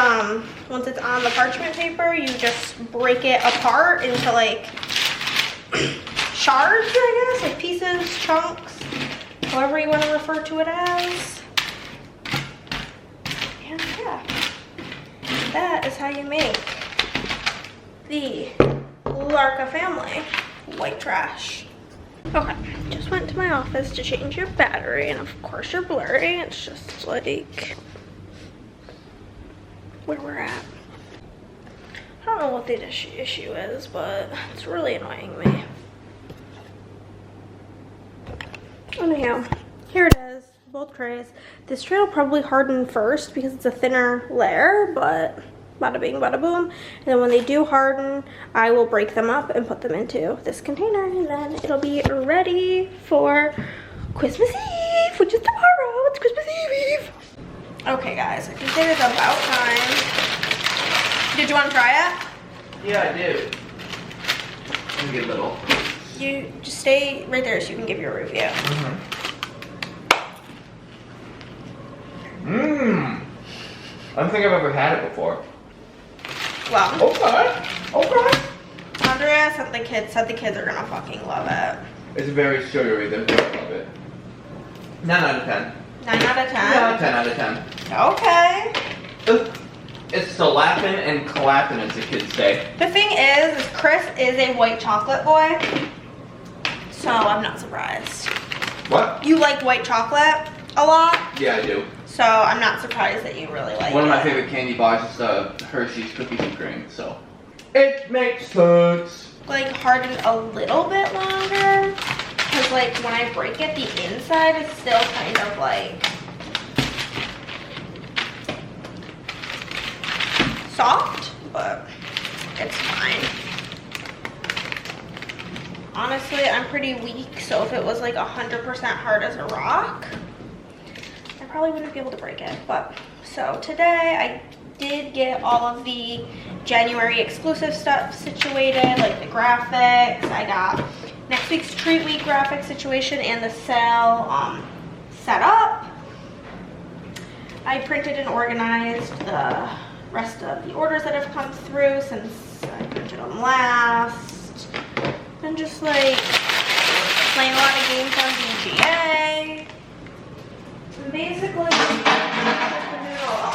once it's on the parchment paper, you just break it apart into like shards, I guess, like pieces, chunks, however you want to refer to it as. And yeah, that is how you make the Larka family white trash. Okay, just went to my office to change your battery, and of course you're blurry. It's just like where we're at. I don't know what the issue is, but it's really annoying me. Anyhow, here it is, both trays. This tray will probably harden first because it's a thinner layer, but bada bing, bada boom. And then when they do harden, I will break them up and put them into this container, and then it'll be ready for Christmas Eve, which is tomorrow. It's Christmas Eve. Okay, guys, I think it is about time. Did you want to try it? Yeah, I do. Let me get a little. You just stay right there so you can give your review. Mmm. I don't think I've ever had it before. Well, Okay. Andrea said the kids are gonna fucking love it. It's very sugary. They're gonna love it. 9 out of 10. 9 out of 10? Yeah, 10 out of 10. Okay. It's slapping and clapping, as the kids say. The thing is Chris is a white chocolate boy, so I'm not surprised. What? You like white chocolate a lot, Yeah, I do. so I'm not surprised that you really like it. One of my favorite candy bars is Hershey's Cookies and Cream, so it makes sense. Like harden a little bit longer, because like when I break it, the inside is still kind of like soft, but it's fine. Honestly, I'm pretty weak, so if it was like 100% hard as a rock, I probably wouldn't be able to break it. But so today I did get all of the January exclusive stuff situated, like the graphics. I got next week's treat week graphic situation and the sale set up. I printed and organized the rest of the orders that have come through since I printed them last. And just like playing a lot of games on BGA. Basically,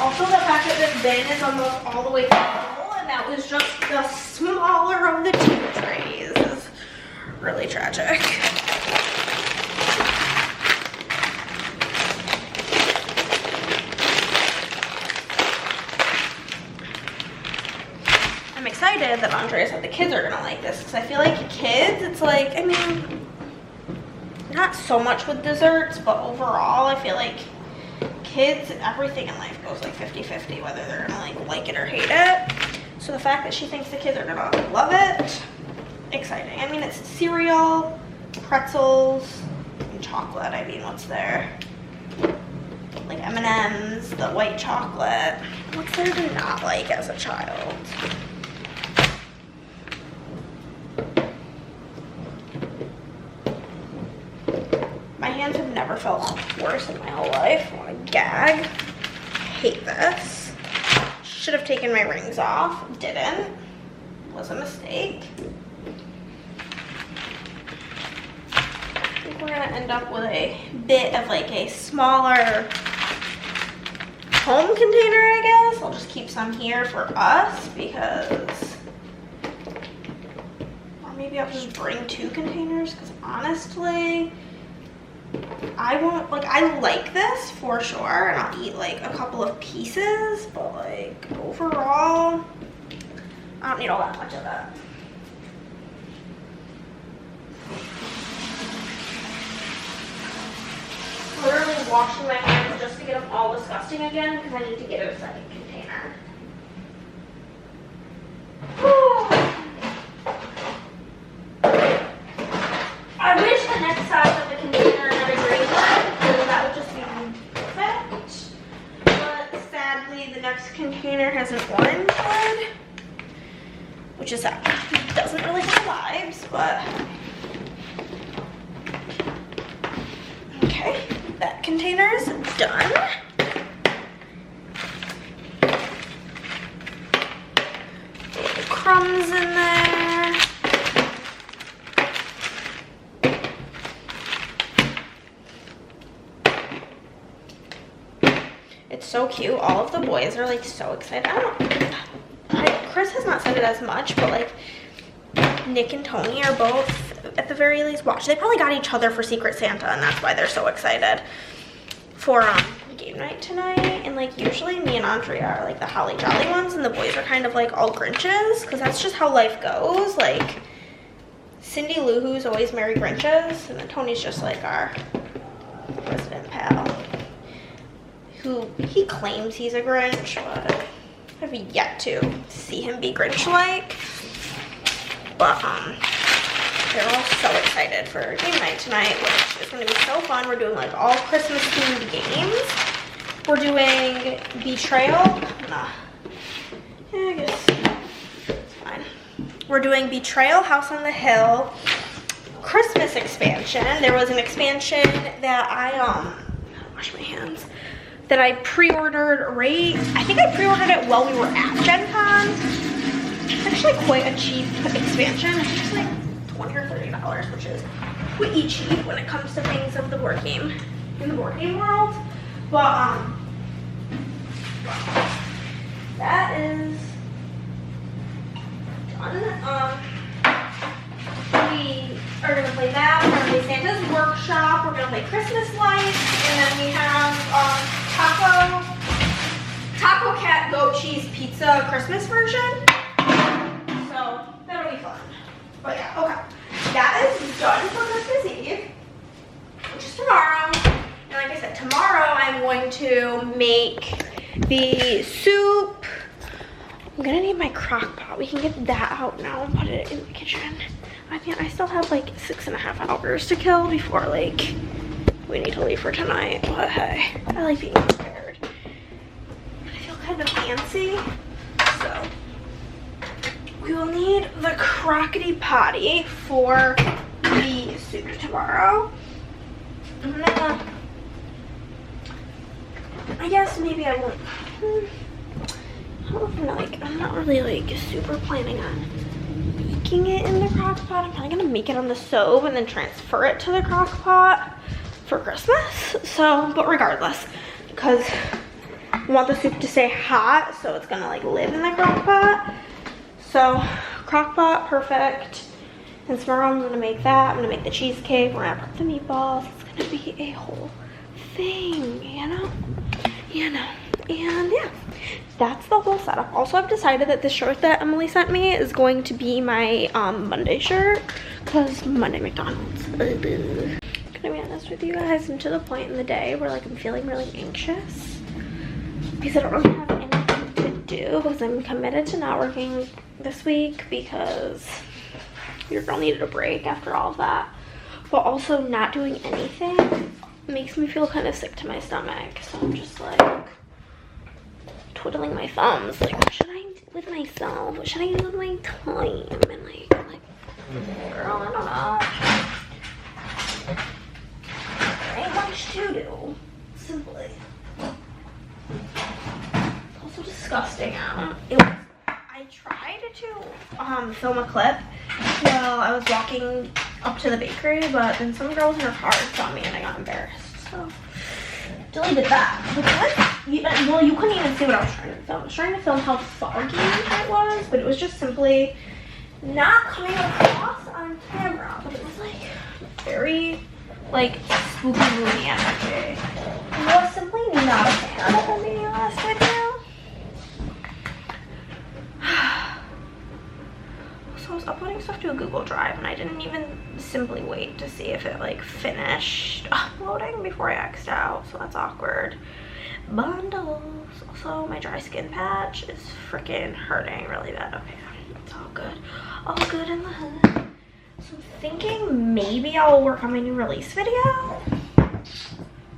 also the fact that this bin is almost all the way full, and that was just the smaller of the two trays is really tragic. I'm excited that Andrea said the kids are gonna like this, because I feel like kids, it's like, I mean, not so much with desserts, but overall I feel like kids, everything in life goes like 50-50, whether they're gonna like it or hate it. So the fact that she thinks the kids are gonna love it, exciting. I mean, it's cereal, pretzels, and chocolate. I mean, what's there? Like M&Ms, the white chocolate. What's there to not like as a child? My hands have never felt worse in my whole life. I want to gag. Hate this. Should have taken my rings off. Didn't. Was a mistake. I think we're gonna end up with a bit of like a smaller home container, I guess. I'll just keep some here for us because, or maybe I'll just bring 2 containers because honestly, I won't, like, I like this for sure, and I'll eat like a couple of pieces, but like overall, I don't need all that much of that. Literally washing my hands just to get them all disgusting again because I need to get a second container. I wish the next size of the container had a green one because that would just be perfect. But sadly, the next container has an orange one, which is sad. It doesn't really have vibes, but okay. That container is done. Little crumbs in there. It's so cute. All of the boys are like so excited. Chris has not said it as much, but like Nick and Tony are both at the very least watch. They probably got each other for Secret Santa, and that's why they're so excited for game night tonight. And like usually me and Andrea are like the holly jolly ones, and the boys are kind of like all Grinches because that's just how life goes. Like Cindy Lou Who's always Merry Grinches, and then Tony's just like our resident pal who he claims he's a Grinch, but I've yet to see him be Grinch-like. But they're all so excited for game night tonight, which is going to be so fun. We're doing like all Christmas themed games. We're doing Betrayal. Nah. Yeah, I guess it's fine. We're doing Betrayal, House on the Hill, Christmas expansion. There was an expansion that I wash my hands. That I pre-ordered I think I pre-ordered it while we were at Gen Con. It's actually quite a cheap expansion. I think it's like $20 or $30, which is pretty cheap when it comes to things of the board game, in the board game world. But, that is done. We are gonna play that. We're gonna play Santa's Workshop. We're gonna play Christmas Lights, and then we have Taco Cat Goat Cheese Pizza Christmas version. So that'll be fun. But yeah, okay. That is done for Christmas Eve, which is tomorrow. And like I said, tomorrow I'm going to make the soup. I'm gonna need my crock pot. We can get that out now and put it in the kitchen. I mean, I still have like 6.5 hours to kill before like we need to leave for tonight. But hey, I like being prepared. I feel kind of fancy, so we will need the crockety potty for the soup tomorrow. I guess maybe I won't. I don't know if I'm not really like super planning on making it in the crock pot. I'm probably gonna make it on the stove and then transfer it to the crock pot for Christmas. So, but regardless, because I want the soup to stay hot, so it's gonna like live in the crock pot. So, crock pot, perfect. And tomorrow I'm gonna make that. I'm gonna make the cheesecake. We're gonna prep the meatballs. It's gonna be a whole thing, you know? And yeah, that's the whole setup. Also, I've decided that the shirt that Emily sent me is going to be my Monday shirt, because Monday McDonald's. Gonna be honest with you guys, and to the point in the day where like I'm feeling really anxious because I don't really have anything to do, because I'm committed to not working this week because your girl needed a break after all of that. But also not doing anything makes me feel kind of sick to my stomach. So I'm just like twiddling my thumbs. Like, what should I do with myself? What should I do with my time? And like girl, I don't know. There ain't much to do. Simply. It's also disgusting out. I tried to film a clip while I was walking up to the bakery, but then some girls in her car saw me and I got embarrassed, so deleted that. Well, you couldn't even see what I was trying to film. I was trying to film how foggy it was, but it was just simply not coming across on camera. But it was like very like spooky movie energy. I was simply not a fan of it, being honest with you. So I was uploading stuff to a Google Drive and I didn't even simply wait to see if it like finished uploading before I X'd out, so that's awkward. Bundles. Also, my dry skin patch is freaking hurting really bad. Okay, it's all good. All good in the hood. So I'm thinking maybe I'll work on my new release video.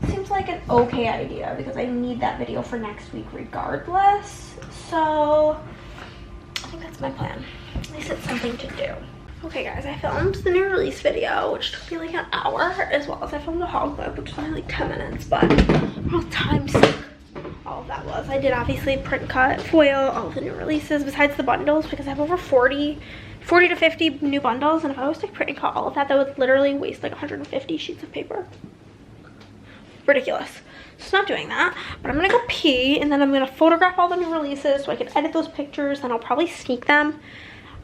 Seems like an okay idea because I need that video for next week regardless. So I think that's my plan. At least it's something to do. Okay guys, I filmed the new release video, which took me like an hour, as well as I filmed a haul clip, which was only like 10 minutes, but how time sick all of that was. I did obviously print cut, foil, all of the new releases, besides the bundles, because I have over 40 to 50 new bundles, and if I was to print and cut all of that, that would literally waste like 150 sheets of paper. Ridiculous. So not doing that, but I'm gonna go pee, and then I'm gonna photograph all the new releases so I can edit those pictures, and I'll probably sneak them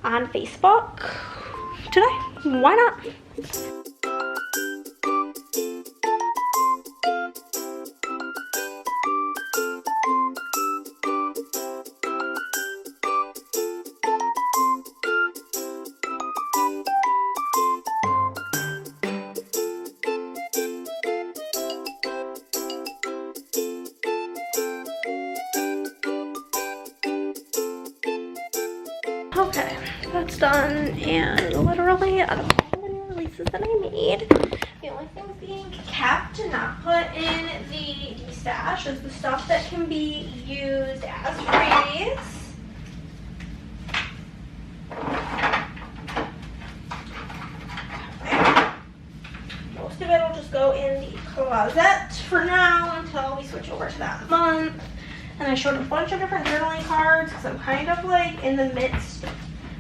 on Facebook today. Why not? Okay, that's done, and literally out of all the new releases that I made, the only thing being kept to not put in the stash is the stuff that can be used as freebies. Most of it will just go in the closet for now until we switch over to that month. And I showed a bunch of different journaling cards because I'm kind of like in the midst,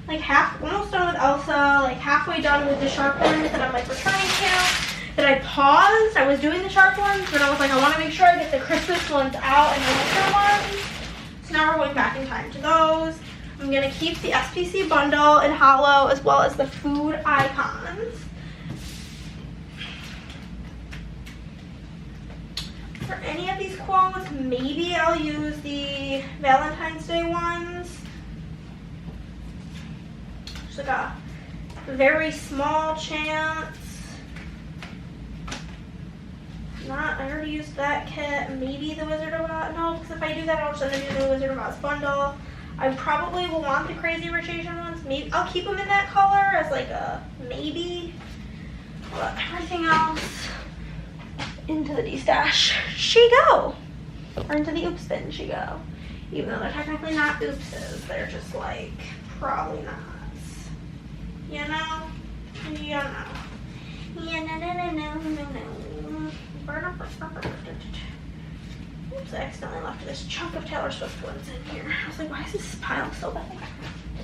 like almost done with Elsa, like halfway done with the shark ones that I'm like returning to. That I paused. I was doing the shark ones, but I was like, I want to make sure I get the Christmas ones out and the winter ones. So now we're going back in time to those. I'm going to keep the SPC bundle in hollow as well as the food icons. For any of these quotes, maybe I'll use the Valentine's Day ones. Just like a very small chance. I already used that kit. Maybe the Wizard of Oz. No, because if I do that, I'll just end up using the Wizard of Oz bundle. I probably will want the Crazy Rich Asian ones. Maybe I'll keep them in that color as like a maybe. But everything else into the D-stash she go. Or into the oops bin she go. Even though they're technically not oopses. They're just like probably not. You know? You know. Yeah, no. Oops, I accidentally left this chunk of Taylor Swift ones in here. I was like, why is this pile so big?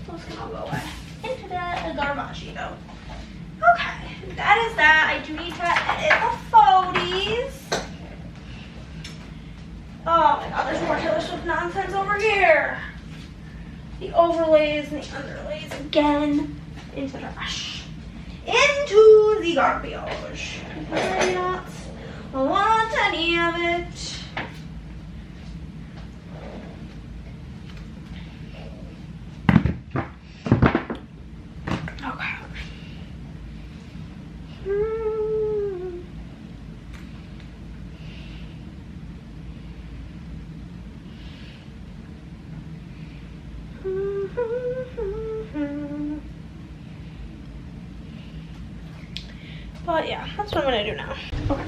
Those can all go away. into the garbage though. Okay, that is that. I do need to edit the photos. Oh my god, there's more Taylor Swift nonsense over here. The overlays and the underlays again into the trash. Into the garbage. I don't want any of it. Okay. But yeah, that's what I'm gonna do now. Okay.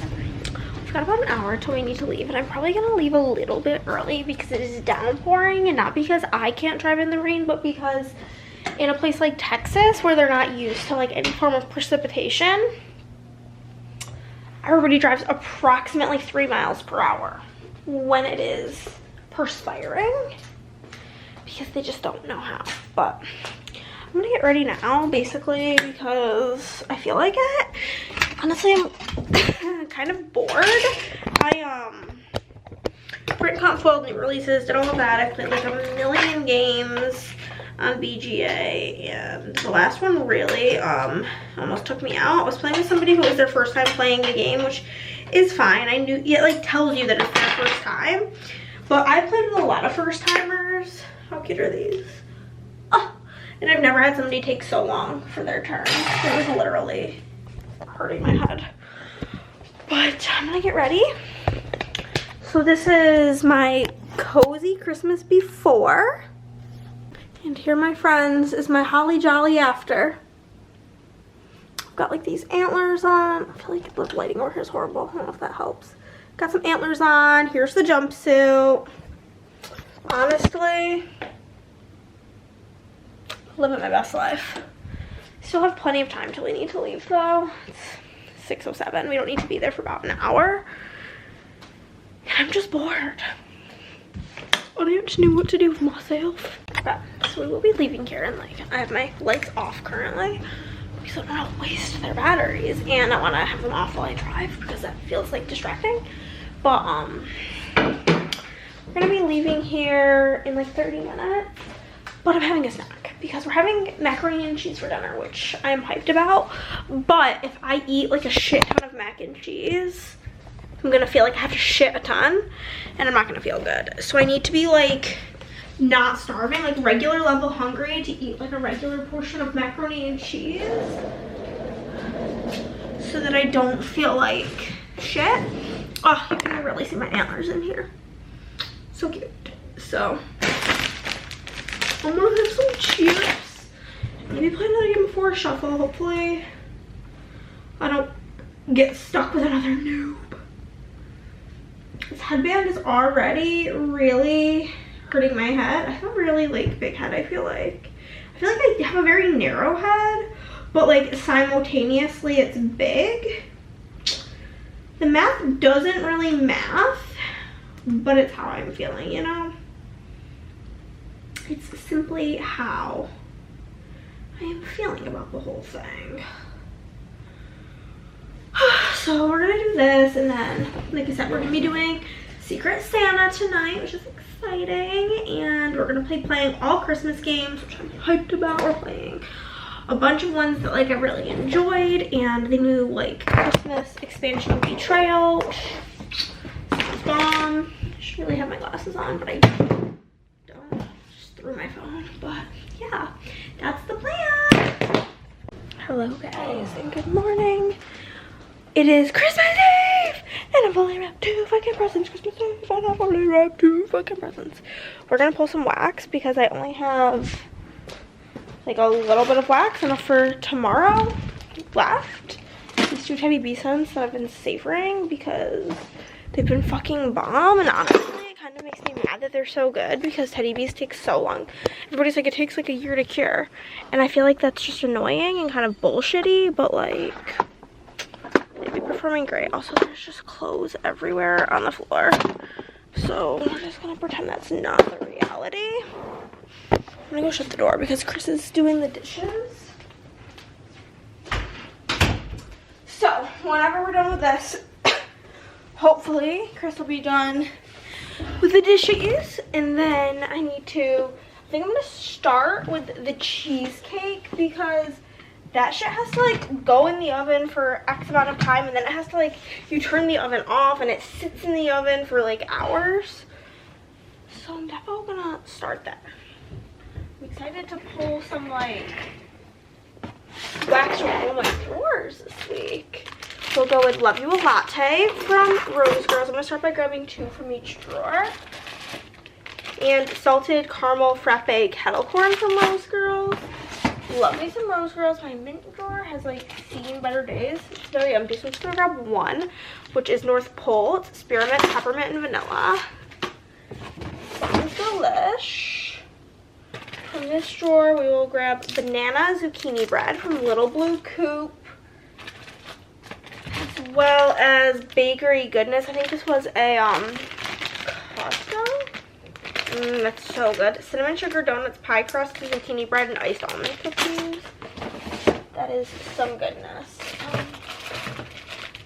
We've got about an hour until we need to leave, and I'm probably gonna leave a little bit early because it is downpouring, and not because I can't drive in the rain, but because in a place like Texas where they're not used to like any form of precipitation, everybody drives approximately 3 miles per hour when it is perspiring because they just don't know how. But I'm gonna get ready now, basically, because I feel like it. Honestly, I'm kind of bored. Print 12 new releases, did all of that. I played like a million games on BGA, and the last one really almost took me out. I was playing with somebody who was their first time playing the game, which is fine. I knew it like tells you that it's their first time, but I played with a lot of first timers. How cute are these? Oh, and I've never had somebody take so long for their turn. It was literally hurting my head. But I'm gonna get ready. So this is my cozy Christmas before, and here, my friends, is my holly jolly after. I've got like these antlers on. I feel like the lighting over here is horrible. I don't know if that helps. Got some antlers on. Here's the jumpsuit. Honestly, living my best life. Still have plenty of time till we need to leave though. It's 6:07. We don't need to be there for about an hour. And I'm just bored. I don't know what to do with myself. Okay, so we will be leaving Karen. Like, I have my lights off currently because I don't want to waste their batteries, and I want to have them off while I drive because that feels like distracting. But we're gonna be leaving here in like 30 minutes. But I'm having a snack because we're having macaroni and cheese for dinner, which I'm hyped about. But if I eat like a shit ton of mac and cheese, I'm gonna feel like I have to shit a ton, and I'm not gonna feel good. So I need to be like not starving, like regular level hungry, to eat like a regular portion of macaroni and cheese so that I don't feel like shit. Oh, you can really see my antlers in here. So cute. So I'm gonna have some chips. Maybe play another game before shuffle. Hopefully I don't get stuck with another noob. This headband is already really hurting my head. I have a really like big head, I feel like. I have a very narrow head, but like simultaneously it's big. The math doesn't really math, but it's how I'm feeling, you know? It's simply how I am feeling about the whole thing. So we're gonna do this, and then, like I said, we're gonna be doing Secret Santa tonight, which is exciting, and we're gonna be playing all Christmas games, which I'm hyped about. We're playing a bunch of ones that like I really enjoyed, and the new like Christmas expansion of Betrayal, which sounds bomb. I should really have my glasses on, but I don't. Just threw my phone. But yeah, that's the plan. Hello guys, and good morning. It is Christmas Eve, and I've only wrapped 2 fucking presents. Christmas Eve, and I've only wrapped 2 fucking presents. We're gonna pull some wax because I only have like a little bit of wax enough for tomorrow left. These 2 Teddy B scents that I've been savoring because they've been fucking bomb, and honestly it kind of makes me mad that they're so good because Teddy B's take so long. Everybody's like, it takes like a year to cure, and I feel like that's just annoying and kind of bullshitty, but like they'd be performing great. Also, there's just clothes everywhere on the floor, so we're just gonna pretend that's not the reality. reality. I'm gonna go shut the door because Chris is doing the dishes. So, whenever we're done with this, hopefully Chris will be done with the dishes, and then I think I'm gonna start with the cheesecake because that shit has to like go in the oven for X amount of time, and then it has to like, you turn the oven off and it sits in the oven for like hours. So I'm definitely gonna start that. I'm excited to pull some like wax from all my drawers this week. We'll go with Love You a Latte from Rose Girls. I'm gonna start by grabbing 2 from each drawer. And Salted Caramel Frappe Kettle Corn from Rose Girls. Love me some Rose Girls. My mint drawer has like seen better days. It's very empty, so I'm just gonna grab 1, which is North Pole. It's spearmint, peppermint, and vanilla. Sounds delish. From this drawer, we will grab banana zucchini bread from Little Blue Coop, as well as bakery goodness. I think this was a Costco. That's so good. Cinnamon sugar donuts, pie crust, zucchini bread, and iced almond cookies. That is some goodness.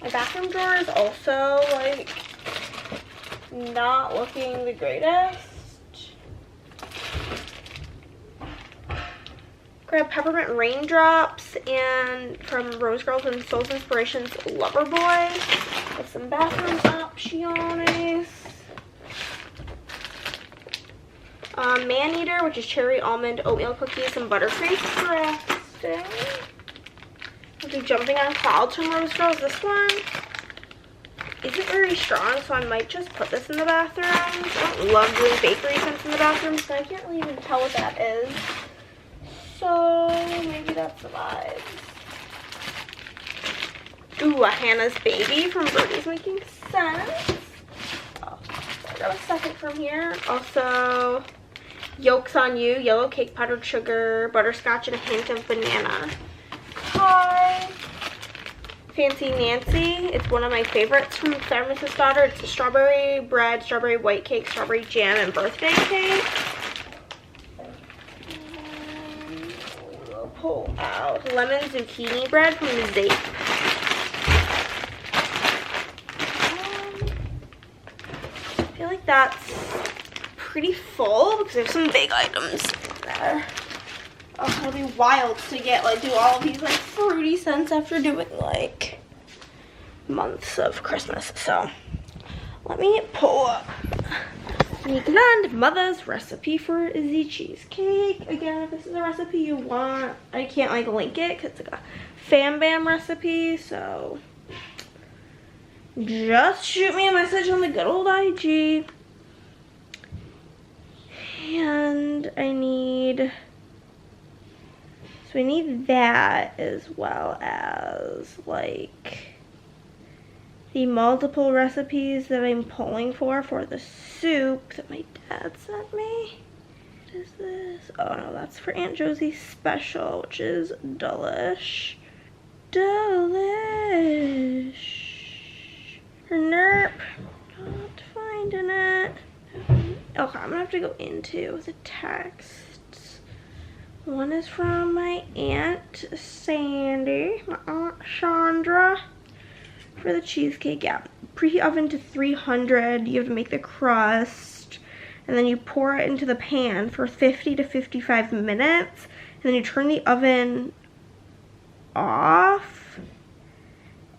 My bathroom drawer is also like not looking the greatest. Grab peppermint raindrops and from Rose Girls and Soul's Inspirations Lover Boy with some bathroom options. Man Eater, which is cherry almond oatmeal cookies, some buttercream frosting. I'll be jumping on clouds from Rose Girls. This one isn't very strong, so I might just put this in the bathroom. I don't love doing bakery scents in the bathroom, so I can't really even tell what that is. So maybe that's the vibes. Ooh, a Hannah's Baby from Birdie's Making Sense. Oh, I got a second from here. Also, Yolks on You, yellow cake, powdered sugar, butterscotch, and a hint of banana pie. Fancy Nancy, it's one of my favorites from Claire Mrs. Daughter. It's a strawberry bread, strawberry white cake, strawberry jam, and birthday cake. We'll pull out lemon zucchini bread from BIZ. I feel like that's pretty full because there's some big items there. Oh, it'll be wild to do all of these like fruity scents after doing like months of Christmas. So let me pull up the grandmother's recipe for the cheesecake. Again, if this is a recipe you want, I can't like link it because it's like a Fam Bam recipe. So just shoot me a message on the good old IG. And we need that, as well as like the multiple recipes that I'm pulling for the soup that my dad sent me. What is this? Oh no, that's for Aunt Josie's special, which is delish. Delish. Nerp. Not finding it. Okay, I'm gonna have to go into the texts. One is from my Aunt Sandy, my Aunt Chandra, for the cheesecake. Yeah, preheat oven to 300. You have to make the crust, and then you pour it into the pan for 50 to 55 minutes, and then you turn the oven off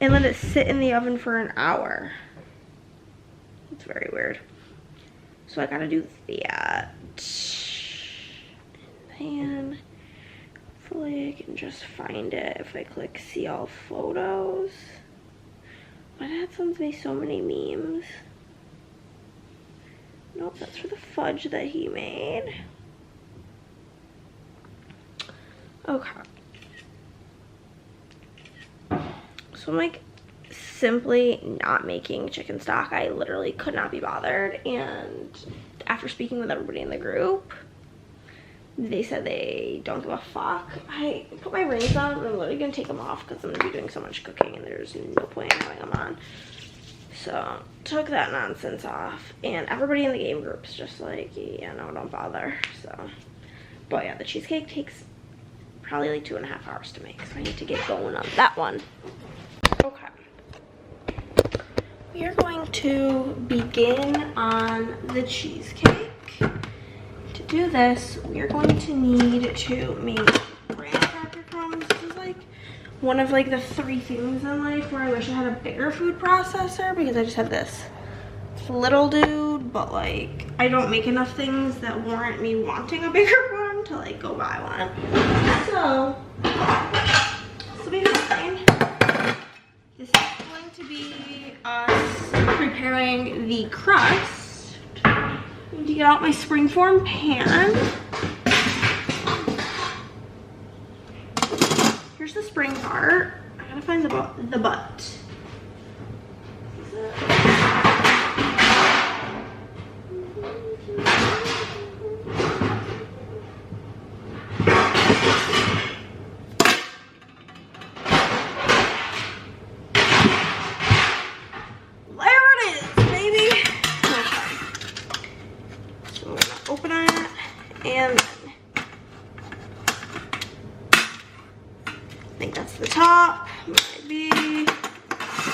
and let it sit in the oven for an hour. It's very weird. So I gotta do that. And hopefully I can just find it if I click see all photos. My dad sends me so many memes. Nope, that's for the fudge that he made. Okay. So I'm like simply not making chicken stock. I literally could not be bothered, and after speaking with everybody in the group, they said they don't give a fuck. I put my rings on, and I'm literally gonna take them off because I'm gonna be doing so much cooking and there's no point in having them on. So took that nonsense off, and everybody in the game group's just like, yeah, no, don't bother. So, but yeah, the cheesecake takes probably like 2.5 hours to make, so I need to get going on that one. Okay. We are going to begin on the cheesecake. To do this, we are going to need to make graham cracker crumbs. This is like one of like the 3 things in life where I wish I had a bigger food processor, because I just have this little dude, but like I don't make enough things that warrant me wanting a bigger one to like go buy one. So this will be fine. This is going to be us preparing the crust. I need to get out my springform pan. Here's the spring part. I gotta find the butt. And I think that's the top. Might be.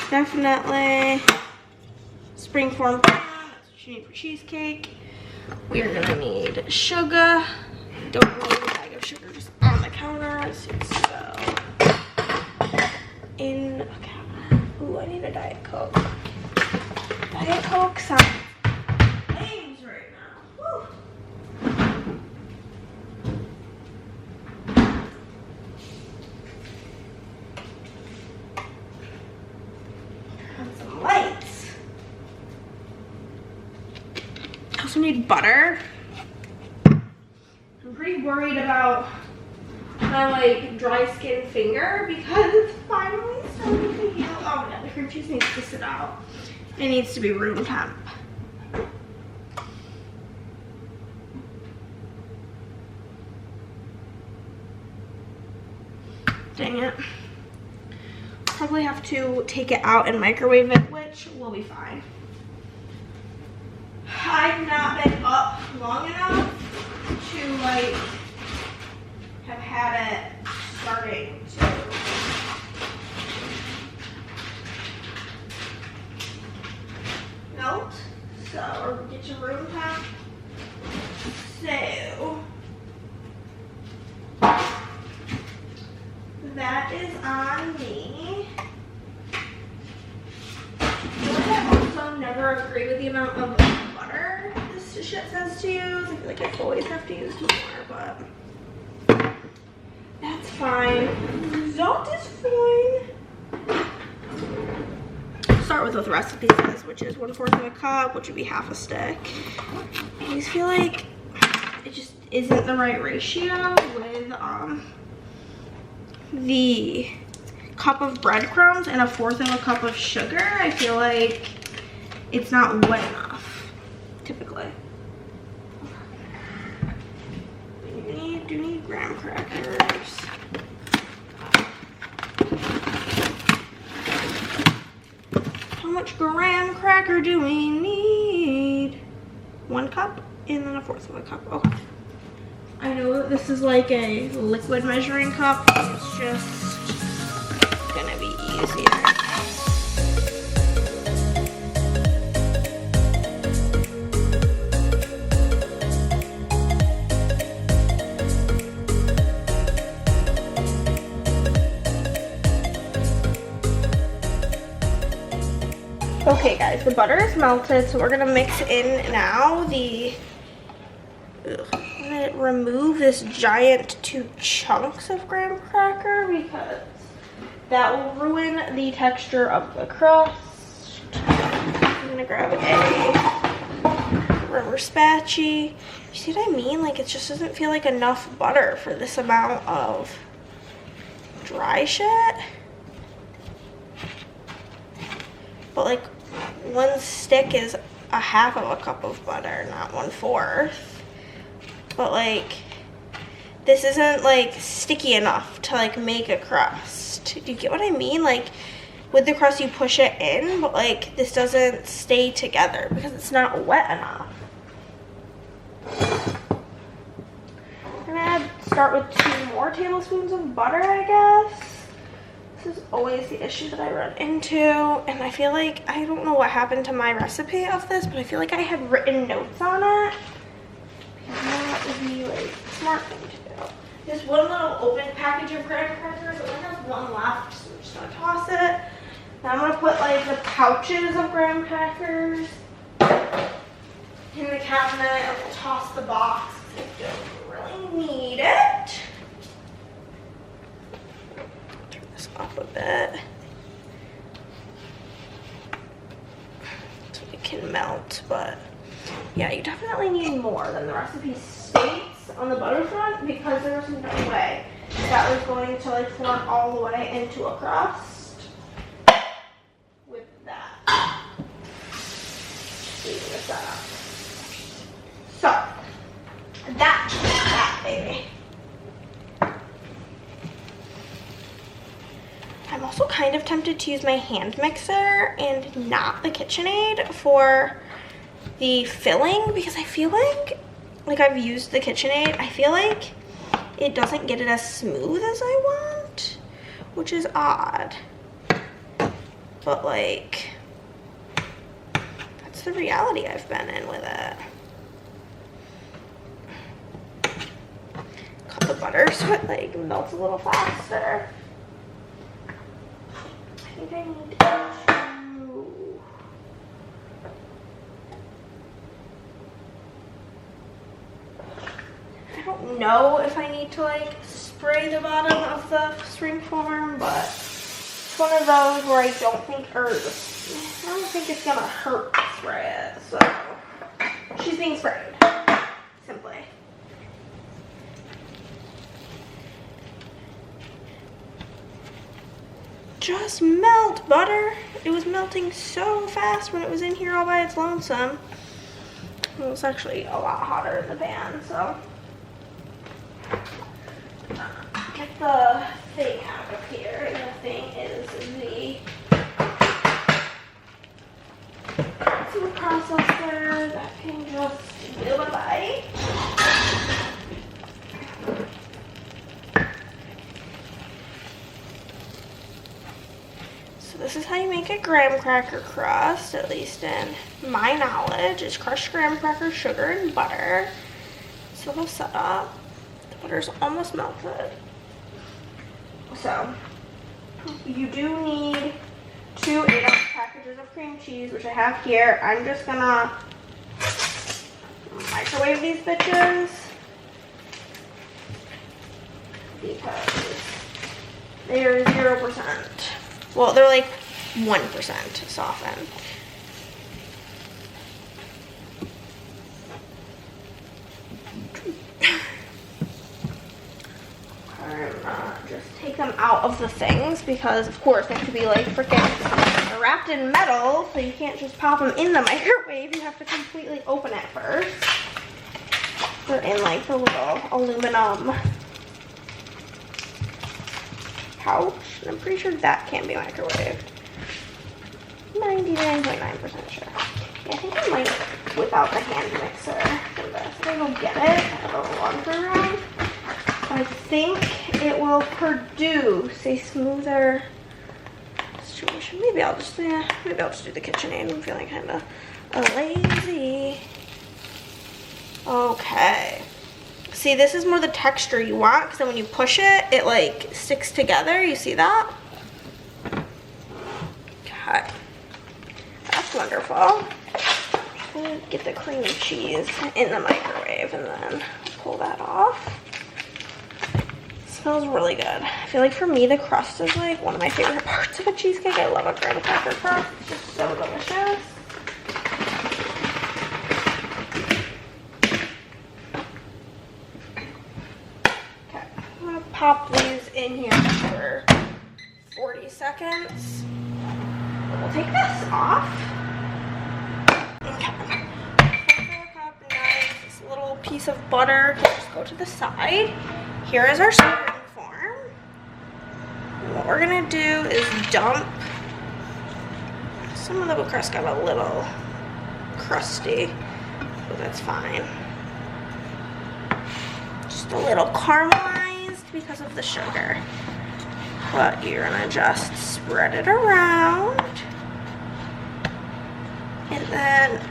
Definitely. Springform pan. That's what you need for cheesecake. We are gonna need sugar. Don't need a bag of sugar just on the counter. As you so. In a counter. Ooh, I need a Diet Coke. Diet Coke sounds flames right now. Woo. Lights. I also need butter. I'm pretty worried about my like dry skin finger because it's finally starting to heal. Oh yeah, the cream cheese needs to sit out. It needs to be room temp. Dang it. Probably have to take it out and microwave it, which will be fine. I've not been up long enough to like have had it starting to melt. So, or get your room temp. So that is on me. I also never agree with the amount of butter this shit says to use. I feel like I always have to use more, but that's fine. That is fine. Start with what the recipe says, which is 1/4 of a cup, which would be half a stick. I just feel like it just isn't the right ratio with the cup of breadcrumbs and 1/4 of a cup of sugar. I feel like it's not wet enough, typically. Do need graham crackers. How much graham cracker do we need? 1 cup and then 1/4 of a cup. Okay. I know that this is like a liquid measuring cup. It's just gonna be easier. Okay guys, the butter is melted, so we're gonna mix in now the, I'm gonna remove this giant 2 chunks of graham cracker because that will ruin the texture of the crust. I'm gonna grab a rubber spatula. You see what I mean? Like it just doesn't feel like enough butter for this amount of dry shit. But like 1 stick is 1/2 of a cup of butter, not 1/4. But like this isn't like sticky enough to like make a crust. Do you get what I mean? Like with the crust you push it in, but like this doesn't stay together because it's not wet enough. I'm gonna start with 2 more tablespoons of butter, I guess. This is always the issue that I run into, and I feel like, I don't know what happened to my recipe of this, but I feel like I had written notes on it. Because that would be like smart thing to do. There's one little open package of graham crackers, it only has 1 left, so I'm just gonna toss it. Now I'm gonna put like the pouches of graham crackers in the cabinet, and we'll toss the box because I don't really need it. Turn this off a bit so it can melt, but yeah, you definitely need more than the recipe states on the butter front because there was no way that was going to like form all the way into a crust with that. Leave this up. So that's that, baby. I'm also kind of tempted to use my hand mixer and not the KitchenAid for the filling because I feel like I've used the KitchenAid, I feel like it doesn't get it as smooth as I want, which is odd. But like, that's the reality I've been in with it. Cut the butter so it like melts a little faster. I think I need to, I don't know if I need to like spray the bottom of the spring form, but it's one of those where I don't think, I don't think it's gonna hurt to spray it, so she's being sprayed, simply. Just melt butter. It was melting so fast when it was in here all by its lonesome. It was actually a lot hotter in the pan, so. Get the thing out of here. And the thing is the food processor that can just do a bite. So this is how you make a graham cracker crust, at least in my knowledge, is crushed graham cracker, sugar, and butter. So we'll set up. The butter's almost melted. So you do need 2 8-ounce packages of cream cheese, which I have here. I'm just gonna microwave these bitches because they're 0%. Well, they're like 1% softened. Just take them out of the things because, of course, they have to be like freaking wrapped in metal, so you can't just pop them in the microwave. You have to completely open it first. They're in like the little aluminum pouch, and I'm pretty sure that can be microwaved. 99.9% sure. Yeah, I think I might whip out the hand mixer for this. I'm gonna go get it out of the laundry room. I think it will produce a smoother situation. Maybe I'll just do the KitchenAid. I'm feeling kind of lazy. Okay. See, this is more the texture you want because then when you push it, it like sticks together. You see that? Okay. That's wonderful. Get the cream cheese in the microwave and then pull that off. Smells really good. I feel like for me the crust is like one of my favorite parts of a cheesecake. I love a graham cracker crust. It's just so delicious. Okay, I'm gonna pop these in here for 40 seconds. We'll take this off. Okay. This little piece of butter can just go to the side. Here is our spring form. What we're gonna do is dump Some of the crust got a little crusty, but that's fine. Just a little caramelized because of the sugar. But you're gonna just spread it around. And then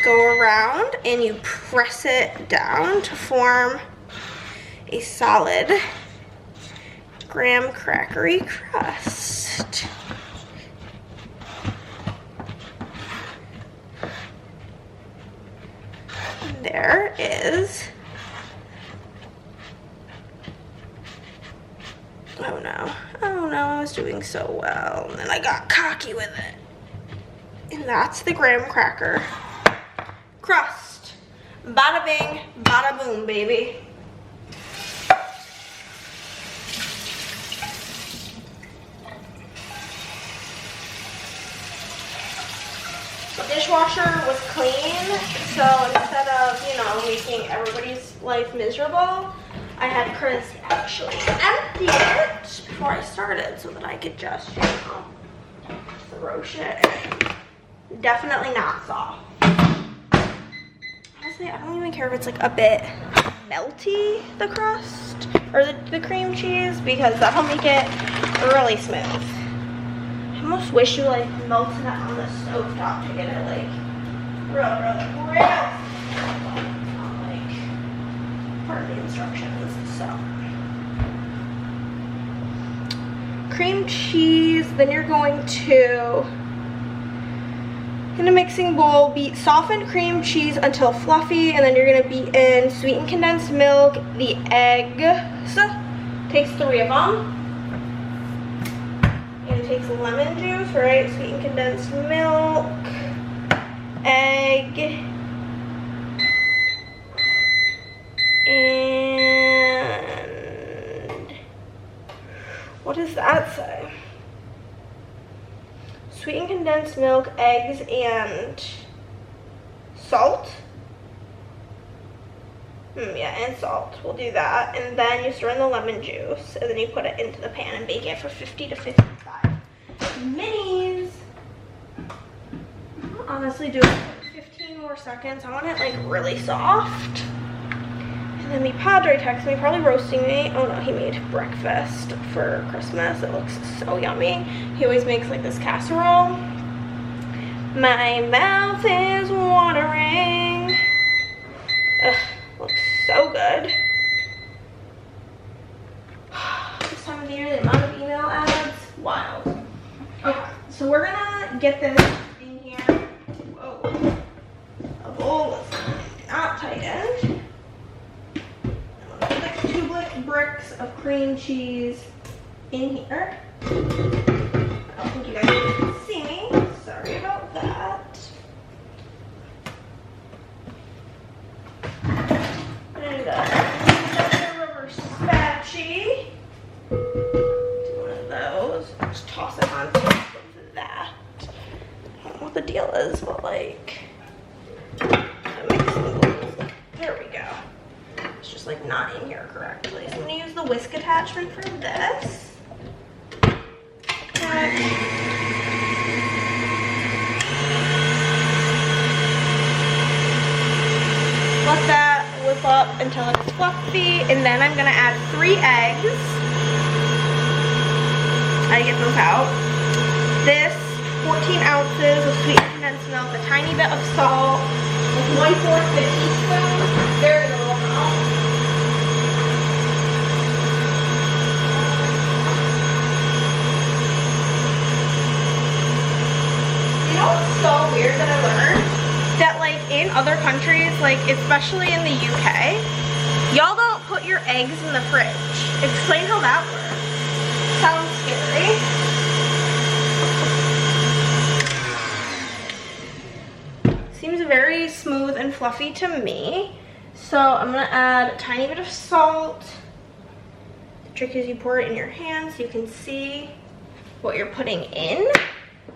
go around and you press it down to form a solid graham crackery crust. And there is, oh no, I was doing so well and then I got cocky with it. And that's the graham cracker crust. Bada bing, bada boom, baby. The dishwasher was clean, so instead of, you know, making everybody's life miserable, I had Chris actually empty it before I started so that I could just, you know, throw shit in. Definitely not soft. Honestly, I don't even care if it's like a bit melty, the crust, or the cream cheese, because that'll make it really smooth. I almost wish you like melted it on the stove top to get it like real smooth. It's not like part of the instructions, so. Cream cheese, then you're going to, in a mixing bowl, beat softened cream cheese until fluffy, and then you're gonna beat in sweetened condensed milk, the eggs, takes 3 of them, and it takes lemon juice, right, sweetened condensed milk, egg, and what does that say? Sweetened condensed milk, eggs, and salt. Yeah, and salt. We'll do that. And then you stir in the lemon juice, and then you put it into the pan and bake it for 50 to 55 minutes. I'll honestly do it for 15 more seconds. I want it like really soft. And then my padre texted me, probably roasting me. Oh no, he made breakfast for Christmas. It looks so yummy. He always makes like this casserole. My mouth is watering. Ugh, looks so good. This time of the year, the amount of email ads, wild. Okay, so we're gonna get this in here. Whoa. A bowl is not tightened. Bricks of cream cheese in here. I don't think you guys can see me. Sorry about that. And a rubber spatchy. One of those. Just toss it on top of that. I don't know what the deal is, but like, there we go. It's just like not in here correctly. So I'm gonna use the whisk attachment for this. Okay. Let that whip up until it's fluffy, and then I'm gonna add 3 eggs. I get those out. This 14 ounces of sweet condensed milk, a tiny bit of salt, like 1/4 teaspoon, very little amount. You know what's so weird that I learned? That like in other countries, like especially in the UK, y'all don't put your eggs in the fridge. Explain how that works. Sounds scary. Seems very smooth and fluffy to me. So I'm gonna add a tiny bit of salt. The trick is you pour it in your hand so you can see what you're putting in,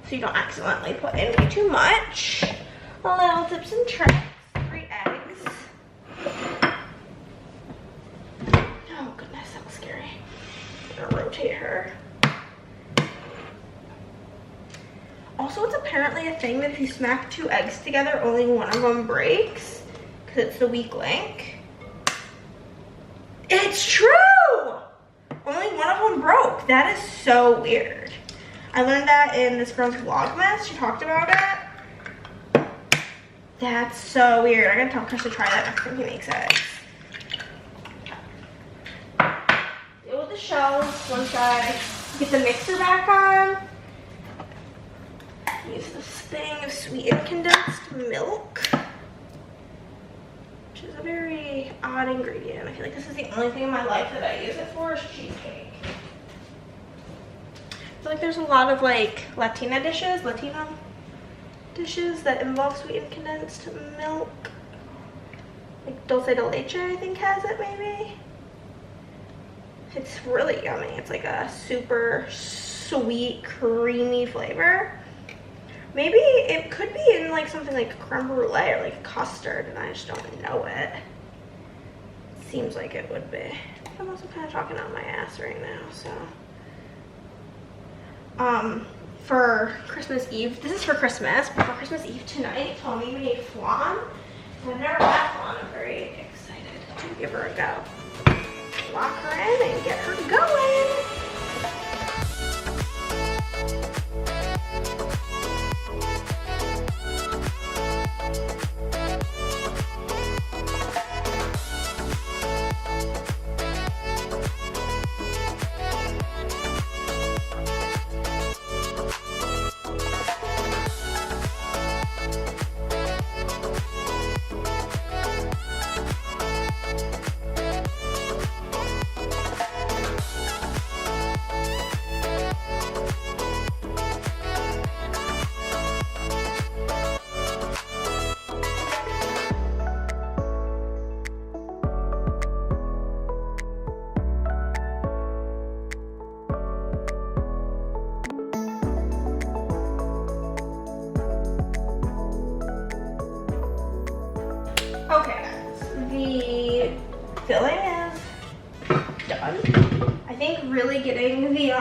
so you don't accidentally put in way too much. A little tips and tricks. 3 eggs. Oh goodness, that was scary. I'm gonna rotate her. thing that if you smack 2 eggs together, only one of them breaks because it's the weak link. It's true! Only one of them broke. That is so weird. I learned that in this girl's Vlogmas. She talked about it. That's so weird. I gotta tell Chris to try that next time he makes eggs. Deal with the shells once I get the mixer back on. Use this thing of sweetened condensed milk, which is a very odd ingredient. I feel like this is the only thing in my life that I use it for is cheesecake. I feel like there's a lot of like Latino dishes that involve sweetened condensed milk. Like dulce de leche, I think has it maybe. It's really yummy. It's like a super sweet, creamy flavor. Maybe it could be in like something like creme brulee or like custard and I just don't know it. Seems like it would be. I'm also kind of talking out my ass right now, so. For Christmas Eve, this is for Christmas, but for Christmas Eve tonight, Tony made flan. I've never had flan. I'm very excited to give her a go. Lock her in and get her going. Okay guys, the filling is done. I think really getting the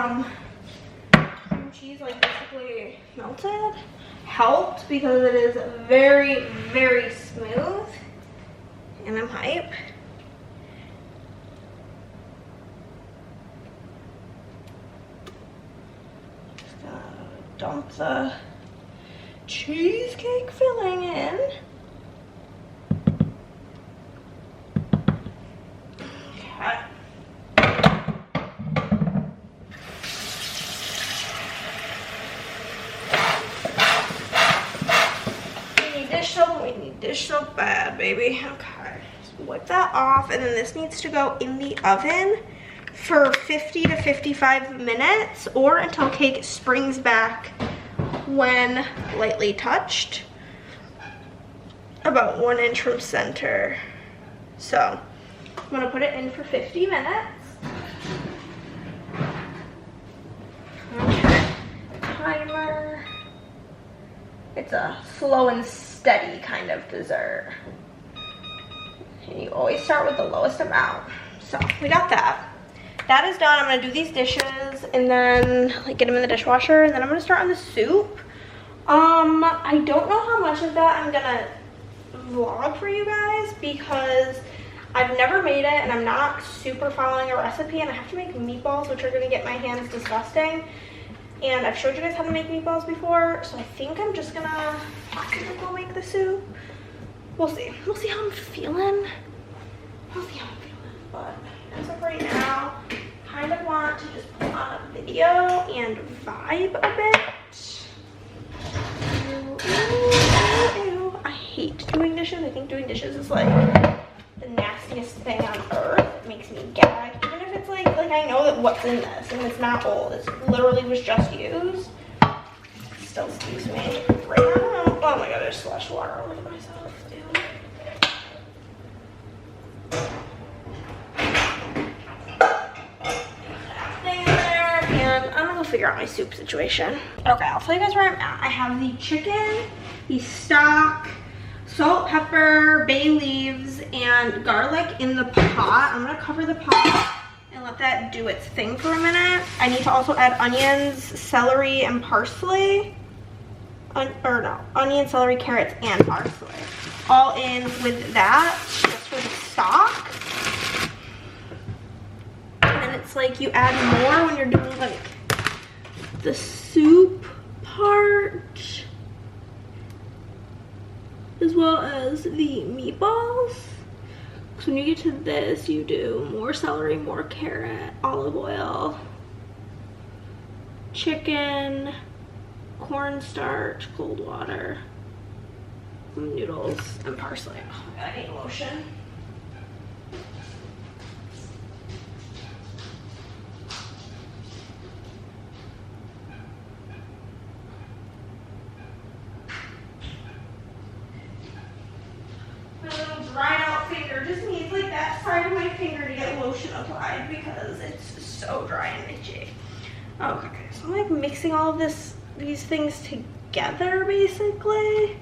cream cheese like basically melted helped because it is very, very smooth and I'm hype. Just gonna dump the cheesecake filling in. We need dish soap bad, baby. Okay, so wipe that off, and then this needs to go in the oven for 50 to 55 minutes or until cake springs back when lightly touched, about 1 inch from center. So I'm gonna put it in for 50 minutes. Okay, timer. It's a slow and steady kind of dessert. And you always start with the lowest amount. So we got that. That is done. I'm gonna do these dishes and then like get them in the dishwasher, and then I'm gonna start on the soup. I don't know how much of that I'm gonna vlog for you guys because I've never made it and I'm not super following a recipe, and I have to make meatballs, which are gonna get my hands disgusting. And I've showed you guys how to make meatballs before, so I think I'm just gonna go make the soup. We'll see. We'll see how I'm feeling. We'll see how I'm feeling. But as of right now, kind of want to just put on a video and vibe a bit. Ew. I hate doing dishes. I think doing dishes is like the nastiest thing on earth. It makes me gag. Even if it's like I know that what's in this and it's not old. It literally was just used. It still skews me right now. Oh my god, I just splashed water all over myself, dude. Thing in there, and I'm gonna go figure out my soup situation. Okay, I'll tell you guys where I'm at. I have the chicken, the stock, salt, pepper, bay leaves, and garlic in the pot. I'm gonna cover the pot and let that do its thing for a minute. I need to also add onions, celery, and parsley. onion, celery, carrots, and parsley. All in with that, just for the stock. And then it's like you add more when you're doing like the soup part, as well as the meatballs. So when you get to this, you do more celery, more carrot, olive oil, chicken, cornstarch, cold water, noodles, and parsley. Oh my god, I need lotion. My little dried out finger just needs like that side of my finger to get lotion applied because it's so dry and itchy. Okay, so I'm like mixing all of these things together basically.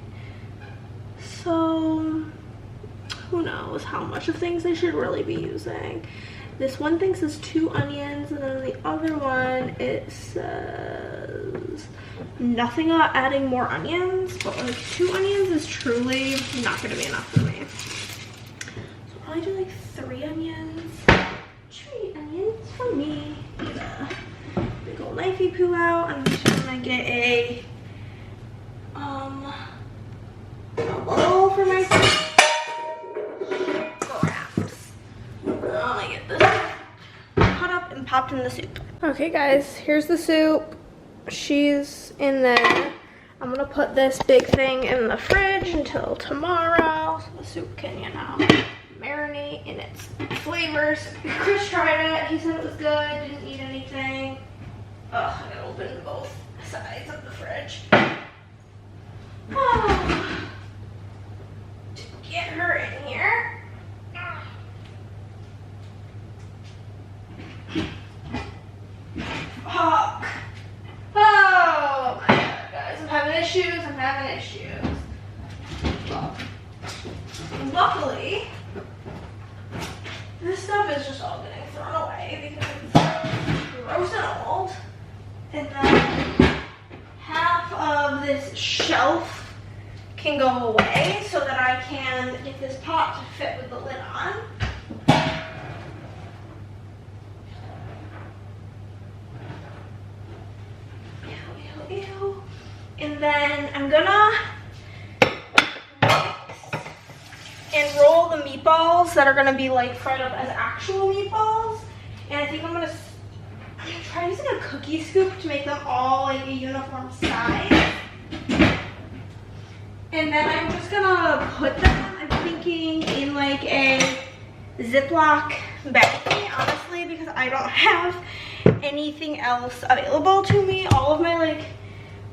So who knows how much of things I should really be using. This one thing says 2 onions, and then the other one it says nothing about adding more onions, but like 2 onions is truly not gonna be enough for me. So I'll probably do like 3 onions. 3 onions for me. Get a big old knifey poo out. I'm just gonna get a bowl for my scraps. I'll get this cut up and popped in the soup. Okay guys, here's the soup. She's in there. I'm gonna put this big thing in the fridge until tomorrow so the soup can, you know, marinate in its flavors. Chris tried it. He said it was good. Didn't eat anything. Ugh, I gotta open both sides of the fridge. Oh. To get her in here. Fuck. Oh my god, guys. I'm having issues. Well, luckily, this stuff is just all getting thrown away because it's gross and old. And then half of this shelf can go away so that I can get this pot to fit with the lid on. Ew. And then I'm gonna mix and roll the meatballs that are gonna be like fried up as actual meatballs. And I think I'm gonna try using a cookie scoop to make them all like a uniform size. And then I'm just gonna put them, I'm thinking, in like a Ziploc bag, honestly, because I don't have anything else available to me. All of my like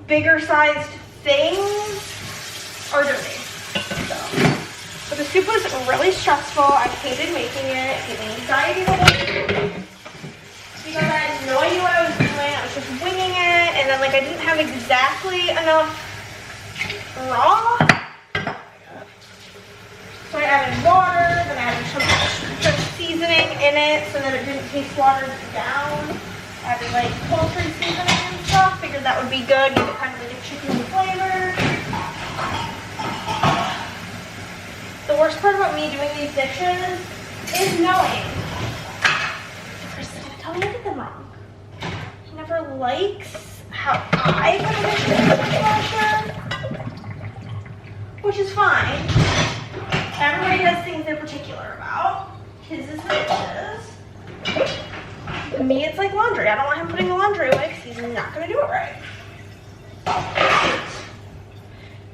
bigger sized things are dirty. So, but the soup was really stressful. I hated making it. It gave me anxiety the whole time because I had no idea what I was doing. I was just winging it, and then like I didn't have exactly enough raw. So I added water, then I added some seasoning in it so that it didn't taste watered down. I added like poultry seasoning and stuff. Figured that would be good, give it kind of like a chicken flavor. The worst part about me doing these dishes is knowing Kristen's gonna tell me I did them wrong. He never likes how I put a dish in the dishwasher, which is fine. Everybody has things they're particular about. His is the dishes. Me, it's like laundry. I don't want him putting the laundry away because he's not going to do it right.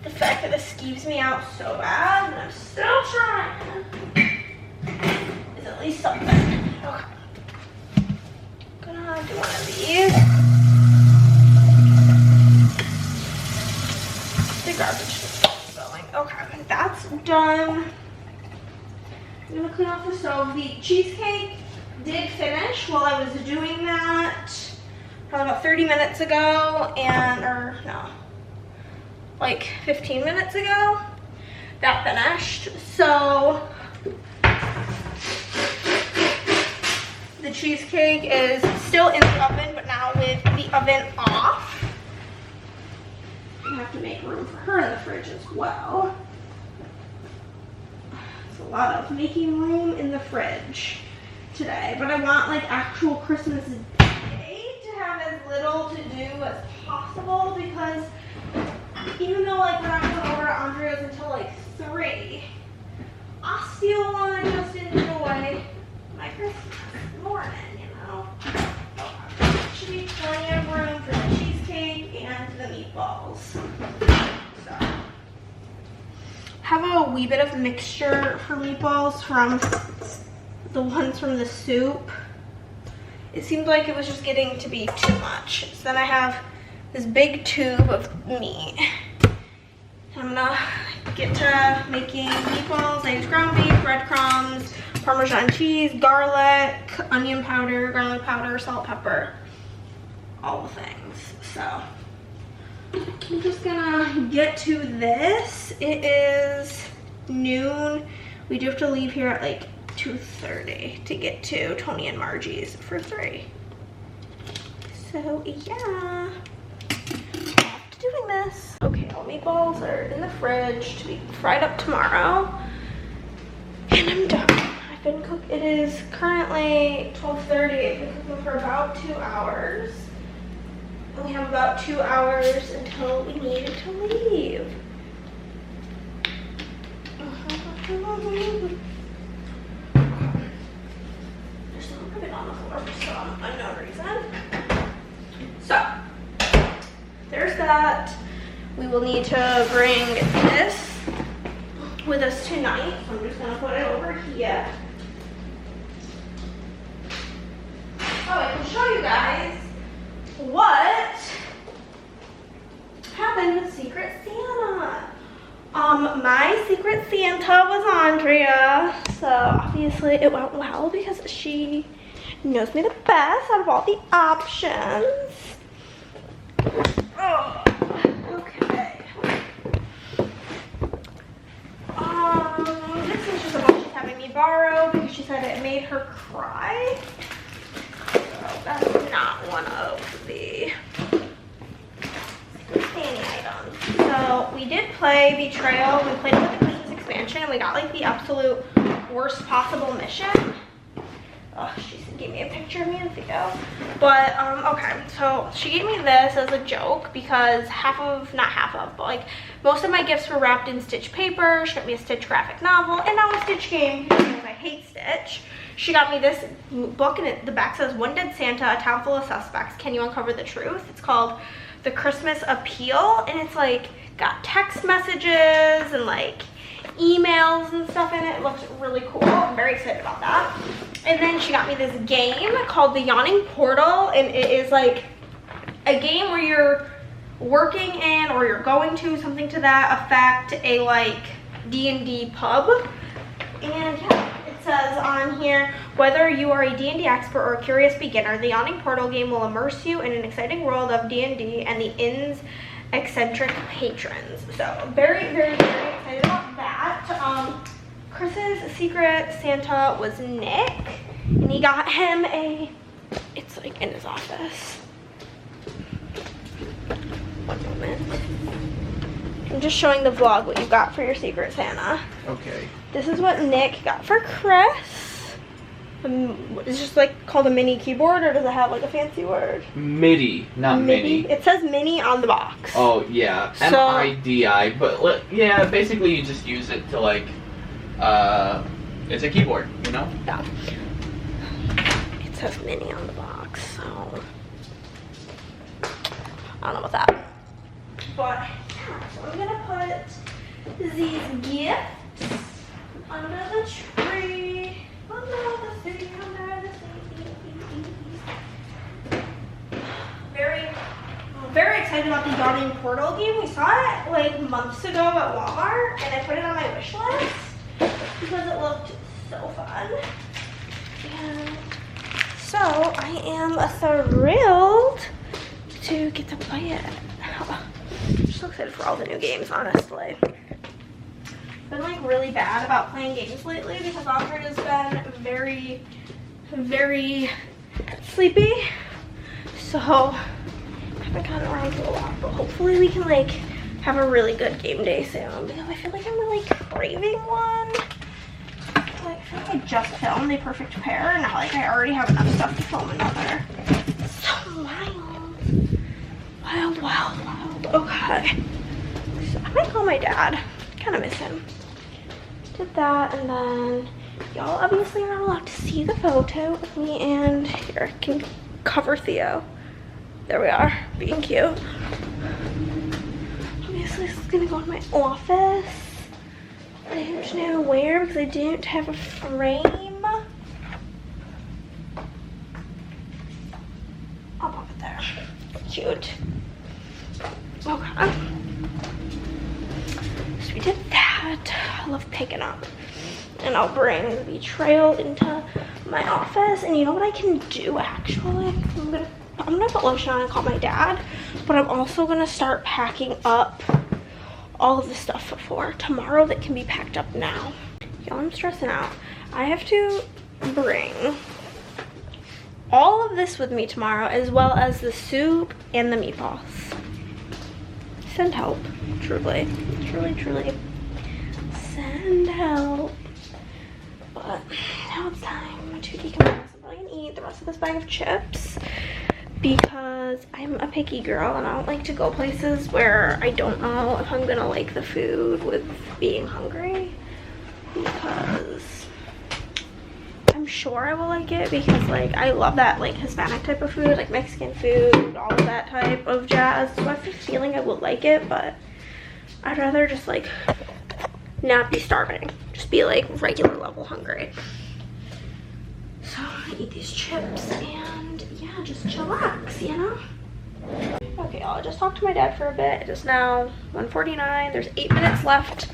The fact that this skeeves me out so bad, and I'm still trying, is at least something. Okay. I'm gonna do one of these. The garbage is going. Okay, that's done. I'm gonna clean off the stove. The cheesecake did finish while I was doing that probably about 30 minutes ago, like 15 minutes ago. That finished. So the cheesecake is still in the oven, but now with the oven off. I have to make room for her in the fridge as well. It's a lot of making room in the fridge today, but I want like actual Christmas Day to have as little to do as possible, because even though like we're not going over to Andrea's until like 3, I still want to just enjoy my Christmas morning, you know. Should be plenty of room for the cheesecake and the meatballs. So, have a wee bit of mixture for meatballs from the ones from the soup. It seemed like it was just getting to be too much. So then I have this big tube of meat. I'm gonna get to making meatballs. I use ground beef, breadcrumbs, Parmesan cheese, garlic, onion powder, garlic powder, salt, pepper, all the things. So I'm just gonna get to this. It is noon. We do have to leave here at like 2:30 to get to Tony and Margie's for 3. So yeah, back to doing this. Okay, all meatballs are in the fridge to be fried up tomorrow, and I'm done. I've been cooking. It is currently 12:30. I've been cooking for about 2 hours. And we have about 2 hours until we need to leave. There's some ribbon on the floor for some unknown reason. So, there's that. We will need to bring this with us tonight. So I'm just gonna put it over here. Oh, I can show you guys what happened with Secret Santa. My Secret Santa was Andrea, so obviously it went well because she knows me the best out of all the options. Oh, okay. This is just a book she's having me borrow because she said it made her cry. So that's not one of the Fanny items. So we did play Betrayal. We played it with the Christmas expansion and we got like the absolute worst possible mission. Oh, she gave me a picture of me in Theo. But, okay, so she gave me this as a joke because but like most of my gifts were wrapped in Stitch paper. She got me a Stitch graphic novel, and now a Stitch game because I hate Stitch. She got me this book, and the back says, "One Dead Santa, A Town Full of Suspects. Can you uncover the truth?" It's called The Christmas Appeal, and it's like got text messages and like emails and stuff in it. It looks really cool. I'm very excited about that. And then she got me this game called The Yawning Portal, and it is like a game where you're working in, or you're going to, something to that effect, a like D&D pub. And yeah, it says on here, whether you are a D&D expert or a curious beginner, the Yawning Portal game will immerse you in an exciting world of D&D and the inn's eccentric patrons. So very, very, very excited about that. Chris's Secret Santa was Nick, and he got him it's like in his office. One moment. I'm just showing the vlog what you got for your Secret Santa. Okay. This is what Nick got for Chris. It's just like called a mini keyboard, or does it have like a fancy word? MIDI, not mini. It says mini on the box. Oh yeah, So, MIDI, but yeah, basically you just use it to like, it's a keyboard, you know? Yeah. It says mini on the box, so I don't know about that. But yeah, so I'm gonna put these gifts under the tree. Under the tree, under the tree. Very excited about the Yawning Portal game. We saw it like months ago at Walmart, and I put it on my wish list because it looked so fun. And so I am thrilled to get to play it. I'm so excited for all the new games, honestly. I've been like really bad about playing games lately because Alfred has been very, very sleepy. So I haven't gotten around to a lot, but hopefully we can like have a really good game day soon because I feel like I'm really craving one. Like, I feel like I just filmed The Perfect Pair, not like I already have enough stuff to film another. So wild. Wild, wild, wild. Okay. So I might call my dad. Kind of miss him. Did that, and then y'all obviously are not allowed to see the photo of me, and here, I can cover Theo. There we are, being cute. Obviously this is gonna go in my office. I don't know where because I didn't have a frame. I'll pop it there. Cute. Okay. So we did that. I love picking up. And I'll bring the betrayal into my office. And you know what I can do actually? I'm gonna put lotion on and call my dad, but I'm also gonna start packing up all of the stuff for tomorrow that can be packed up now. Y'all, I'm stressing out. I have to bring all of this with me tomorrow, as well as the soup and the meatballs. Send help, truly, truly, truly. Send help. But now it's time to decompress. I'm probably gonna eat the rest of this bag of chips because I'm a picky girl and I don't like to go places where I don't know if I'm gonna like the food with being hungry, because I'm sure I will like it because like I love that like Hispanic type of food, like Mexican food, all of that type of jazz. So I have a feeling I would like it, but I'd rather just like not be starving, just be like regular level hungry. So I'm gonna eat these chips and yeah, just chillax, you know? Okay, y'all, I just talked to my dad for a bit. It is now 1:49. There's 8 minutes left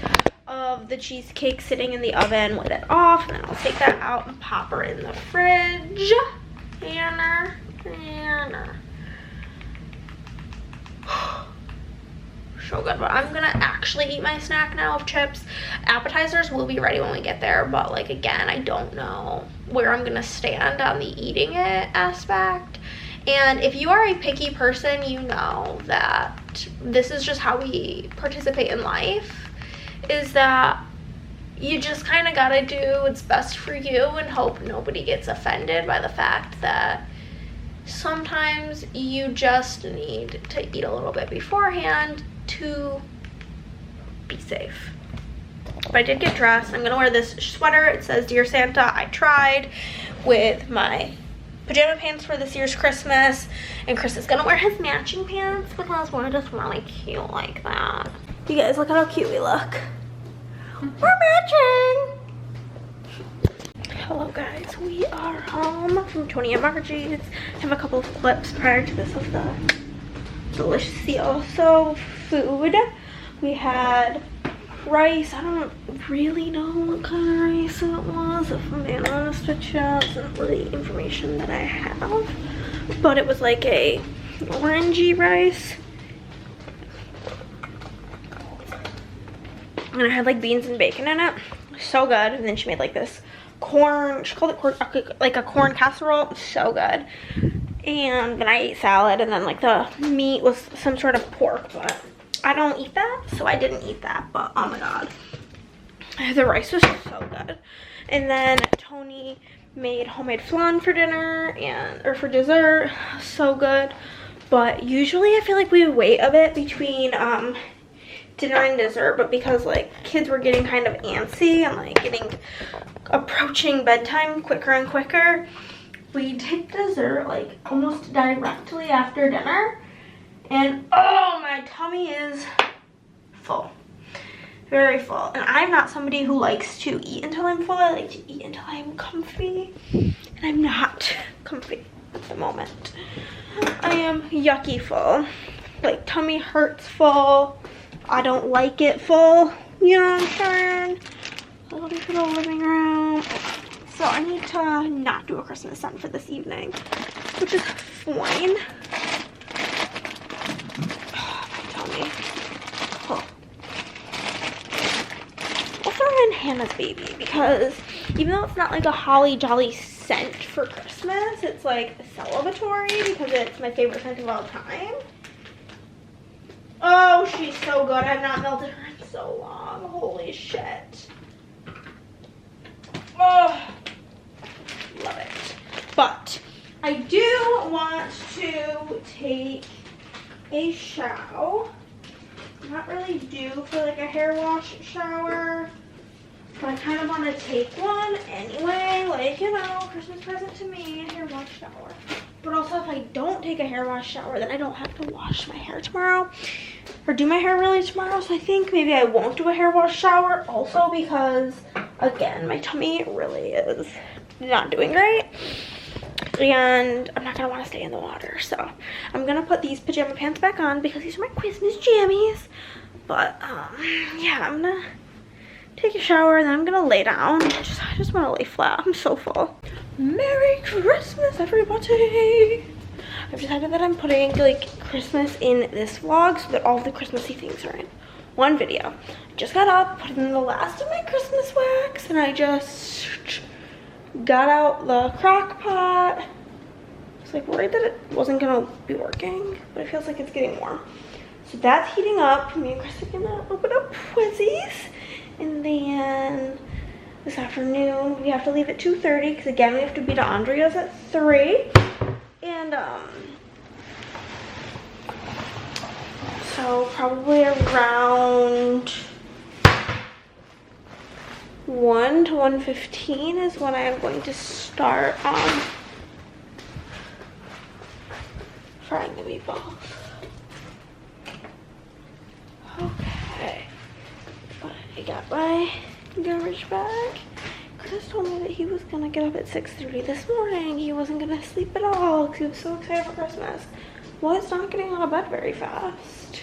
of the cheesecake sitting in the oven with it off, and then I'll take that out and pop her in the fridge. Anna. So good, but I'm gonna actually eat my snack now of chips. Appetizers will be ready when we get there, but like again, I don't know where I'm gonna stand on the eating it aspect. And if you are a picky person, you know that this is just how we participate in life, is that you just kind of gotta do what's best for you and hope nobody gets offended by the fact that sometimes you just need to eat a little bit beforehand to be safe. But I did get dressed. I'm gonna wear this sweater. It says Dear Santa, I tried, with my pajama pants for this year's Christmas, and Chris is gonna wear his matching pants because we're just really cute like that. You guys, look at how cute we look. We're matching. Hello guys, we are home from Tony and Margie's. I have a couple of clips prior to this of the delicioso food. We had rice. I don't really know what kind of rice it was, if I'm being honest with you. It's not really information that I have, but it was like a orangey rice, and it had like beans and bacon in it. So good. And then she made like this corn, she called it corn, like a corn casserole. So good. And then I ate salad, and then like the meat was some sort of pork, but I don't eat that, so I didn't eat that. But oh my god, the rice was so good. And then Tony made homemade flan for dinner or for dessert. So good. But usually I feel like we wait a bit between dinner and dessert, but because like kids were getting kind of antsy and like approaching bedtime quicker and quicker, we did dessert like almost directly after dinner. And oh, my tummy is full, very full. And I'm not somebody who likes to eat until I'm full. I like to eat until I'm comfy, and I'm not comfy at the moment. I am yucky full, like tummy hurts full. I don't like it full, you know what I'm saying? A little bit of the living room. So I need to not do a Christmas sun for this evening, which is fine. Hannah's baby, because even though it's not like a holly jolly scent for Christmas, it's like celebratory because it's my favorite scent of all time. Oh, she's so good. I've not melted her in so long. Holy shit. Oh, love it. But I do want to take a shower. I'm not really due for like a hair wash shower, but I kind of want to take one anyway. Like, you know, Christmas present to me, a hair wash shower. But also, if I don't take a hair wash shower, then I don't have to wash my hair tomorrow or do my hair really tomorrow. So I think maybe I won't do a hair wash shower also because, again, my tummy really is not doing great. And I'm not going to want to stay in the water. So I'm going to put these pajama pants back on because these are my Christmas jammies. But, yeah, I'm going to take a shower and then I'm going to lay down. I just want to lay flat. I'm so full. Merry Christmas, everybody! I've decided that I'm putting like Christmas in this vlog so that all the Christmassy things are in one video. I just got up, put in the last of my Christmas wax, and I just got out the crock pot. I was like worried that it wasn't gonna be working, but it feels like it's getting warm. So that's heating up. Me and Chris are gonna open up Twizzies, and then this afternoon we have to leave at 2:30 because again we have to be to Andrea's at 3. And so probably around 1 to 1:15 is when I am going to start frying the meatballs. Okay, I got my garbage bag. Chris told me that he was gonna get up at 6:30 this morning. He wasn't gonna sleep at all because he was so excited for Christmas. Was not getting out of bed very fast.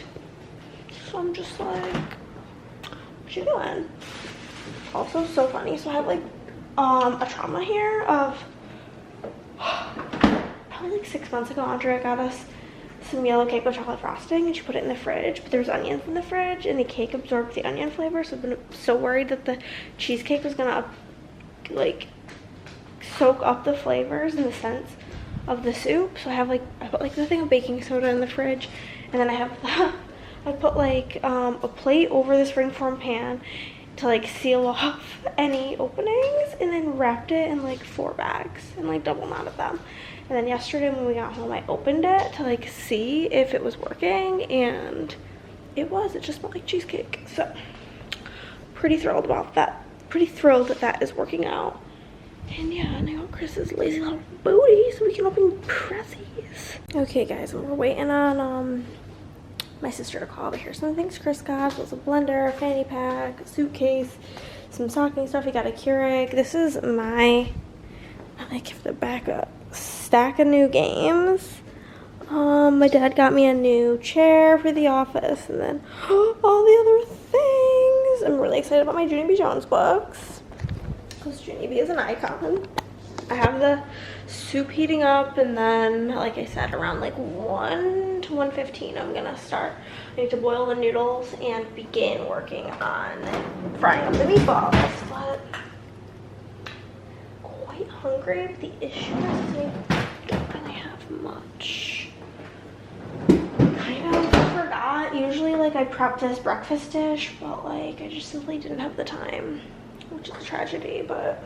So I'm just like, what you doing? Also so funny. So I have like a trauma here of probably like 6 months ago. Andrea got us some yellow cake with chocolate frosting and she put it in the fridge, but there was onions in the fridge and the cake absorbed the onion flavor, so I've been so worried that the cheesecake was gonna like soak up the flavors and the scents of the soup. So I put like the thing of baking soda in the fridge, and then I put like a plate over the springform pan to like seal off any openings, and then wrapped it in like 4 bags and like double knotted them. And then yesterday when we got home, I opened it to like see if it was working, and it just smelled like cheesecake. So pretty thrilled about that. Pretty thrilled that that is working out. And yeah, now Chris's lazy little booty so we can open Pressies. Okay guys, we're waiting on my sister to call, but here's some things Chris got. So it's a blender, a fanny pack, a suitcase, some stocking stuff. He got a Keurig. This is my, I'm gonna give it back up, stack of new games. My dad got me a new chair for the office, and then all the other things. I'm really excited about my Junie B. Jones books because Junie B is an icon. I have the soup heating up, and then like I said, around like 1 to 1:15 I'm gonna start. I need to boil the noodles and begin working on frying up the meatballs. But quite hungry, but the issue is I don't really have much. Kind of forgot. Usually like I prep this breakfast dish, but like I just simply didn't have the time, which is a tragedy, but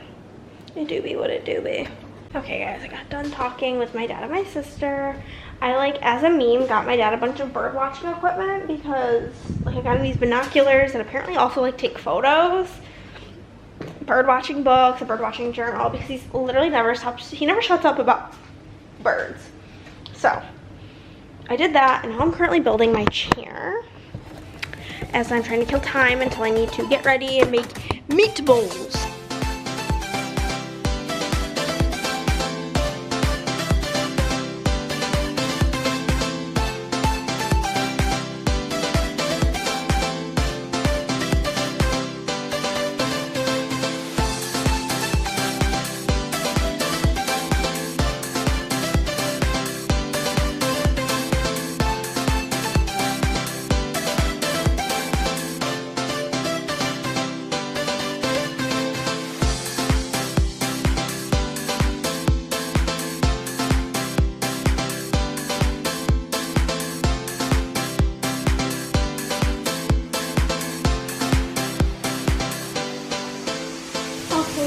it do be what it do be. Okay guys, I got done talking with my dad and my sister. I like, as a meme, got my dad a bunch of bird watching equipment because like I got him these binoculars and apparently also like take photos, bird watching books, a bird watching journal, because he's literally never shuts up about birds. So I did that, and now I'm currently building my chair as I'm trying to kill time until I need to get ready and make meatballs.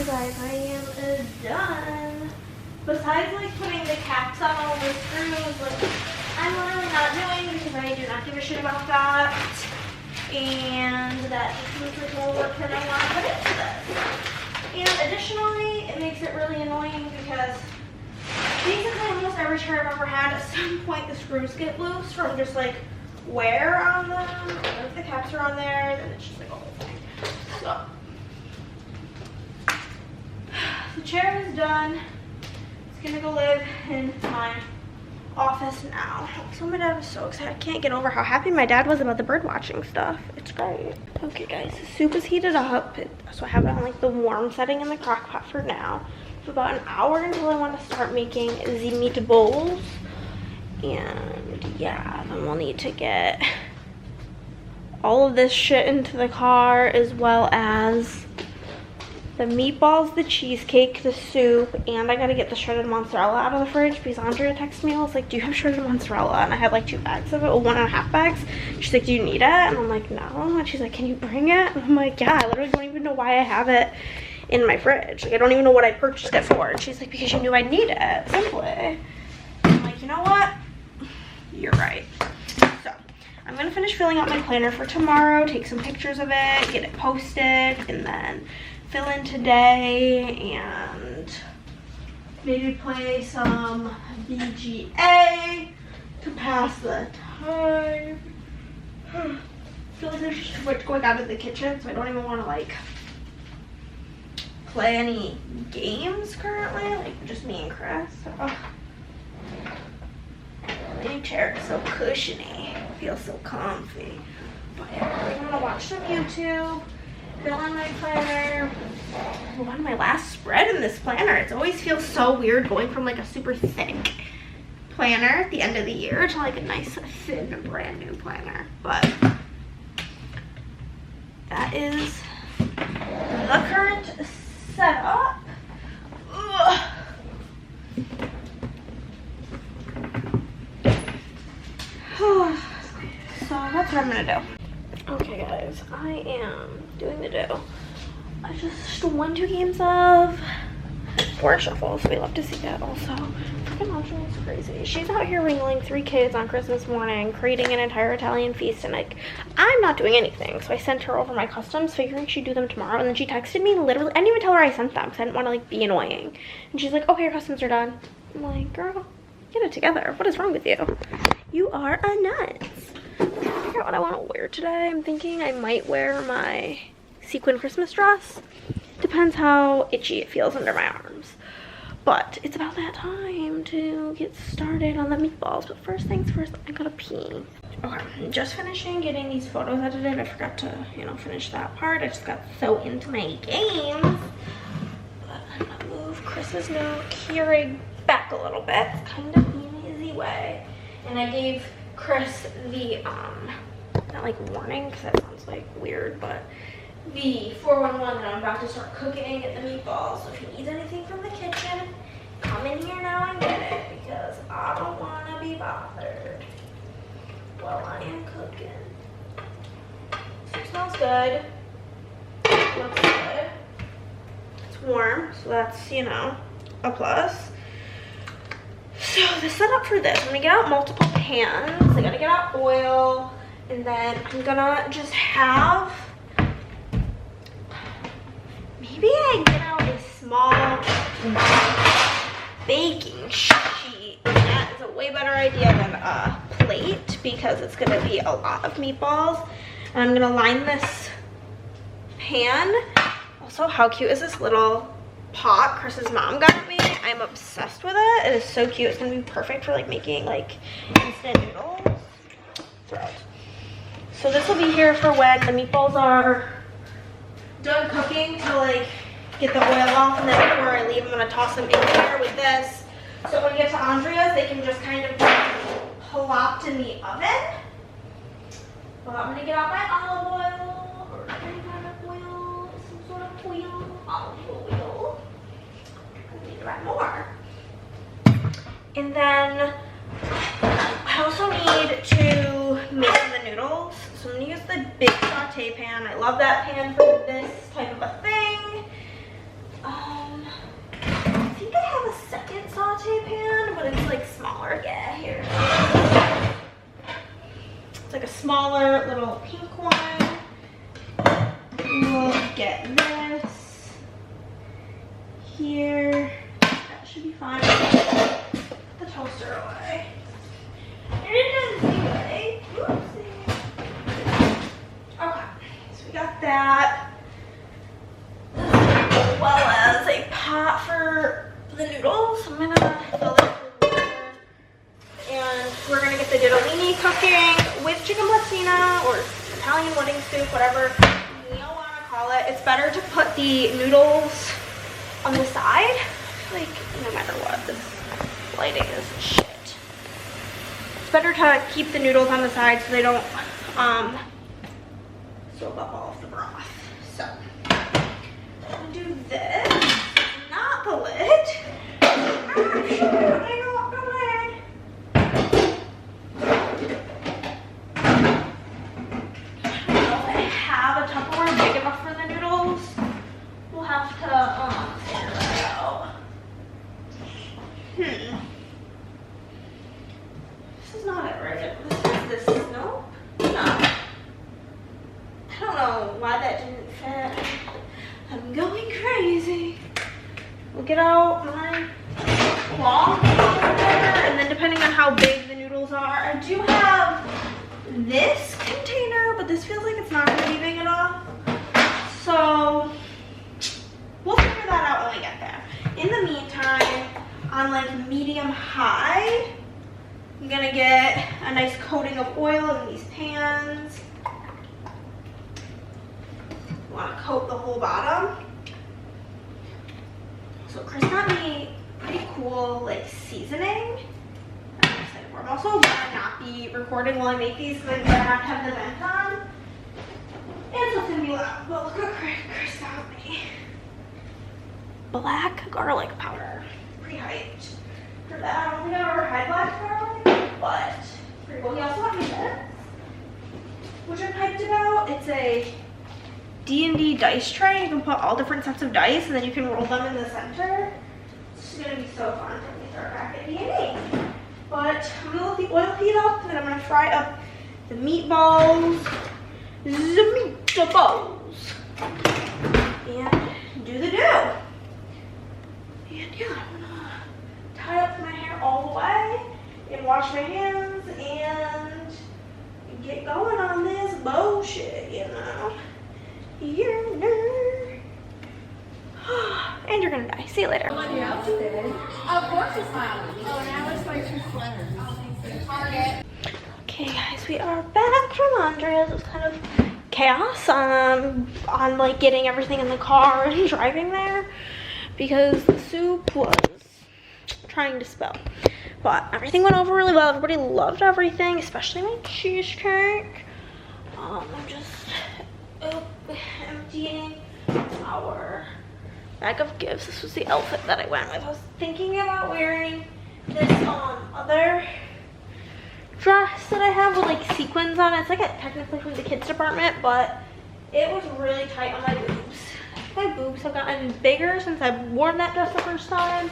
Okay guys, I am done. Besides like putting the caps on all the screws, like I'm literally not doing because I do not give a shit about that. And that just seems like more work than I want to put into this. And additionally, it makes it really annoying because basically almost every chair I've ever had, at some point the screws get loose from just like wear on them. And if the caps are on there, then it's just like a whole thing. So the chair is done. It's gonna go live in my office now. So my dad was so excited. I can't get over how happy my dad was about the bird watching stuff. It's great. Okay guys, the soup is heated up. So I have it on like the warm setting in the crock pot for now. For about an hour until I want to start making the meatballs. And yeah, then we'll need to get all of this shit into the car, as well as the meatballs, the cheesecake, the soup, and I gotta get the shredded mozzarella out of the fridge because Andrea texted me. I was like, do you have shredded mozzarella? And I had like 2 bags of it, or 1.5 bags. She's like, do you need it? And I'm like, no. And she's like, can you bring it? And I'm like, yeah, I literally don't even know why I have it in my fridge. Like, I don't even know what I purchased it for. And she's like, because you knew I'd need it, simply. I'm like, you know what? You're right. So I'm gonna finish filling out my planner for tomorrow, take some pictures of it, get it posted, and then fill in today and maybe play some BGA to pass the time. I feel like there's just too much going on in the kitchen, so I don't even want to like play any games currently, like just me and Chris. Oh. The new chair is so cushiony. It feels so comfy. But yeah, I'm gonna watch some YouTube, fill in my planner. I'm on my last spread in this planner. It always feels so weird going from like a super thick planner at the end of the year to like a nice thin brand new planner. But that is the current setup. Ugh. So that's what I'm gonna do. Okay guys, I am doing the dough. I just won 2 games of board shuffle, so we love to see that also. Freaking Andrea is crazy. She's out here wrangling 3 kids on Christmas morning, creating an entire Italian feast, and like, I'm not doing anything. So I sent her over my customs, figuring she'd do them tomorrow, and then she texted me literally, I didn't even tell her I sent them, because I didn't want to like be annoying. And she's like, okay, your customs are done. I'm like, girl, get it together. What is wrong with you? You are a nuts. I figure out what I want to wear today. I'm thinking I might wear my sequin Christmas dress. Depends how itchy it feels under my arms. But it's about that time to get started on the meatballs. But first things first, I gotta pee. Okay, I'm just finishing getting these photos edited. I forgot to, finish that part. I just got so into my games. But I'm gonna move Chris's note Keurig back a little bit. It's kind of an easy way. And I gave Chris the, not like warning, because that sounds like weird, but the 411 that I'm about to start cooking and get the meatballs. So if he needs anything from the kitchen, come in here now and get it, because I don't want to be bothered while I am cooking. So it smells good. It looks good. It's warm, so that's, a plus. So the setup for this, I'm gonna get out multiple pans. I gotta get out oil, and then I'm gonna just have, maybe I get out a small baking sheet. That is a way better idea than a plate because it's gonna be a lot of meatballs. And I'm gonna line this pan. Also, how cute is this little pot Chris's mom got me? I'm obsessed with it. It is so cute. It's gonna be perfect for like making like instant noodles. Thrilled. So this will be here for when the meatballs are done cooking to like get the oil off, and then before I leave I'm gonna toss them in here with this. So when we get to Andrea's, they can just kind of be plopped in the oven. Well, I'm gonna get out my olive oil or any kind of oil, some sort of oil, olive oil. Need to add more. And then I also need to make the noodles. So I'm gonna use the big saute pan. I love that pan for this type of a thing. here. That should be fine. Put the toaster away. And it doesn't anyway. Oopsie. Okay, so we got that. As well as a pot for the noodles. I'm gonna fill it with water. And we're gonna get the ditalini cooking with chicken patina or Italian wedding soup, whatever you want to call it. It's better to put the noodles on the side. Like, no matter what, this lighting is shit. It's better to keep the noodles on the side so they don't soak up all of the broth. So, I'm gonna do this, not the lid. Ah, shoot, I got the lid. I don't know if I have a Tupperware big enough for the noodles. We'll have to figure that out. This is not it, right? This is no? No. I don't know why that didn't fit. I'm going crazy. We'll get out my long container, and then depending on how big the noodles are, I do have this container, but this feels like it's not gonna be big enough. So we'll figure that out when we get there. In the meantime, on like medium high, I'm gonna get a nice coating of oil in these pans. Want to coat the whole bottom. So Chris got me pretty cool like seasoning. I'm excited for. I'm also gonna not be recording while I make these because I'm gonna have the vent on. And so it's gonna be loud. But look what Chris got me. Black garlic powder. Pretty hyped for that. I don't think I've ever had black garlic, but pretty cool. He also got me this, which I'm hyped about. It's a D&D dice tray. You can put all different sets of dice and then you can roll them in the center. It's gonna be so fun for me to start back at D&D. But I'm gonna let the oil heat up and I'm gonna fry up the meatballs. And do the do. And yeah, I'm gonna tie up my hair all the way and wash my hands and get going on this bullshit, you know. And you're gonna die. See you later. Of course it's smiling. Oh, now it's like two sweaters. Target. Okay, guys, we are back from Andrea's. It was kind of chaos on like getting everything in the car and driving there because the soup was trying to spill. But everything went over really well. Everybody loved everything, especially my cheesecake. I'm just emptying our bag of gifts. This was the outfit that I went with. I was thinking about wearing this other dress that I have with like sequins on it. It's like technically from the kids department, but it was really tight on my boobs. My boobs have gotten bigger since I've worn that dress the first time.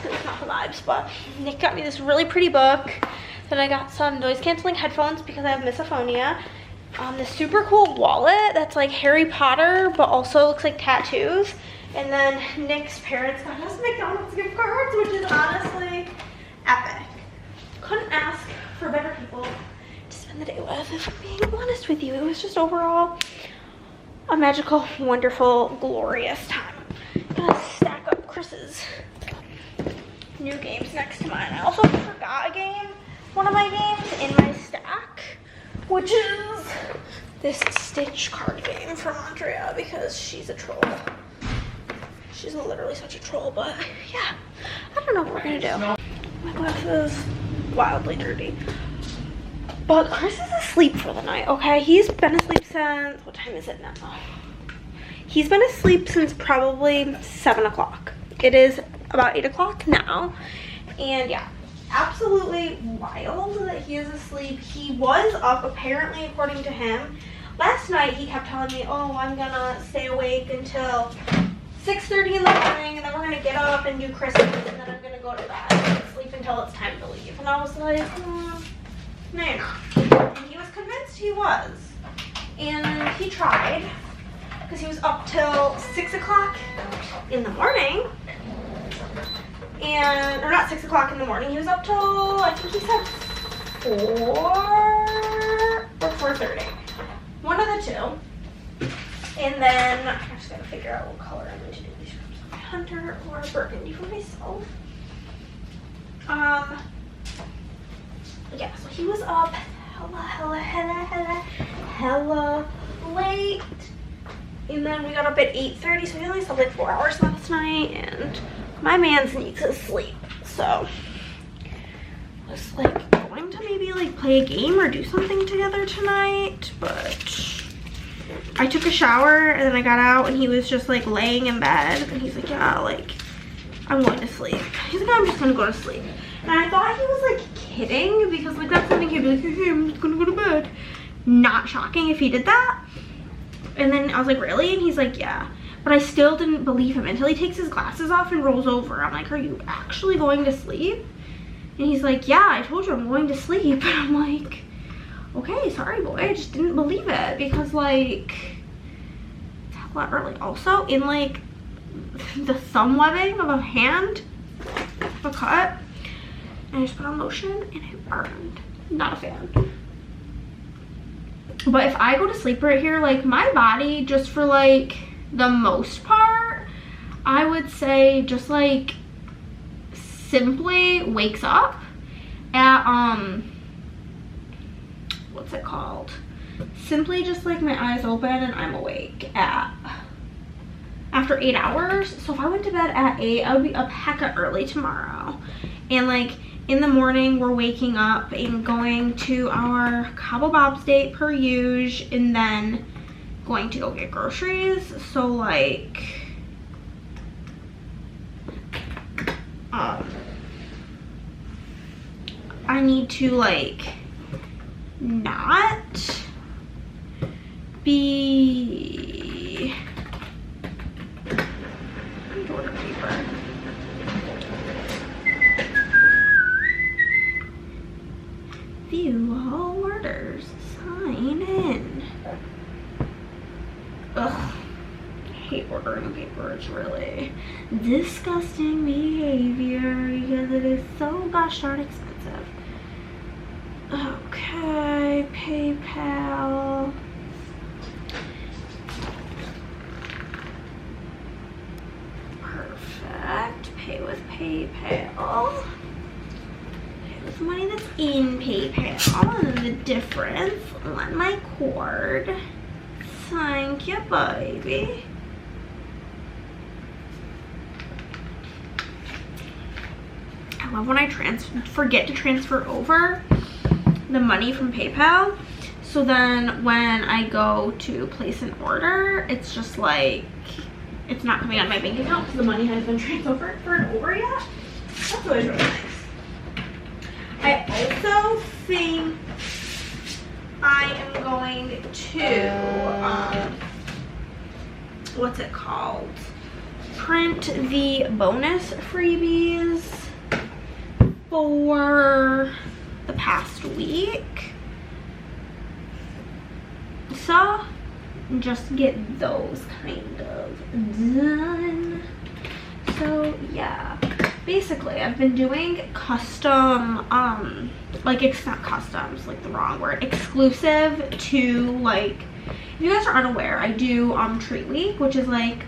It's not the vibes, but Nick got me this really pretty book. Then I got some noise canceling headphones because I have misophonia. This super cool wallet that's like Harry Potter, but also looks like tattoos. And then Nick's parents got us McDonald's gift cards, which is honestly epic. Couldn't ask for better people to spend the day with, if I'm being honest with you. It was just overall a magical, wonderful, glorious time. I'm gonna stack up Chris's new games next to mine. I also forgot a game, one of my games in my stack, which is this Stitch card game from Andrea because she's a troll. She's literally such a troll, but yeah, I don't know what we're gonna do. My glass is wildly dirty. But Chris is asleep for the night, okay? He's been asleep since, what time is it now? He's been asleep since probably 7 o'clock. It is about 8 o'clock now. And yeah, absolutely wild that he is asleep. He was up, apparently, according to him. Last night, he kept telling me, oh, I'm gonna stay awake until 6:30 in the morning, and then we're gonna get up and do Christmas, and then I'm gonna go to bed and sleep until it's time to leave. And I was like, no, you're not. And he was convinced he was. And he tried, because he was up till 6 o'clock, in the morning. And, or not 6 o'clock in the morning. He was up till, I think he said 4 or 4:30. One of the two. And then, I just gotta figure out what color I'm going to do these rooms. Hunter or burgundy for myself. Yeah, so he was up hella late. And then we got up at 8:30, so we only slept like 4 hours last night, and my man's needs his sleep. So I was like going to maybe like play a game or do something together tonight, but I took a shower and then I got out and he was just like laying in bed and he's like, yeah, like I'm going to sleep. He's like, I'm just gonna go to sleep. And I thought he was like kidding because like that's something he'd be like, hey, I'm just gonna go to bed. Not shocking if he did that. And then I was like, really? And he's like, yeah. But I still didn't believe him until he takes his glasses off and rolls over. I'm like, are you actually going to sleep? And he's like, yeah, I told you I'm going to sleep. And I'm like, okay, sorry boy, I just didn't believe it because like, it's hella early. Also, in like the thumb webbing of a hand, a cut, and I just put on lotion and it burned. Not a fan. But if I go to sleep right here, like my body, just for like the most part, I would say just like simply wakes up at, what's it called? Simply just like my eyes open and I'm awake at, after 8 hours. So if I went to bed at 8, I would be up hecka early tomorrow. And like, in the morning, we're waking up and going to our Cabo Bob's date per usual, and then going to go get groceries. So like, I need to like not be. I need to order paper. View all orders. Sign in. Ugh. I hate ordering paper. It's really disgusting behavior because it is so gosh darn expensive. Okay, PayPal. Perfect. Pay with PayPal. With money that's in PayPal, and then the difference on my cord. Thank you, baby. I love when I forget to transfer over the money from PayPal. So then when I go to place an order, it's just like, it's not coming out of my bank account because the money hasn't been transferred over yet. That's always really nice. I also think I am going to, what's it called? Print the bonus freebies for the past week. So, just get those kind of done. So, yeah. Basically, I've been doing custom, like, it's not customs, like the wrong word, exclusive to, like, if you guys are unaware, I do, treat week, which is, like,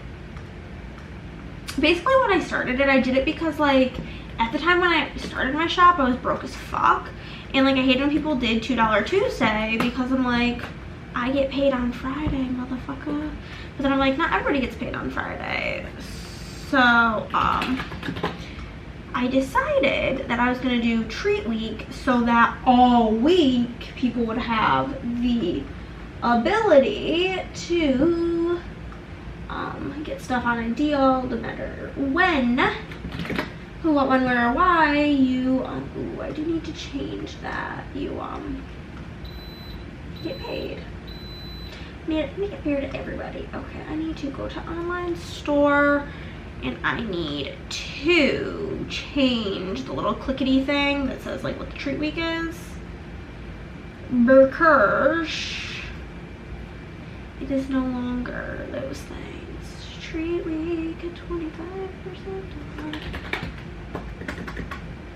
basically when I started it, I did it because, like, at the time when I started my shop, I was broke as fuck, and, like, I hated when people did $2 Tuesday, because I'm like, I get paid on Friday, motherfucker, but then I'm like, not everybody gets paid on Friday, so, I decided that I was going to do treat week so that all week people would have the ability to get stuff on a deal no matter when, who, what, when, where, or why you, ooh, I do need to change that, you, get paid. Make it fair to everybody. Okay, I need to go to online store. And I need to change the little clickety thing that says like what the treat week is. Because it is no longer those things. Treat week at 25%.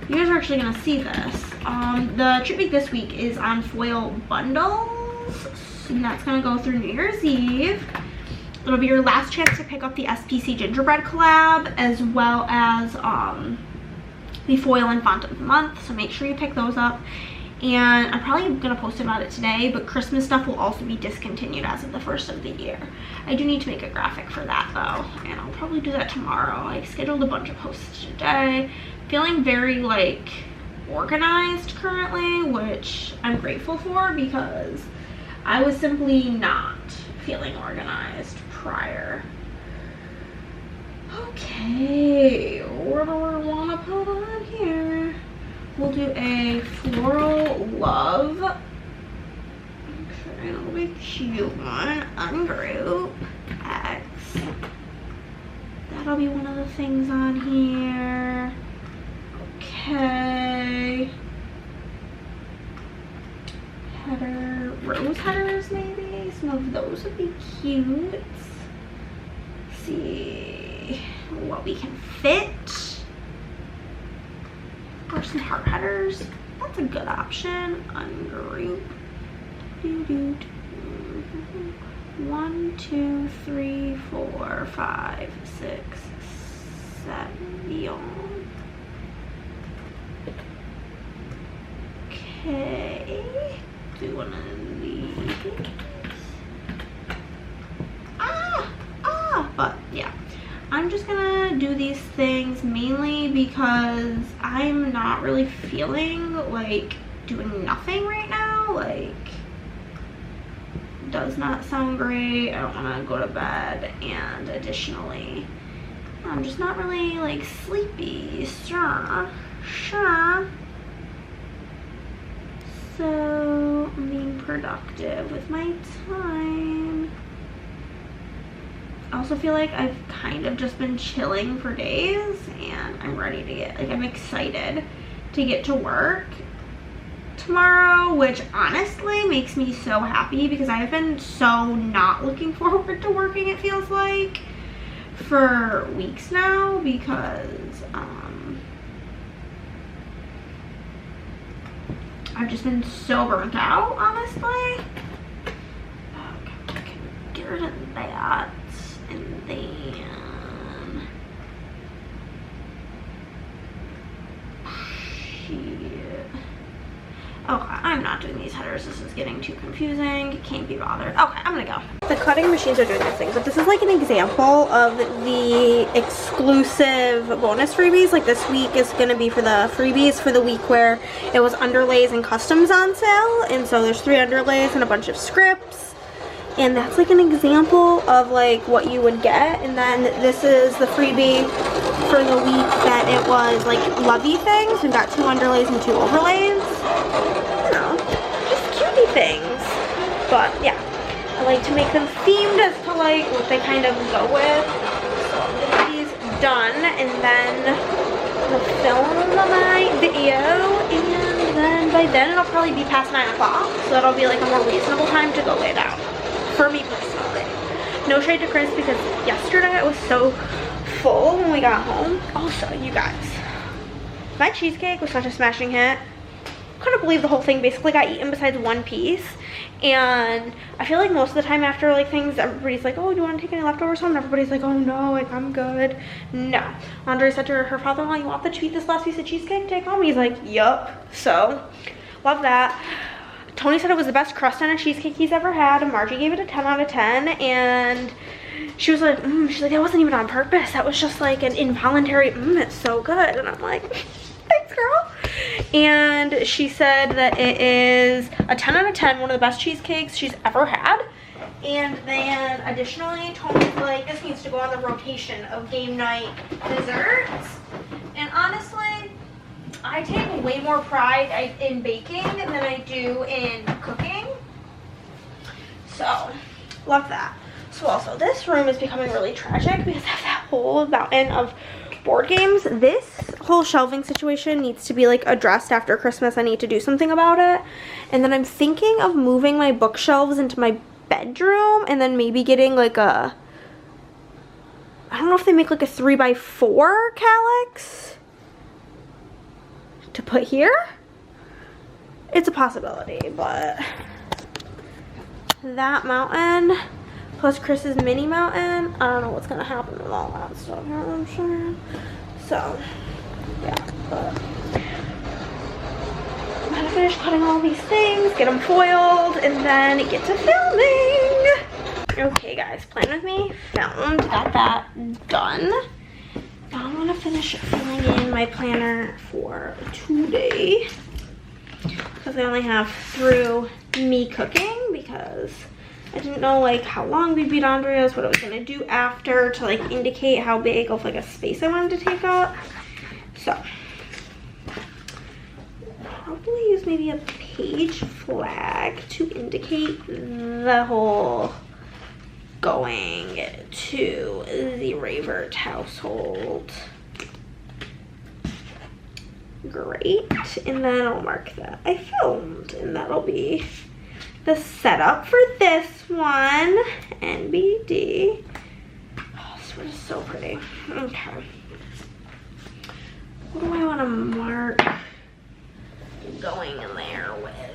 you guys are actually gonna see this. The treat week this week is on foil bundles, and that's gonna go through New Year's Eve. It'll be your last chance to pick up the SPC gingerbread collab, as well as the foil and font of the month, so make sure you pick those up. And I'm probably gonna post about it today, but Christmas stuff will also be discontinued as of the 1st of the year. I do need to make a graphic for that though, and I'll probably do that tomorrow. I scheduled a bunch of posts today. Feeling very like organized currently, which I'm grateful for because I was simply not feeling organized prior. Okay, what do I want to put on here? We'll do a floral love. Okay, it'll be a cute one. Ungroup X. That'll be one of the things on here. Okay. Header, rose headers maybe? Some of those would be cute. Let's see what we can fit. Or some heart headers. That's a good option. Ungroup. 1, 2, 3, 4, 5, 6, 7. Okay. Do one of these. But yeah. I'm just gonna do these things mainly because I'm not really feeling like doing nothing right now. Like, does not sound great. I don't want to go to bed, and additionally, I'm just not really like sleepy. Sure. So I'm being productive with my time. I also feel like I've kind of just been chilling for days, and I'm ready to get, like, I'm excited to get to work tomorrow, which honestly makes me so happy because I've been so not looking forward to working, it feels like, for weeks now because I've just been so burnt out, honestly. Okay, I can get rid of that. And then shit. Okay, I'm not doing these headers. This is getting too confusing. Can't be bothered. Okay, I'm gonna go. The cutting machines are doing this thing, but this is like an example of the exclusive bonus freebies. Like this week is gonna be for the freebies for the week where it was underlays and customs on sale. And so there's 3 underlays and a bunch of scripts. And that's like an example of like what you would get. And then this is the freebie for the week that it was like lovey things. We've got 2 underlays and 2 overlays. You know, just cutie things. But yeah, I like to make them themed as to like what they kind of go with. So I'm gonna get these done, and then we'll film my video, and then by then it'll probably be past 9 o'clock. So that'll be like a more reasonable time to go lay down. For me personally. No shade to Chris because yesterday I was so full when we got home. Also, you guys, my cheesecake was such a smashing hit. Couldn't believe the whole thing basically got eaten besides one piece. And I feel like most of the time after like things, everybody's like, oh, do you want to take any leftovers home? And everybody's like, oh no, like I'm good. No. Andre said to her father-in-law, you want to eat this last piece of cheesecake to take home? He's like, yup. So, love that. Tony said it was the best crust on a cheesecake he's ever had, and Margie gave it a 10 out of 10, and she was like, she's like, that wasn't even on purpose. That was just like an involuntary, it's so good. And I'm like, thanks, girl. And she said that it is a 10 out of 10, one of the best cheesecakes she's ever had. And then additionally, Tony's like, this needs to go on the rotation of game night desserts. And honestly, I take way more pride in baking than I do in cooking. So, love that. So also, this room is becoming really tragic because I have that whole mountain of board games. This whole shelving situation needs to be like addressed after Christmas. I need to do something about it. And then I'm thinking of moving my bookshelves into my bedroom and then maybe getting like a, I don't know if they make like a 3x4 calyx. to put here. It's a possibility, but that mountain plus Chris's mini mountain, I don't know what's gonna happen with all that stuff, you know what I'm saying? So, yeah, but I'm gonna finish cutting all these things, get them foiled, and then get to filming. Okay guys, plan with me, filmed, got that done. Now I'm gonna finish filling in my planner for today, because I only have through me cooking, because I didn't know like how long we'd be on videos, what I was gonna do after to like indicate how big of like a space I wanted to take up. So probably use maybe a page flag to indicate the whole going to the Ravert household. Great, and then I'll mark that I filmed, and that'll be the setup for this one. NBD. Oh, this one is so pretty. Okay. What do I want to mark going in there with?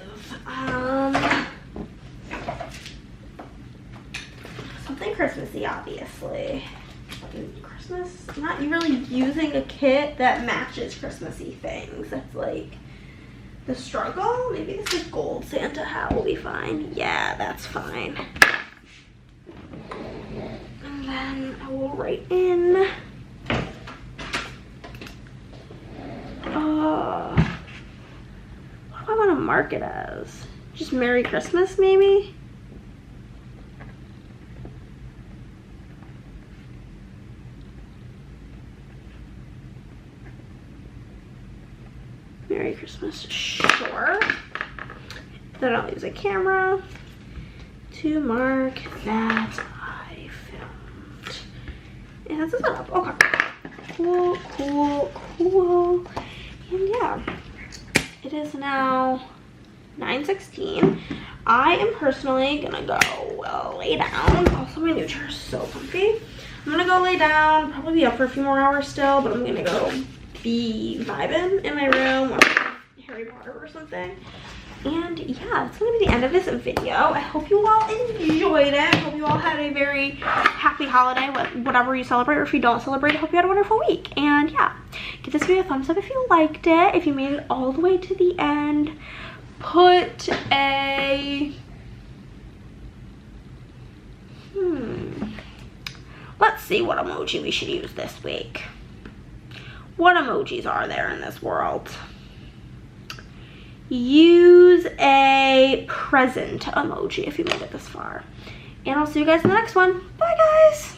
Something Christmassy, obviously. Christmas, I'm not really using a kit that matches Christmassy things. That's like the struggle. Maybe this is gold Santa hat will be fine. Yeah, that's fine. And then I will write in what do I want to mark it as? Just Merry Christmas, maybe? Merry Christmas, sure. Then I'll use a camera to mark that I filmed. And that's a setup. Okay. Cool, cool, cool. And yeah, it is now 9:16. I am personally gonna go lay down. Also, my new chair is so comfy. I'm gonna go lay down, probably be up for a few more hours still, but I'm gonna go be vibing in my room, watching Harry Potter or something. And yeah, that's gonna be the end of this video. I hope you all enjoyed it. I hope you all had a very happy holiday, whatever you celebrate, or if you don't celebrate, I hope you had a wonderful week. And yeah, give this video a thumbs up if you liked it. If you made it all the way to the end, put a let's see what emoji we should use this week. What emojis are there in this world? Use a present emoji if you made it this far. And I'll see you guys in the next one. Bye guys.